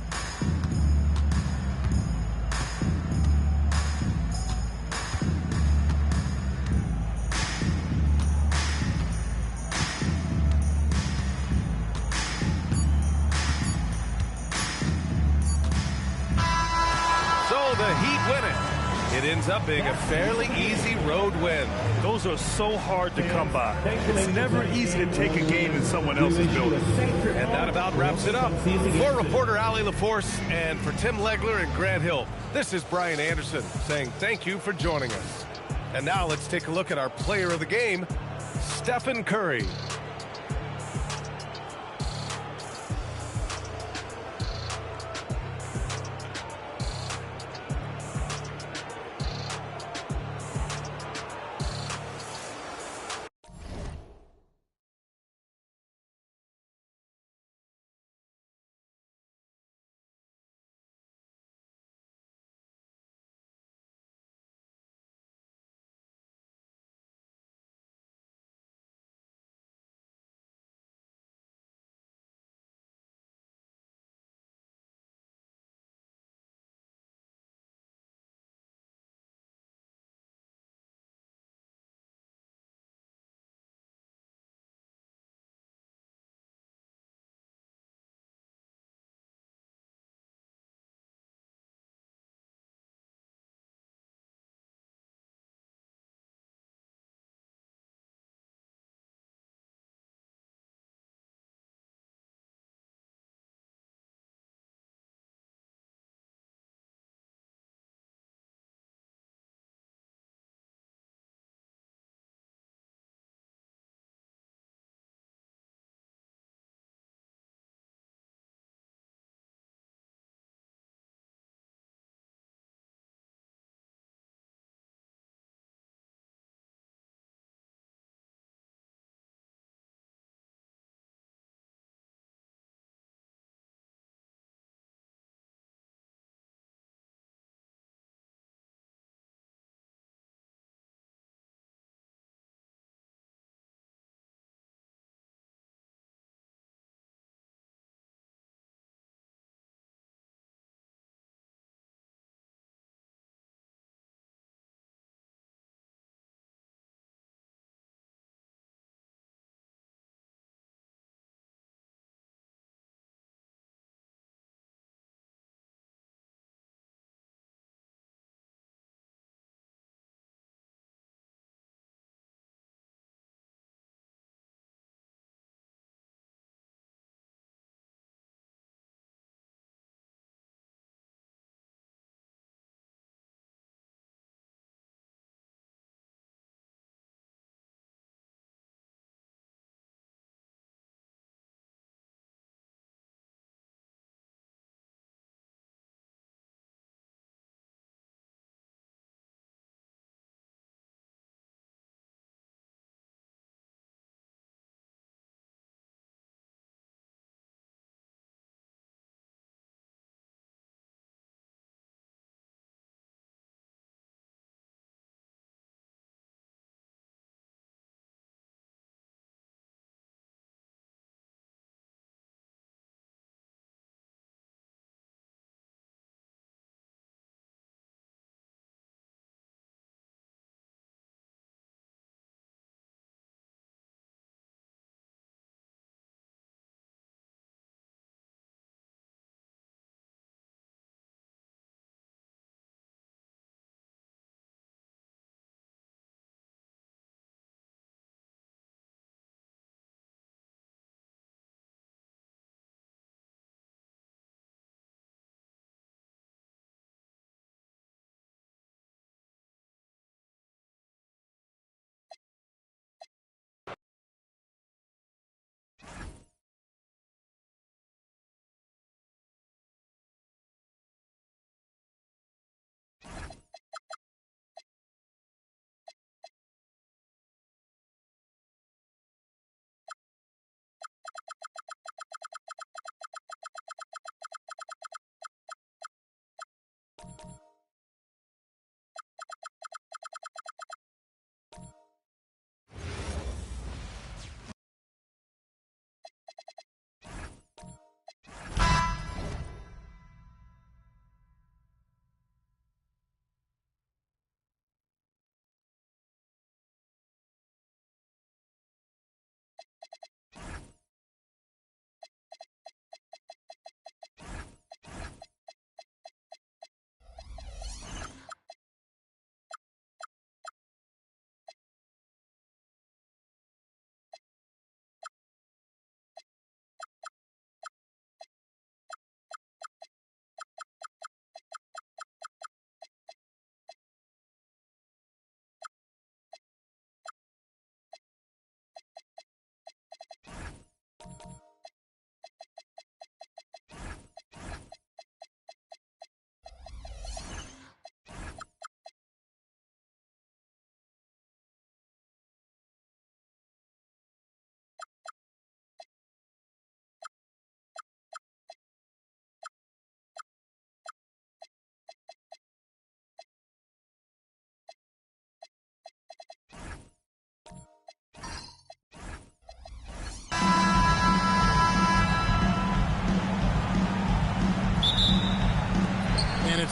So the Heat win it. It ends up being a fairly easy road win. Those are so hard to come by. It's never easy to take a game in someone else's building. And that about wraps it up. For reporter Allie LaForce and for Tim Legler and Grant Hill, this is Brian Anderson saying thank you for joining us. And now let's take a look at our player of the game, Stephen Curry.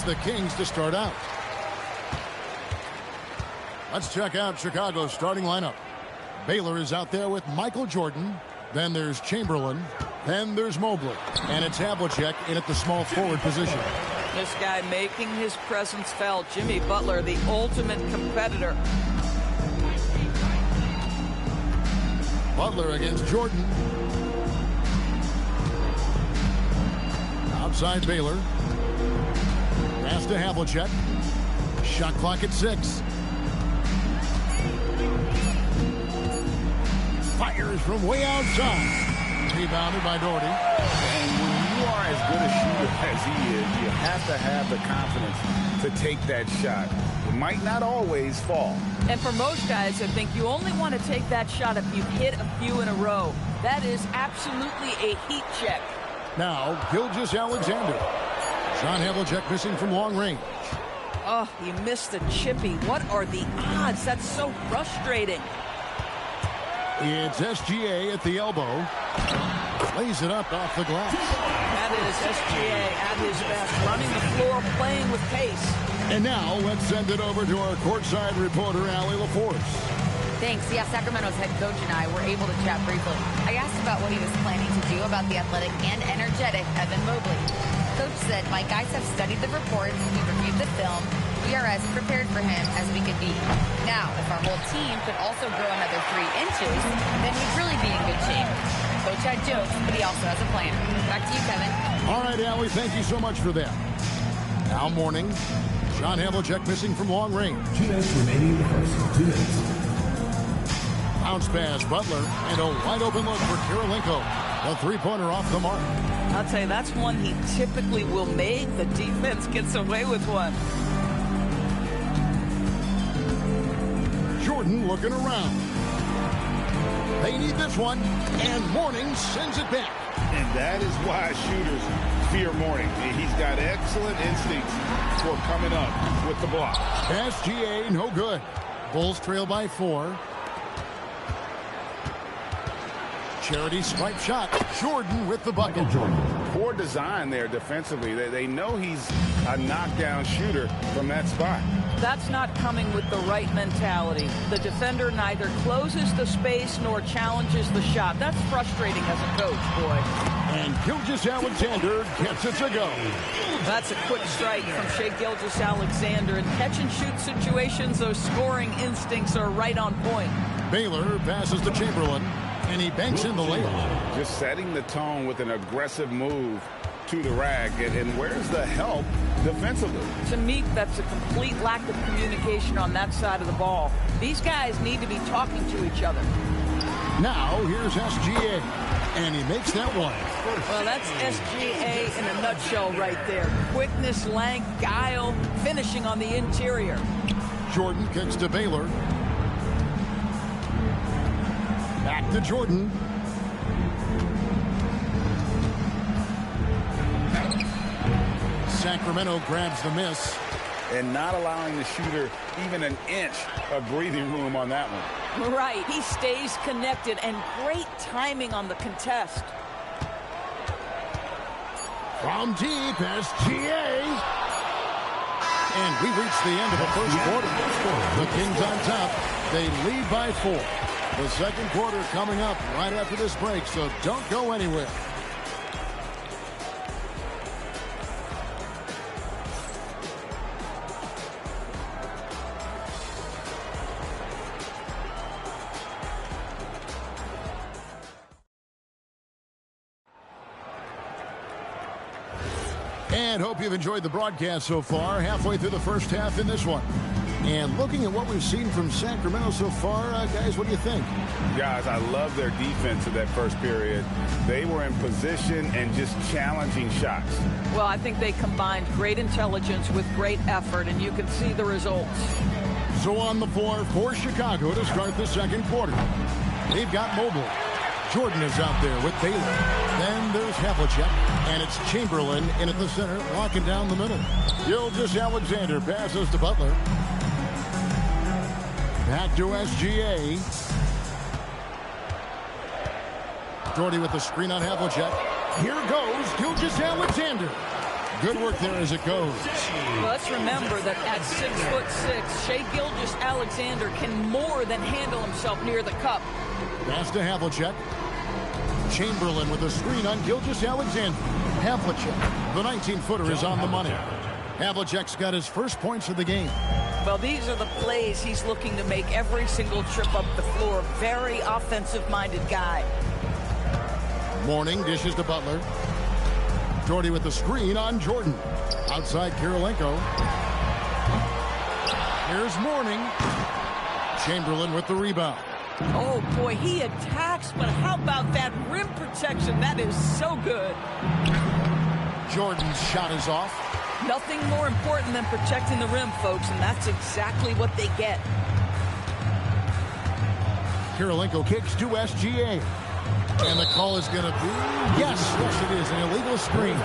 the Kings to start out. Let's check out Chicago's starting lineup. Baylor is out there with Michael Jordan. Then there's Chamberlain. Then there's Mobley. And it's Havlicek in at the small forward position. This guy making his presence felt. Jimmy Butler, the ultimate competitor. Butler against Jordan. Outside Baylor. Pass to Havlicek. Shot clock at 6. Fires from way outside. Rebounded by Doherty. And when you are as good a shooter as he is, you have to have the confidence to take that shot. It might not always fall. And for most guys, I think you only want to take that shot if you've hit a few in a row. That is absolutely a heat check. Now, Gilgeous-Alexander. John Havlicek missing from long range. Oh, he missed the chippy. What are the odds? That's so frustrating. It's SGA at the elbow. Lays it up off the glass. That is SGA at his best, running the floor, playing with pace. And now let's send it over to our courtside reporter, Allie LaForce. Thanks. Yeah, Sacramento's head coach and I were able to chat briefly. I asked about what he was planning to do about the athletic and energetic Evan Mobley. Coach said, my guys have studied the reports, we've reviewed the film, we are as prepared for him as we could be. Now, if our whole team could also grow another 3 inches, then we'd really be in good shape. Coach had jokes, but he also has a plan. Back to you, Kevin. All right, Allie, thank you so much for that. Al Morning, John Havlicek missing from long range. 2 minutes remaining in the first. 2 minutes. Bounce pass, Butler, and a wide open look for Kirilenko. A three-pointer off the mark. I'll tell you, that's one he typically will make. The defense gets away with one. Jordan looking around. They need this one, and Mourning sends it back. And that is why shooters fear Mourning. He's got excellent instincts for coming up with the block. SGA, no good. Bulls trail by 4. Charity stripe shot. Jordan with the bucket. Poor design there defensively. They know he's a knockdown shooter from that spot. That's not coming with the right mentality. The defender neither closes the space nor challenges the shot. That's frustrating as a coach, boy. And Gilgeous-Alexander gets it to go. That's a quick strike from Shai Gilgeous-Alexander. In catch-and-shoot situations, those scoring instincts are right on point. Baylor passes to Chamberlain, and he banks in the layup. Just setting the tone with an aggressive move to the rack. And where's the help defensively? To me, that's a complete lack of communication on that side of the ball. These guys need to be talking to each other. Now, here's SGA, and he makes that one. Well, that's SGA in a nutshell right there. Quickness, length, guile, finishing on the interior. Jordan kicks to Baylor. Back to Jordan. Sacramento grabs the miss. And not allowing the shooter even an inch of breathing room on that one. Right. He stays connected, and great timing on the contest. From deep, SGA. And we reach the end of the first quarter. The Kings on top. They lead by 4. The second quarter coming up right after this break, so don't go anywhere. And hope you've enjoyed the broadcast so far. Halfway through the first half in this one. And looking at what we've seen from Sacramento so far, guys, what do you think? Guys, I love their defense in that first period. They were in position and just challenging shots. Well, I think they combined great intelligence with great effort, and you can see the results. So on the floor for Chicago to start the second quarter. They've got Mobley. Jordan is out there with Baylor. Then there's Havlicek, and it's Chamberlain in at the center, locking down the middle. Gilgeous-Alexander passes to Butler. Back to SGA. Doherty with the screen on Havlicek. Here goes Gilgeous-Alexander. Good work there as it goes. Well, let's remember that at 6'6", Shai Gilgeous-Alexander can more than handle himself near the cup. Pass to Havlicek. Chamberlain with a screen on Gilgeous-Alexander. Havlicek, the 19-footer, is on the money. Havlicek's got his first points of the game. Well, these are the plays he's looking to make every single trip up the floor. Very offensive-minded guy. Mourning dishes to Butler. Jordy with the screen on Jordan. Outside Kirilenko. Here's Mourning. Chamberlain with the rebound. Oh, boy, he attacks, but how about that rim protection? That is so good. Jordan's shot is off. Nothing more important than protecting the rim, folks, and that's exactly what they get. Kirilenko kicks to SGA. And the call is going to be, yes, it is, an illegal screen.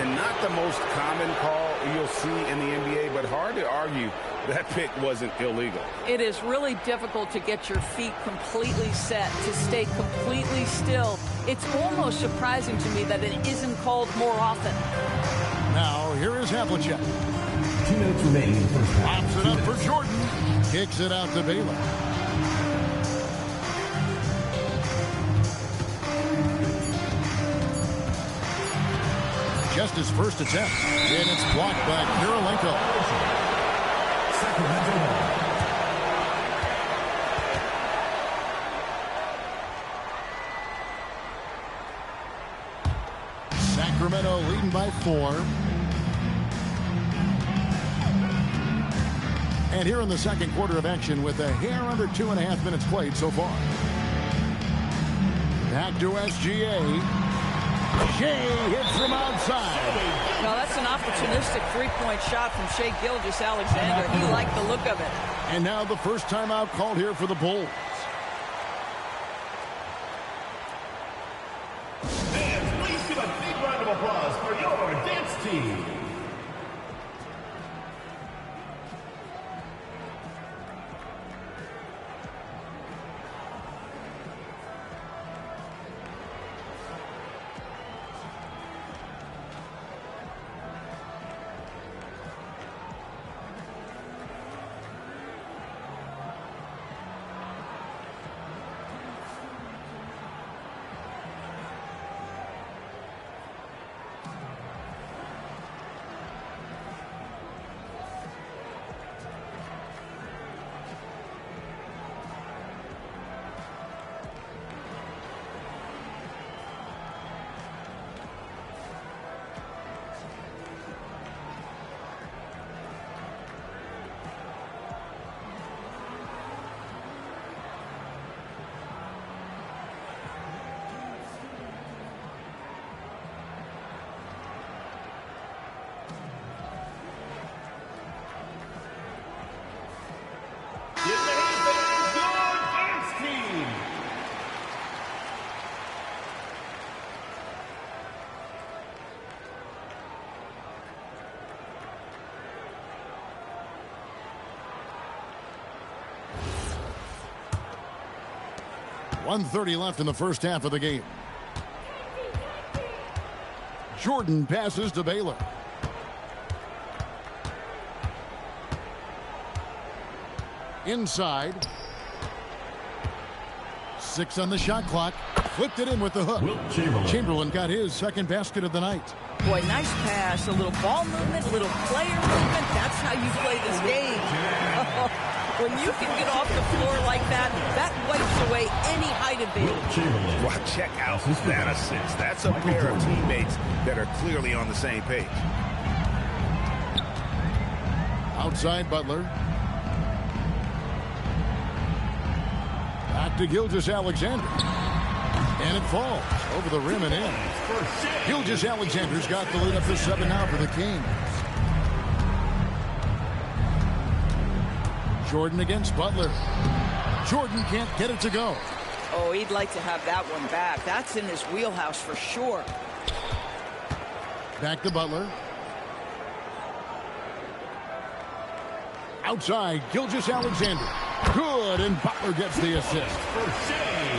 And not the most common call you'll see in the NBA, but hard to argue that pick wasn't illegal. It is really difficult to get your feet completely set, to stay completely still. It's almost surprising to me that it isn't called more often. Now, here is Havlicek. 2 minutes remaining in the first half. Pops it up for Jordan. Kicks it out to Baylor. Just his first attempt, and it's blocked by Kirilenko. Sacramento leading by 4. And here in the second quarter of action with a hair under 2.5 minutes played so far. Back to SGA. Shai hits from outside. Now that's an opportunistic three-point shot from Shai Gilgeous-Alexander. He liked the look of it. And now the first timeout called here for the Bulls. Fans, please give a big round of applause for your dance team. .130 left in the first half of the game. Jordan passes to Baylor. Inside. 6 on the shot clock. Flipped it in with the hook. Chamberlain got his second basket of the night. Boy, nice pass. A little ball movement, a little player movement. That's how you play this game. When you can get off the floor like that, that wipes away any height advantage. Well, check out that assist. That's a pair of teammates that are clearly on the same page. Outside Butler. Back to Gilgeous-Alexander. And it falls over the rim and in. Gilgeous-Alexander's got the lead up to 7 now for the Kings. Jordan against Butler. Jordan can't get it to go. Oh, he'd like to have that one back. That's in his wheelhouse for sure. Back to Butler. Outside, Gilgeous-Alexander. Good, and Butler gets the assist.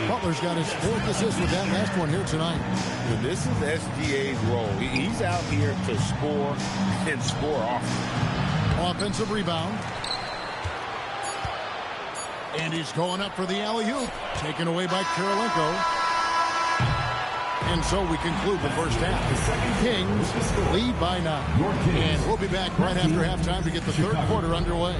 Butler's got his 4th assist with that last one here tonight. This is SGA's role. He's out here to score and score often. Offensive rebound. And he's going up for the alley-oop. Taken away by Kirilenko. And so we conclude the first half. Kings lead by 9. And we'll be back right after halftime to get the third quarter underway.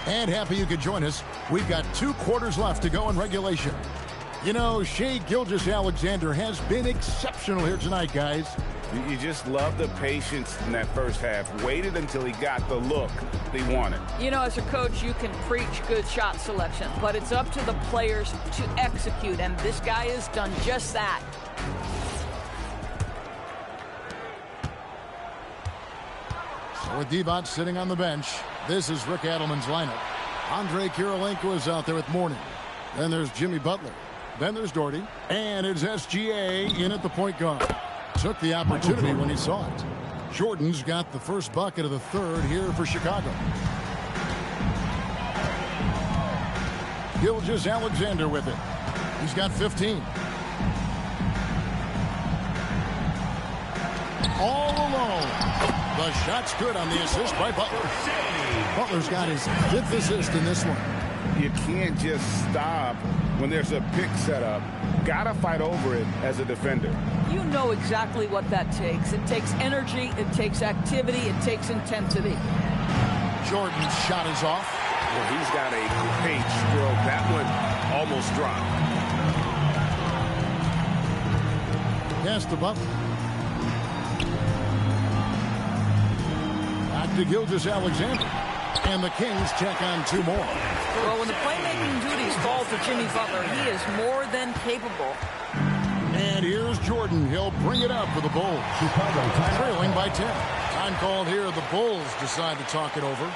And happy you could join us. We've got 2 quarters left to go in regulation. You know, Shai Gilgeous-Alexander has been exceptional here tonight, guys. You just love the patience in that first half. Waited until he got the look he wanted. You know, as a coach, you can preach good shot selection, but it's up to the players to execute, and this guy has done just that. So with Divac sitting on the bench, this is Rick Adelman's lineup. Andre Kirilenko is out there with Mourning. Then there's Jimmy Butler. Then there's Doherty. And it's SGA in at the point guard. Took the opportunity when he saw it. Jordan's got the first bucket of the third here for Chicago. Gilgeous-Alexander with it. He's got 15. All alone. The shot's good on the assist by Butler. Butler's got his 5th assist in this one. You can't just stop when there's a pick set up. Gotta fight over it as a defender. You know exactly what that takes. It takes energy, it takes activity, it takes intensity. Jordan's shot is off. Well, he's got a great stroke. That one almost dropped. Pass to Butler. Back to Gilgeous-Alexander. And the Kings check on 2 more. Well, when the playmaking duties fall to Jimmy Butler, he is more than capable. And here's Jordan. He'll bring it up for the Bulls. Trailing by 10. Time called here. The Bulls decide to talk it over.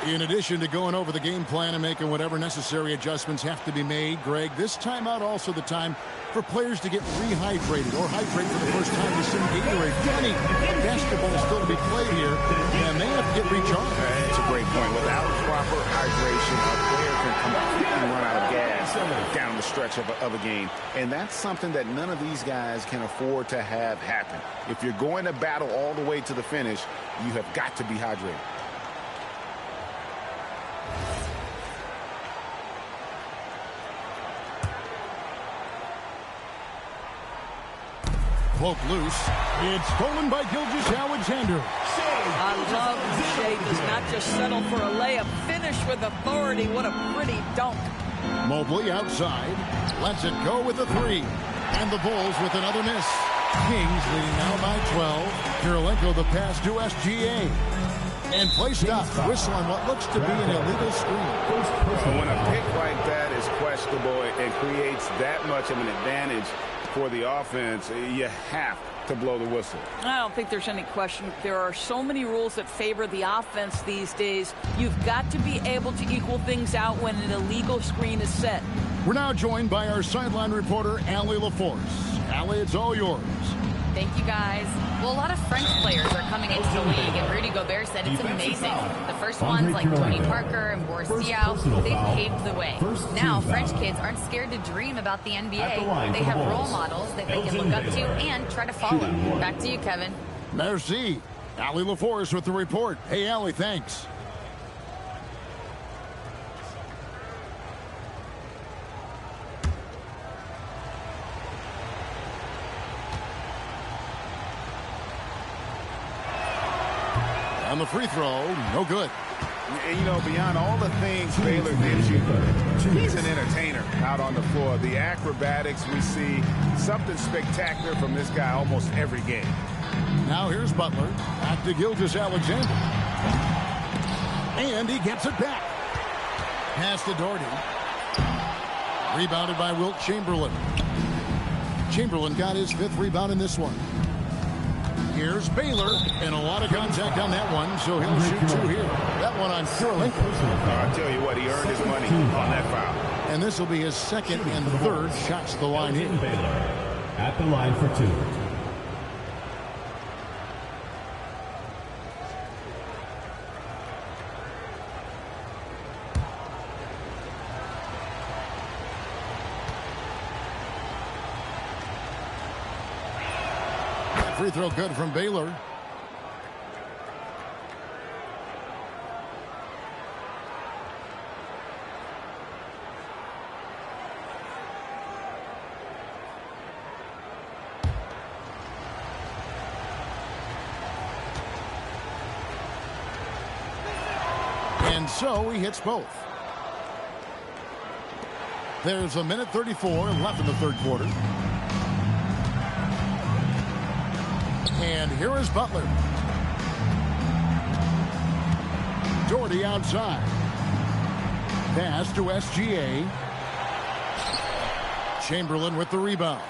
In addition to going over the game plan and making whatever necessary adjustments have to be made, Greg, this timeout also the time for players to get rehydrated or hydrate for the first time with some Gatorade. Plenty of basketball still to be played here, and they have to get recharged. That's a great point. Without proper hydration, a player can completely run out of gas down the stretch of a game. And that's something that none of these guys can afford to have happen. If you're going to battle all the way to the finish, you have got to be hydrated. Poke loose. It's stolen by Gilgeous-Alexander. I love Shai does not just settle for a layup. Finish with authority. What a pretty dunk. Mobley outside. Lets it go with a 3. And the Bulls with another miss. Kings leading now by 12. Kirilenko the pass to SGA. And play stop. Whistle on what looks to be an illegal screen. When a pick like that is questionable and creates that much of an advantage for the offense, you have to blow the whistle. I don't think there's any question. There are so many rules that favor the offense these days. You've got to be able to equal things out when an illegal screen is set. We're now joined by our sideline reporter, Allie LaForce. Allie, it's all yours. Thank you, guys. Well, a lot of French players are coming coming into the league, and Rudy Gobert said it's amazing. The first ones like Tony Parker and Boris Diaw, they've paved the way. Now, French kids aren't scared to dream about the NBA. They have role models that they can look up to and try to follow. Back to you, Kevin. Merci. Allie LaForce with the report. Hey, Allie, thanks. On the free throw, no good. And, you know, beyond all the things Baylor gives you, he's an entertainer out on the floor. The acrobatics we see, something spectacular from this guy almost every game. Now here's Butler. Back to Gilgeous-Alexander. And he gets it back. Pass to Doherty. Rebounded by Wilt Chamberlain. Chamberlain got his 5th rebound in this one. Here's Baylor, and a lot of contact on that one, so he'll shoot 2 here. That one on Karolinko. I'll tell you what, he earned his money on that foul. And this will be his 2nd and 3rd shots to the line here. Baylor at the line for 2. Free throw good from Baylor. And so he hits both. There's a minute 34 left in the 3rd quarter. And here is Butler. Doherty outside. Pass to SGA. Chamberlain with the rebound.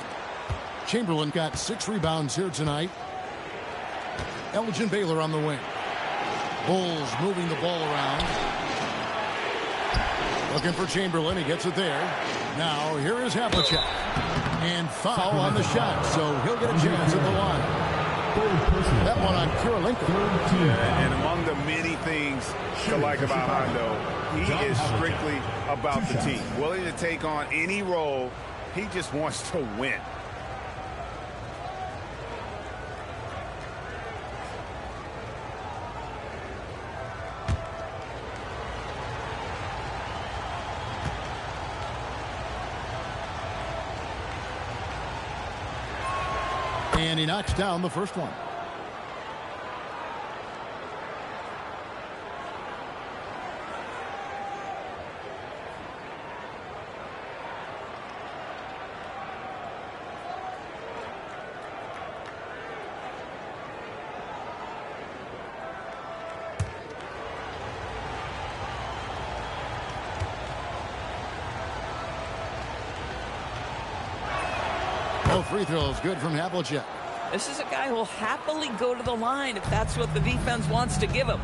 Chamberlain got 6 rebounds here tonight. Elgin Baylor on the wing. Bulls moving the ball around. Looking for Chamberlain. He gets it there. Now here is Havlicek. And foul on the shot, so he'll get a chance at the line. That one on Karolinko. And among the many things to like about Hondo, he is strictly about the team. Willing to take on any role. He just wants to win. And he knocks down the first one. Both free throws good from Havlicek. This is a guy who will happily go to the line if that's what the defense wants to give him.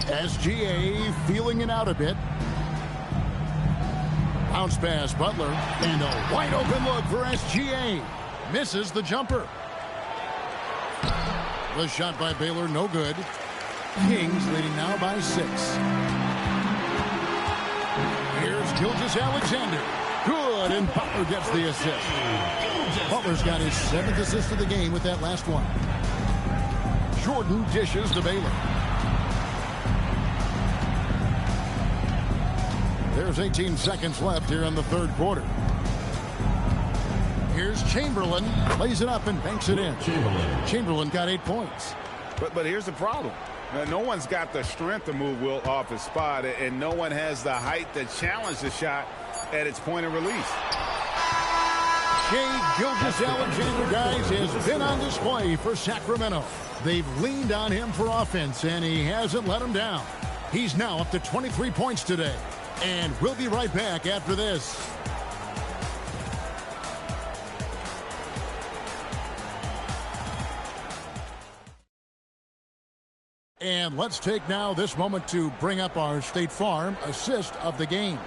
SGA feeling it out a bit. Bounce pass, Butler. And a wide open look for SGA. Misses the jumper. The shot by Baylor, no good. Kings leading now by 6. Here's Gilgeous-Alexander. Good, and Butler gets the assist. Butler's got his 7th assist of the game with that last one. Jordan dishes to Baylor. There's 18 seconds left here in the 3rd quarter. Here's Chamberlain. Plays it up and banks it in. Chamberlain got 8 points. But here's the problem. No one's got the strength to move Wilt off his spot, and no one has the height to challenge the shot at its point of release. Shai Gilgeous-Alexander, guys, has been on display for Sacramento. They've leaned on him for offense, and he hasn't let them down. He's now up to 23 points today. And we'll be right back after this. And let's take now this moment to bring up our State Farm assist of the game.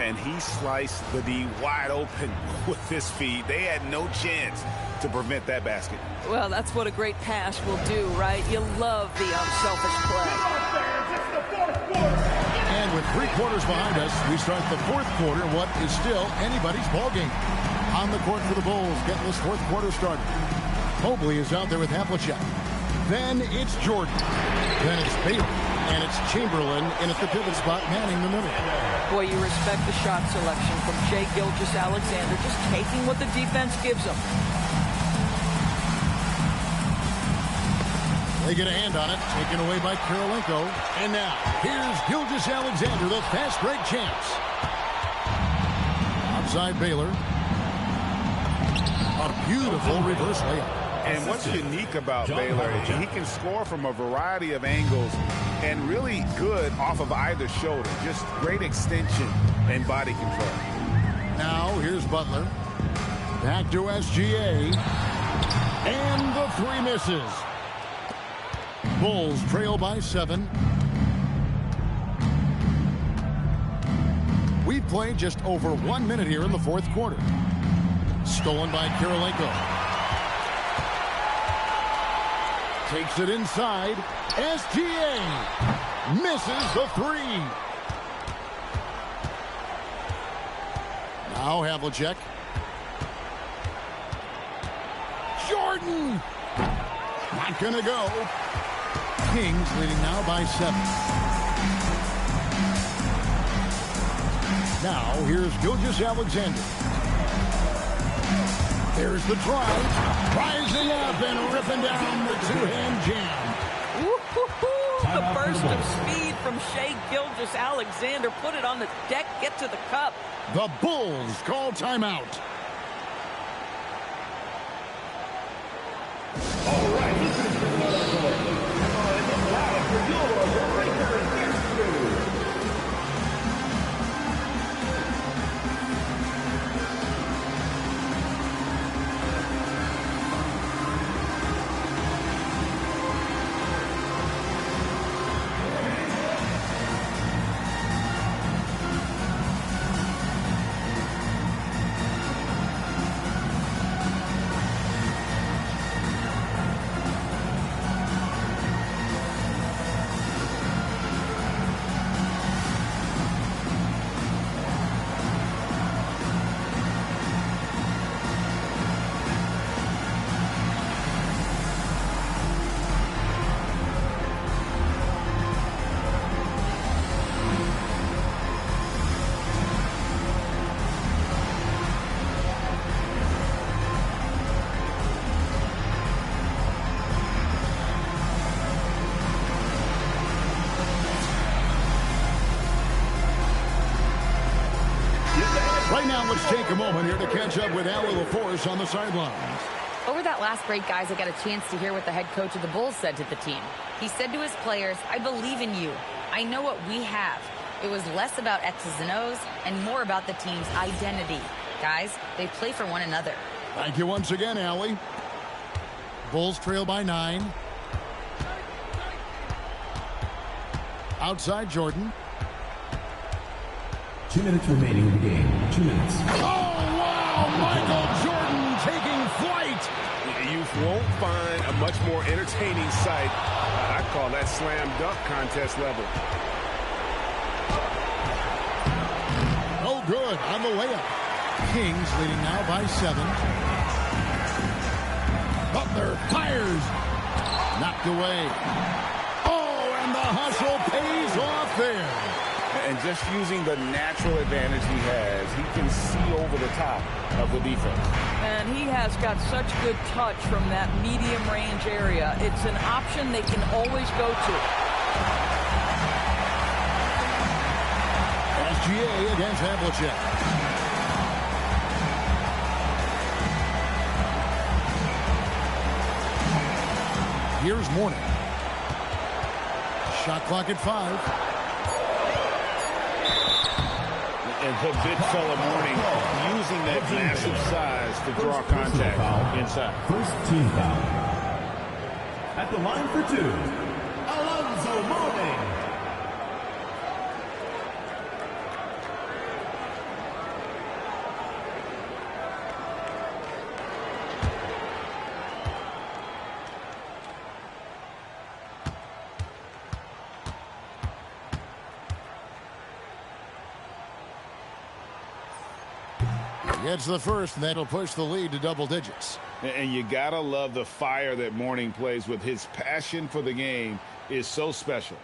And he sliced the D wide open with his feet. They had no chance to prevent that basket. Well, that's what a great pass will do, right? You love the unselfish play. And with 3 quarters behind us, we start the 4th quarter, what is still anybody's ballgame. On the court for the Bulls, getting this 4th quarter started. Mobley is out there with Havlicek. Then it's Jordan. Then it's Baylor. And it's Chamberlain in at the pivot spot, manning the middle. Boy, you respect the shot selection from Shai Gilgeous-Alexander, just taking what the defense gives him. They get a hand on it, taken away by Kirilenko. And now, here's Gilgeous-Alexander, the fast break champs. Outside Baylor. A beautiful reverse layup. And what's unique about Baylor, he can score from a variety of angles and really good off of either shoulder. Just great extension and body control. Now, here's Butler. Back to SGA. And the 3 misses. Bulls trail by 7. We've played just over 1 minute here in the 4th quarter. Stolen by Kirilenko. Takes it inside. SGA misses the 3. Now Havlicek. Jordan. Not gonna go. Kings leading now by 7. Now here's Gilgeous-Alexander. There's the drive. Rising up and ripping down the 2-hand jam. Woo-hoo-hoo. The burst of speed from Shai Gilgeous-Alexander. Put it on the deck, get to the cup. The Bulls call timeout. All right, this is the time for your breaker history. Right now, let's take a moment here to catch up with Allie LaForce on the sidelines. Over that last break, guys, I got a chance to hear what the head coach of the Bulls said to the team. He said to his players, I believe in you. I know what we have. It was less about X's and O's and more about the team's identity. Guys, they play for one another. Thank you once again, Allie. Bulls trail by 9. Outside Jordan. 2 minutes remaining in the game. 2 minutes. Oh, wow! Michael Jordan taking flight. You won't find a much more entertaining sight. I call that slam dunk contest level. Oh, good on the layup. Kings leading now by 7. Butler fires. Knocked away. Oh, and the hustle pays off there. And just using the natural advantage he has, he can see over the top of the defense. And he has got such good touch from that medium range area. It's an option they can always go to. SGA against Havlicek. Here's Mourning. Shot clock at 5. And the big fella Mourning using that massive size to draw contact inside. First team foul. At the line for 2, Alonzo Mourning. Gets the first, and that'll push the lead to double digits. And you got to love the fire that Mourning plays with. His passion for the game is so special.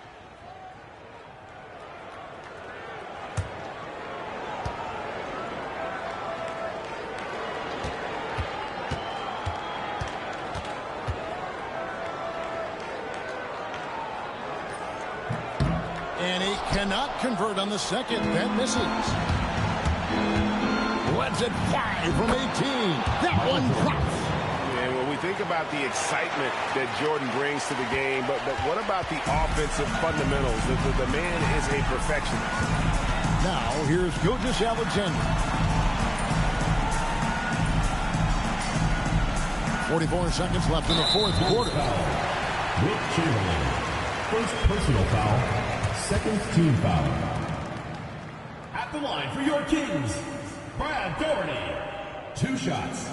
And he cannot convert on the second. That misses. Lets it fly from 18. That one drops. And when we think about the excitement that Jordan brings to the game, but what about the offensive fundamentals? The man is a perfectionist. Now, here's Gilgeous-Alexander. 44 seconds left in the fourth quarter. Wilt Chamberlain. First personal foul. Second team foul. At the line for your Kings, Brad Daugherty. 2 shots.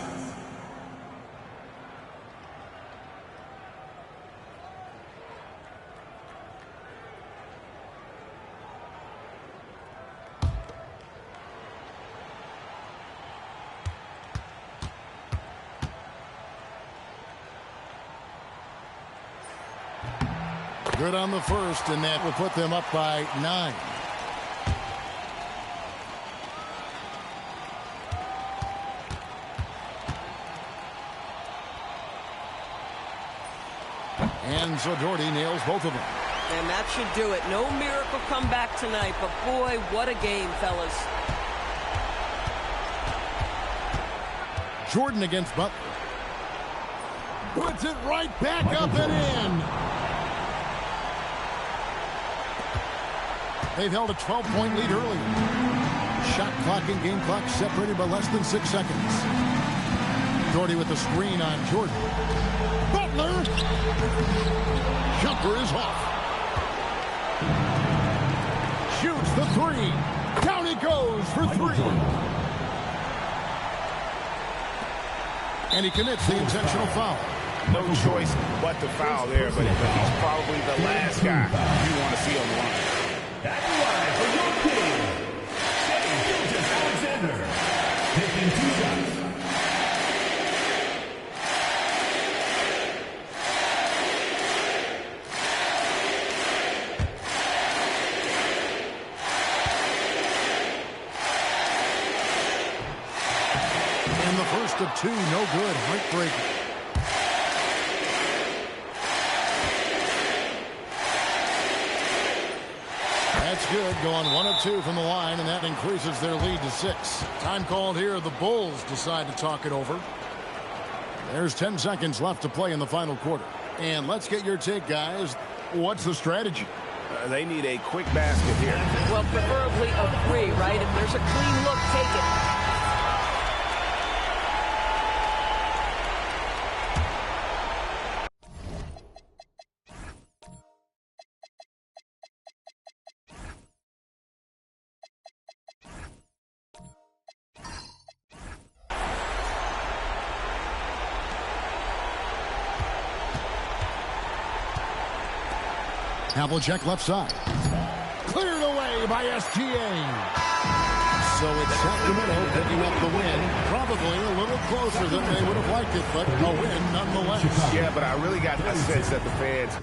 Good on the first, and that will put them up by 9. And so Daugherty nails both of them. And that should do it. No miracle comeback tonight, but boy, what a game, fellas. Jordan against Butler. Puts it right back up and in. They've held a 12-point lead earlier. Shot clock and game clock separated by less than 6 seconds. Daugherty with the screen on Jordan. Butler! Jumper is off. Shoots the 3. Down he goes for 3. And he commits the intentional foul. No choice but to foul there, but he's probably the last guy you want to see on the line. At the line for your king, Gilgeous-Alexander, taking 2 shots. And the first of 2, no good. Heartbreaker. That's good. Going 1 of 2 from the line, and that increases their lead to 6. Time called here. The Bulls decide to talk it over. There's 10 seconds left to play in the final quarter. And let's get your take, guys. What's the strategy? They need a quick basket here. Well, preferably a 3, right? If there's a clean look, take it. Havlicek left side. Cleared away by SGA. So it's Sacramento picking up the win. Probably a little closer than they would have liked it, but a win nonetheless. Yeah, but I really got the sense that the fans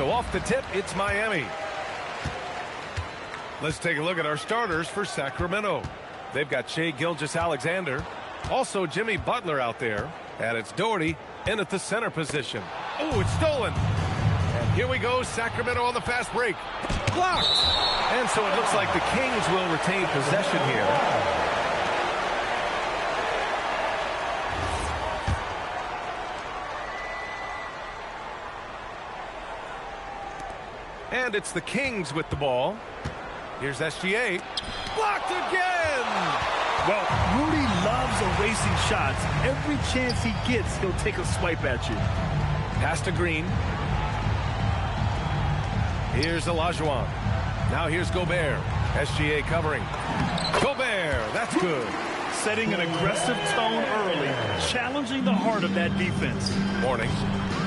So off the tip, it's Miami. Let's take a look at our starters for Sacramento. They've got Shai Gilgeous-Alexander. Also Jimmy Butler out there. And it's Doherty in at the center position. Oh, it's stolen. And here we go, Sacramento on the fast break. Blocked. And so it looks like the Kings will retain possession here. And it's the Kings with the ball. Here's SGA. Blocked again! Well, Rudy loves erasing shots. Every chance he gets, he'll take a swipe at you. Pass to Green. Here's Olajuwon. Now here's Gobert. SGA covering. Gobert, that's good. Setting an aggressive tone early, challenging the heart of that defense. Warning.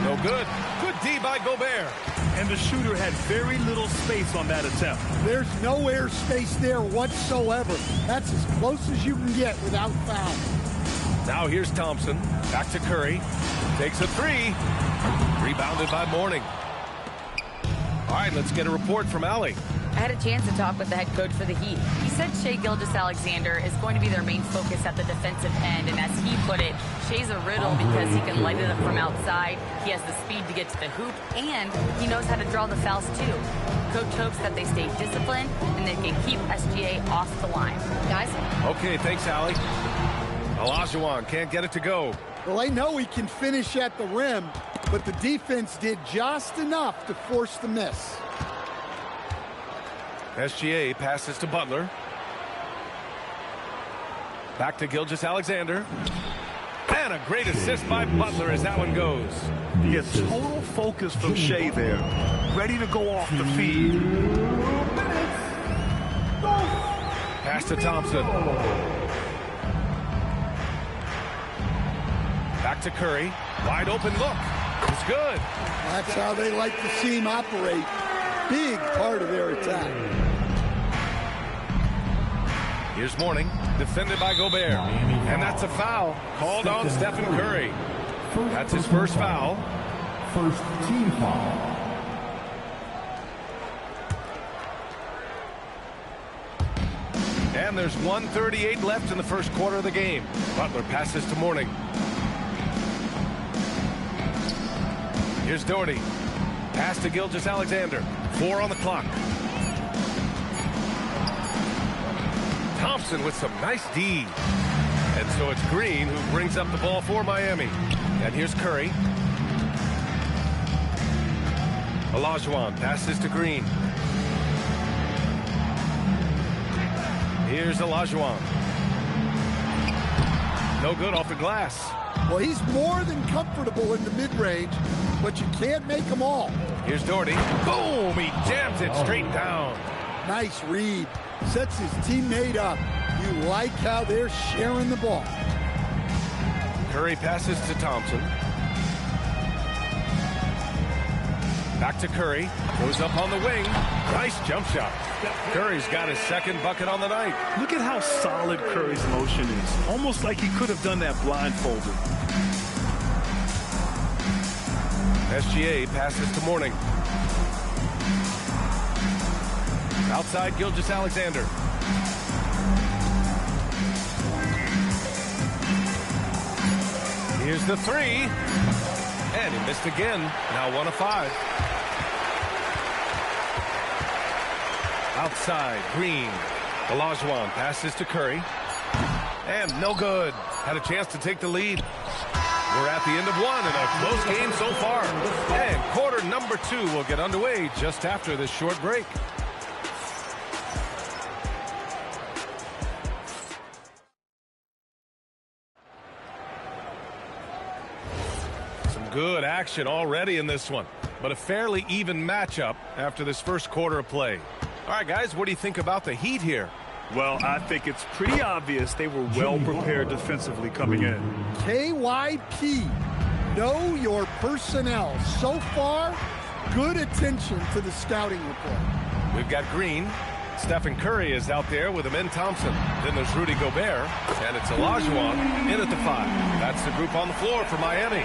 No good. Good D by Gobert. And the shooter had very little space on that attempt. There's no air space there whatsoever. That's as close as you can get without foul. Now here's Thompson. Back to Curry. Takes a three. Rebounded by Mourning. All right, let's get a report from Allie. I had a chance to talk with the head coach for the Heat. He said Shai Gilgeous-Alexander is going to be their main focus at the defensive end, and as he put it, Shai's a riddle because he can light it up from outside, he has the speed to get to the hoop, and he knows how to draw the fouls too. Coach hopes that they stay disciplined and they can keep SGA off the line. Guys? Okay, thanks, Allie. Olajuwon can't get it to go. Well, I know he can finish at the rim, but the defense did just enough to force the miss. SGA passes to Butler. Back to Gilgeous-Alexander. And a great assist by Butler as that one goes. Yeah, total focus from Shai there. Ready to go off the feed. Pass to Thompson. Back to Curry. Wide open look. It's good. That's how they like to see him operate. Big part of their attack. Here's Mourning, defended by Gobert. And that's a foul called on Stephen Curry. That's his first foul. First team foul. And there's 1:38 left in the first quarter of the game. Butler passes to Mourning. Here's Doherty. Pass to Gilgeous-Alexander. 4 on the clock. Thompson with some nice D. And so it's Green who brings up the ball for Miami. And here's Curry. Olajuwon passes to Green. Here's Olajuwon. No good off the glass. Well, he's more than comfortable in the mid-range, but you can't make them all. Here's Doherty. Boom! He jams it straight down. Nice read. Sets his teammate up. You like how they're sharing the ball. Curry passes to Thompson. Back to Curry. Goes up on the wing. Nice jump shot. Curry's got his second bucket on the night. Look at how solid Curry's motion is. Almost like he could have done that blindfolded. SGA passes to Mourning. Outside Gilgeous-Alexander. Here's the three. And he missed again. Now 1 of 5. Outside, Green. Olajuwon passes to Curry. And no good. Had a chance to take the lead. We're at the end of 1 and a close game so far. And quarter number 2 will get underway just after this short break. Some good action already in this one, but a fairly even matchup after this first quarter of play. All right, guys, what do you think about the Heat here? Well, I think it's pretty obvious they were well prepared defensively coming in. KYP, know your personnel. So far, good attention to the scouting report. We've got Green. Stephen Curry is out there with Amen Thompson. Then there's Rudy Gobert, and it's Olajuwon in at the 5. That's the group on the floor for Miami.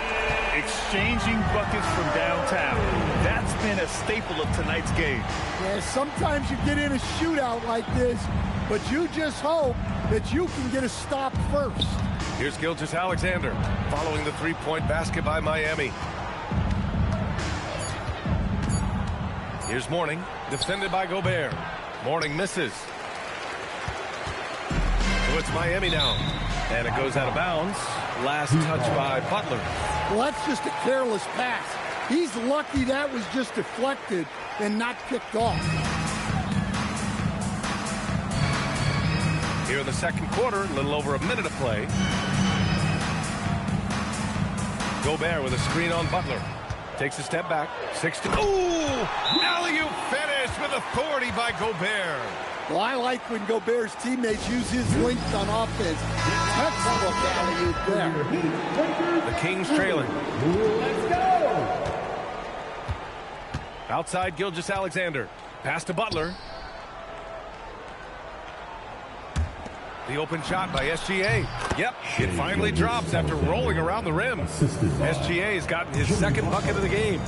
exchanging buckets from downtown. That's been a staple of tonight's game. Yeah, sometimes you get in a shootout like this, but you just hope that you can get a stop first. Here's Gilgeous-Alexander following the three-point basket by Miami. Here's Mourning, defended by Gobert. Mourning misses. So it's Miami now. And it goes out of bounds. Last touch by Butler. Well, that's just a careless pass. He's lucky that was just deflected and not picked off. Here in the second quarter, a little over a minute of play. Gobert with a screen on Butler. Takes a step back. 6-2. Ooh! Alley-oop finish with authority by Gobert. Well, I like when Gobert's teammates use his length on offense. Textbook alley-oop there. The Kings trailing. Let's go! Outside Gilgeous-Alexander. Pass to Butler. The open shot by SGA. Yep, it finally drops after rolling around the rim. SGA has gotten his second bucket of the game.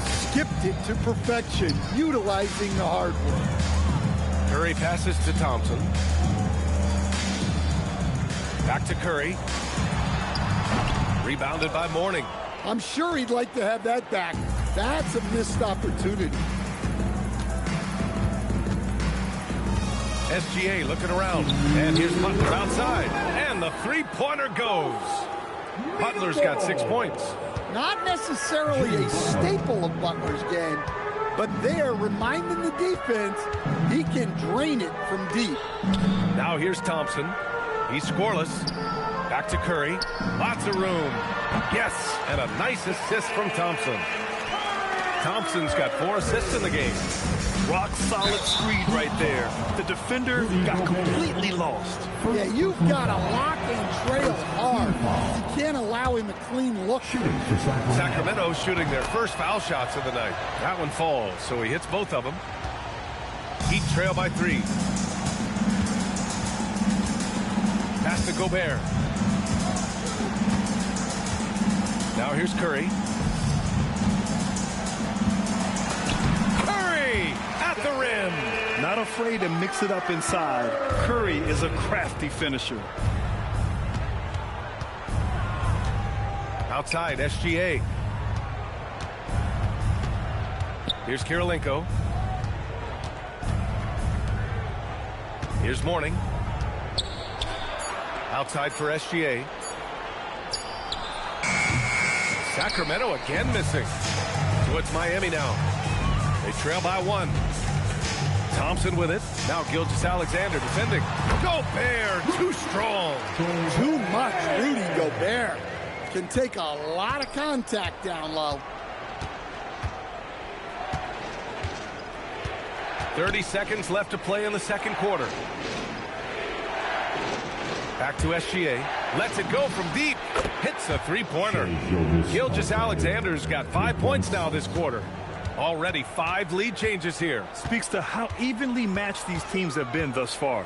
Skipped it to perfection, utilizing the hard work. Curry passes to Thompson. Back to Curry. Rebounded by Mourning. I'm sure he'd like to have that back. That's a missed opportunity. SGA looking around. And here's Butler outside. And the three-pointer goes. Butler's got 6 points. Not necessarily a staple of Butler's game, but they're reminding the defense he can drain it from deep. Now here's Thompson. He's scoreless. Back to Curry. Lots of room. Yes, and a nice assist from Thompson. Thompson's got 4 assists in the game. Rock solid screen right there. The defender got completely lost. Yeah, you've got to lock and trail hard. You can't allow him a clean look. Sacramento shooting their first foul shots of the night. That one falls, so he hits both of them. Heat trail by 3. Pass to Gobert. Now here's Curry. At the rim. Not afraid to mix it up inside. Curry is a crafty finisher. Outside, SGA. Here's Kirilenko. Here's Mourning. Outside for SGA. Sacramento again missing. So it's Miami now. They trail by 1. Thompson with it. Now Gilgeous-Alexander defending. Gobert, too strong. Too much. Rudy Gobert can take a lot of contact down low. 30 seconds left to play in the second quarter. Back to SGA. Lets it go from deep. Hits a three-pointer. Gilgeous-Alexander's got 5 points now this quarter. Already 5 lead changes here. Speaks to how evenly matched these teams have been thus far.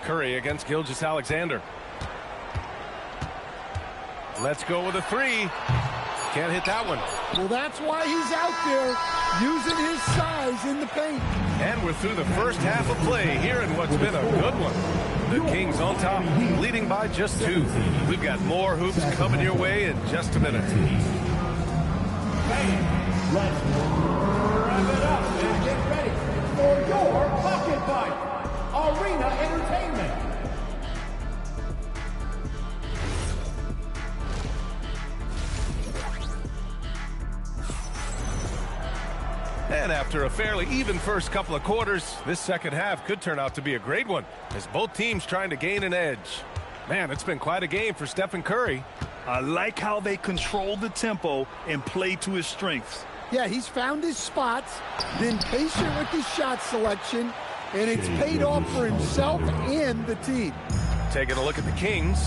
Curry against Gilgeous-Alexander. Let's go with a 3. Can't hit that one. Well, that's why he's out there using his size in the paint. And we're through the first half of play here in what's been a good one. The Kings on top, leading by just 2. We've got more hoops coming your way in just a minute. Hey, let's wrap it up and get ready for your Pocket Fight Arena Entertainment. And after a fairly even first couple of quarters, this second half could turn out to be a great one as both teams trying to gain an edge. Man, it's been quite a game for Stephen Curry. I like how they control the tempo and play to his strengths. Yeah, he's found his spots, been patient with his shot selection, and it's paid off for himself and the team. Taking a look at the Kings,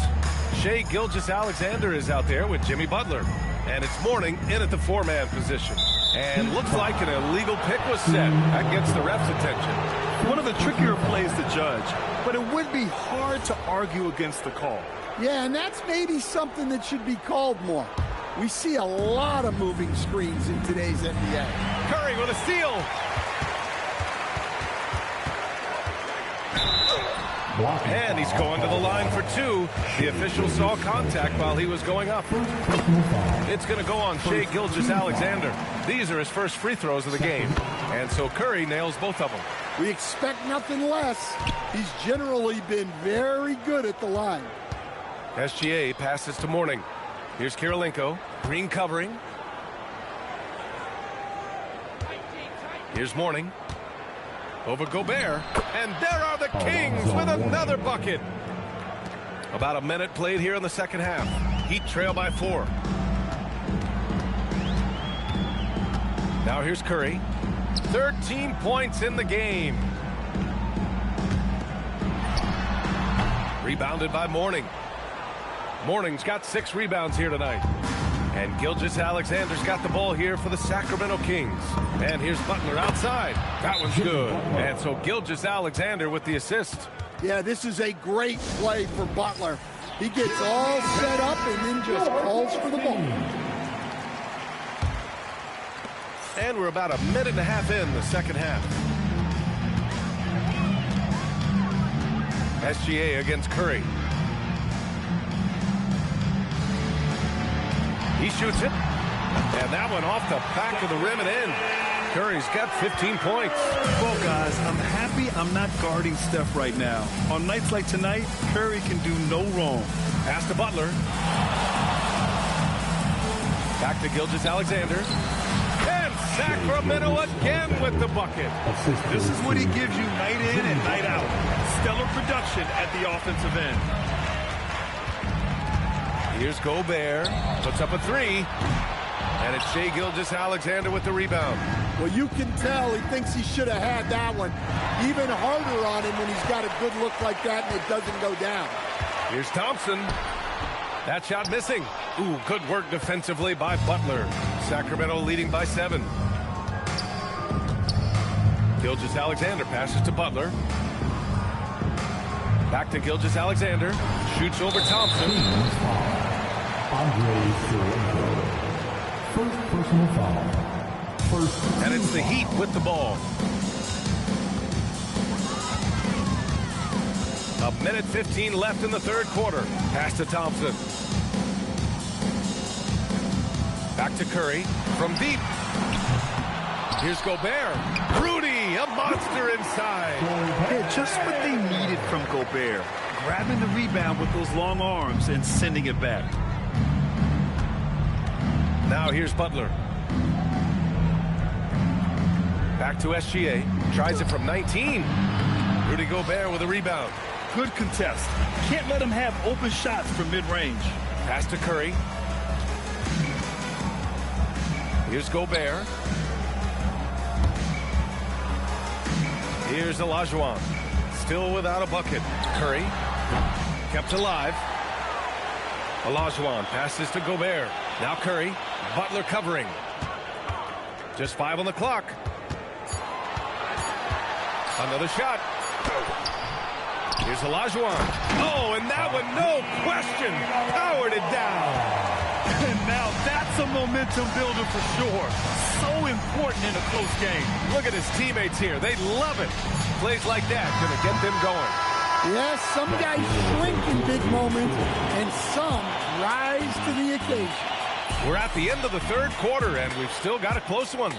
Shai Gilgeous-Alexander is out there with Jimmy Butler. And it's Mourning in at the 4-man position. And looks like an illegal pick was set. That gets the ref's attention. One of the trickier plays to judge, but it would be hard to argue against the call. Yeah, and that's maybe something that should be called more. We see a lot of moving screens in today's NBA. Curry with a steal. And he's going to the line for two. The official saw contact while he was going up. It's going to go on Shai Gilgeous-Alexander. These are his first free throws of the game. And so Curry nails both of them. We expect nothing less. He's generally been very good at the line. SGA passes to Mourning. Here's Kirilenko. Green covering. Here's Mourning. Over Gobert. And there are the Kings with another bucket. About a minute played here in the second half. Heat trail by 4. Now here's Curry. 13 points in the game. Rebounded by Mourning. Mourning's got 6 rebounds here tonight. And Gilgeous-Alexander's got the ball here for the Sacramento Kings. And here's Butler outside. That one's good. And so Gilgeous-Alexander with the assist. Yeah, this is a great play for Butler. He gets all set up and then just calls for the ball. And we're about a minute and a half in the second half. SGA against Curry. He shoots it. And that one off the back of the rim and in. Curry's got 15 points. Well, guys, I'm happy I'm not guarding Steph right now. On nights like tonight, Curry can do no wrong. Pass to Butler. Back to Gilgeous-Alexander. And Sacramento again with the bucket. This is what he gives you night in and night out. Stellar production at the offensive end. Here's Gobert. Puts up a 3. And it's Shai Gilgeous-Alexander with the rebound. Well, you can tell he thinks he should have had that one. Even harder on him when he's got a good look like that and it doesn't go down. Here's Thompson. That shot missing. Ooh, good work defensively by Butler. Sacramento leading by 7. Gilgeous-Alexander passes to Butler. Back to Gilgeous-Alexander. Shoots over Thompson. First personal foul. And it's the Heat with the ball. A minute 15 left in the third quarter. Pass to Thompson. Back to Curry from deep. Here's Gobert. Rudy, a monster inside. Yeah, just what they needed from Gobert. Grabbing the rebound with those long arms and sending it back. Now here's Butler. Back to SGA. Tries it from 19. Rudy Gobert with a rebound. Good contest. Can't let him have open shots from mid-range. Pass to Curry. Here's Gobert. Here's Olajuwon. Still without a bucket. Curry. Kept alive. Olajuwon passes to Gobert. Now Curry. Butler covering. Just 5 on the clock. Another shot. Here's Olajuwon. Oh, and that one, no question, powered it down. And now that's a momentum builder for sure. So important in a close game. Look at his teammates here. They love it. Plays like that going to get them going. Yes, some guys shrink in big moments, and some rise to the occasion. We're at the end of the third quarter, and we've still got a close one.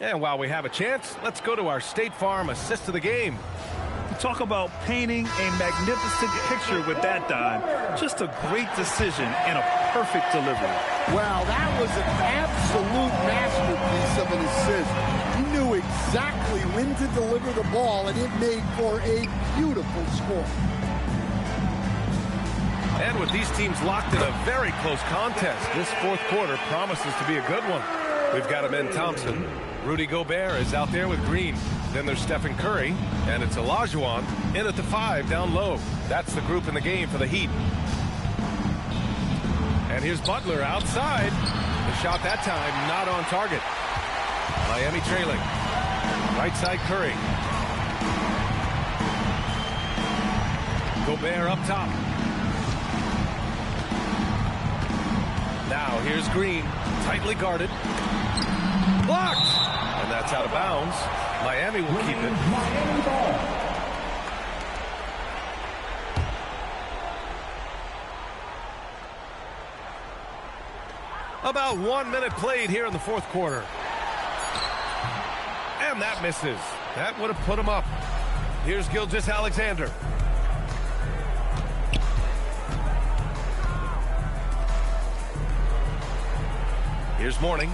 And while we have a chance, let's go to our State Farm assist of the game. Talk about painting a magnificent picture with that dime. Just a great decision and a perfect delivery. Well, that was an absolute masterpiece of an assist. He knew exactly when to deliver the ball, and it made for a beautiful score. And with these teams locked in a very close contest, this fourth quarter promises to be a good one. We've got him in Thompson. Rudy Gobert is out there with Green. Then there's Stephen Curry, and it's Olajuwon in at the 5 down low. That's the group in the game for the Heat. And here's Butler outside. The shot that time not on target. Miami trailing. Right side Curry. Gobert up top. Now here's Green, tightly guarded. Blocked! And that's out of bounds. Miami will keep it. Miami ball. About 1 minute played here in the fourth quarter. And that misses. That would have put him up. Here's Gilgeous-Alexander. Here's Mourning.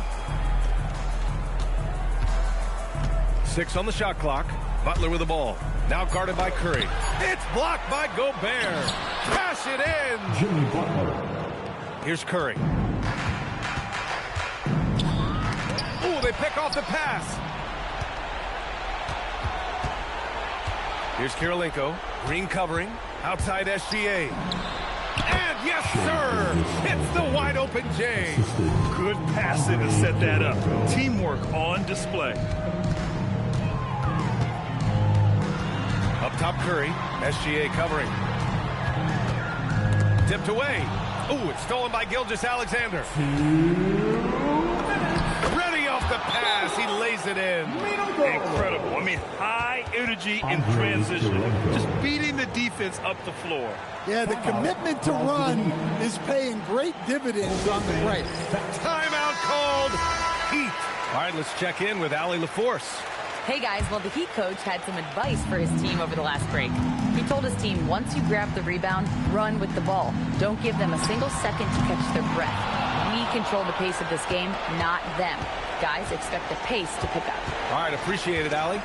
6 on the shot clock. Butler with the ball. Now guarded by Curry. It's blocked by Gobert. Cash it in. Jimmy Butler. Here's Curry. Ooh, they pick off the pass. Here's Kirilenko. Green covering. Outside SGA. And yes, sir. Hits the wide open J. Good passing to set that up. Teamwork on display. Up top Curry. SGA covering. Tipped away. Ooh, it's stolen by Gilgeous-Alexander. Ready off the pass. He lays it in. Incredible. I mean, high energy in transition. Just beating the defense up the floor. Yeah, the commitment to run is paying great dividends on the break. Timeout called. Heat. All right, let's check in with Allie LaForce. Hey guys, well the Heat coach had some advice for his team over the last break. He told his team, once you grab the rebound, run with the ball. Don't give them a single second to catch their breath. We control the pace of this game, not them. Guys, expect the pace to pick up. All right, appreciate it, Allie.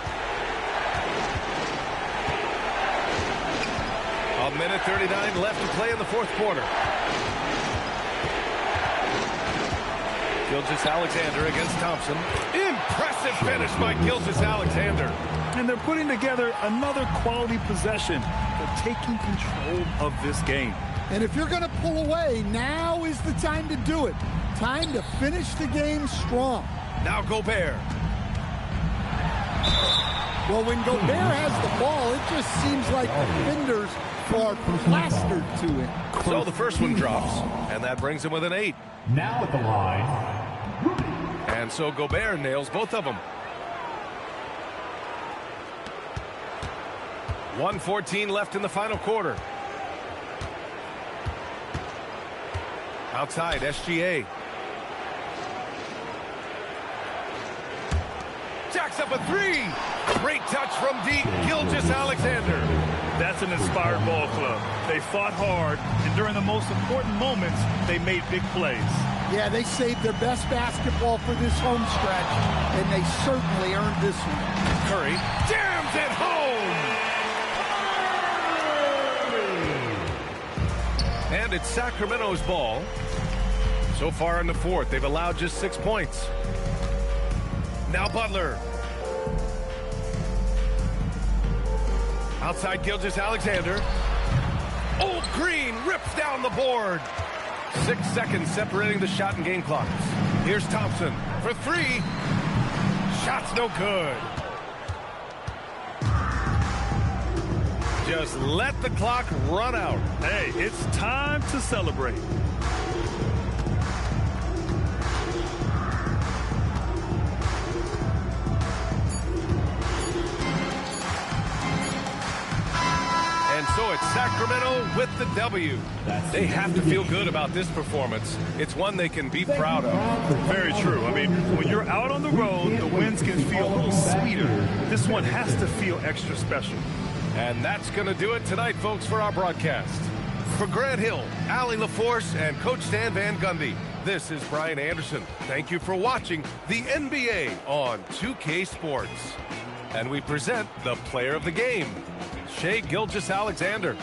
A minute 39 left to play in the fourth quarter. Gilgeous-Alexander against Thompson. Impressive finish by Gilgeous-Alexander. And they're putting together another quality possession. They're taking control of this game. And if you're going to pull away, now is the time to do it. Time to finish the game strong. Now Gobert. Well, when Gobert has the ball, it just seems like defenders are plastered to it. So the first one drops, and that brings him with an 8. Now at the line. And so Gobert nails both of them. 1:14 left in the final quarter. Outside, SGA. Jacks up a 3. Great touch from deep, Gilgeous-Alexander. That's an inspired ball club. They fought hard, and during the most important moments, they made big plays. Yeah, they saved their best basketball for this home stretch, and they certainly earned this one. Curry jams it home! And it's Sacramento's ball. So far in the fourth, they've allowed just 6 points. Now Butler. Outside Gilgeous-Alexander. Old Green rips down the board. 6 seconds separating the shot and game clocks. Here's Thompson for 3. Shot's no good. Just let the clock run out. Hey, it's time to celebrate. And so it's Sacramento with the W. They have to feel good about this performance. It's one they can be proud of. Very true. I mean, when you're out on the road, the wins can feel a little sweeter. This one has to feel extra special. And that's going to do it tonight, folks, for our broadcast. For Grant Hill, Allie LaForce, and Coach Stan Van Gundy, this is Brian Anderson. Thank you for watching the NBA on 2K Sports. And we present the player of the game, Shai Gilgeous-Alexander.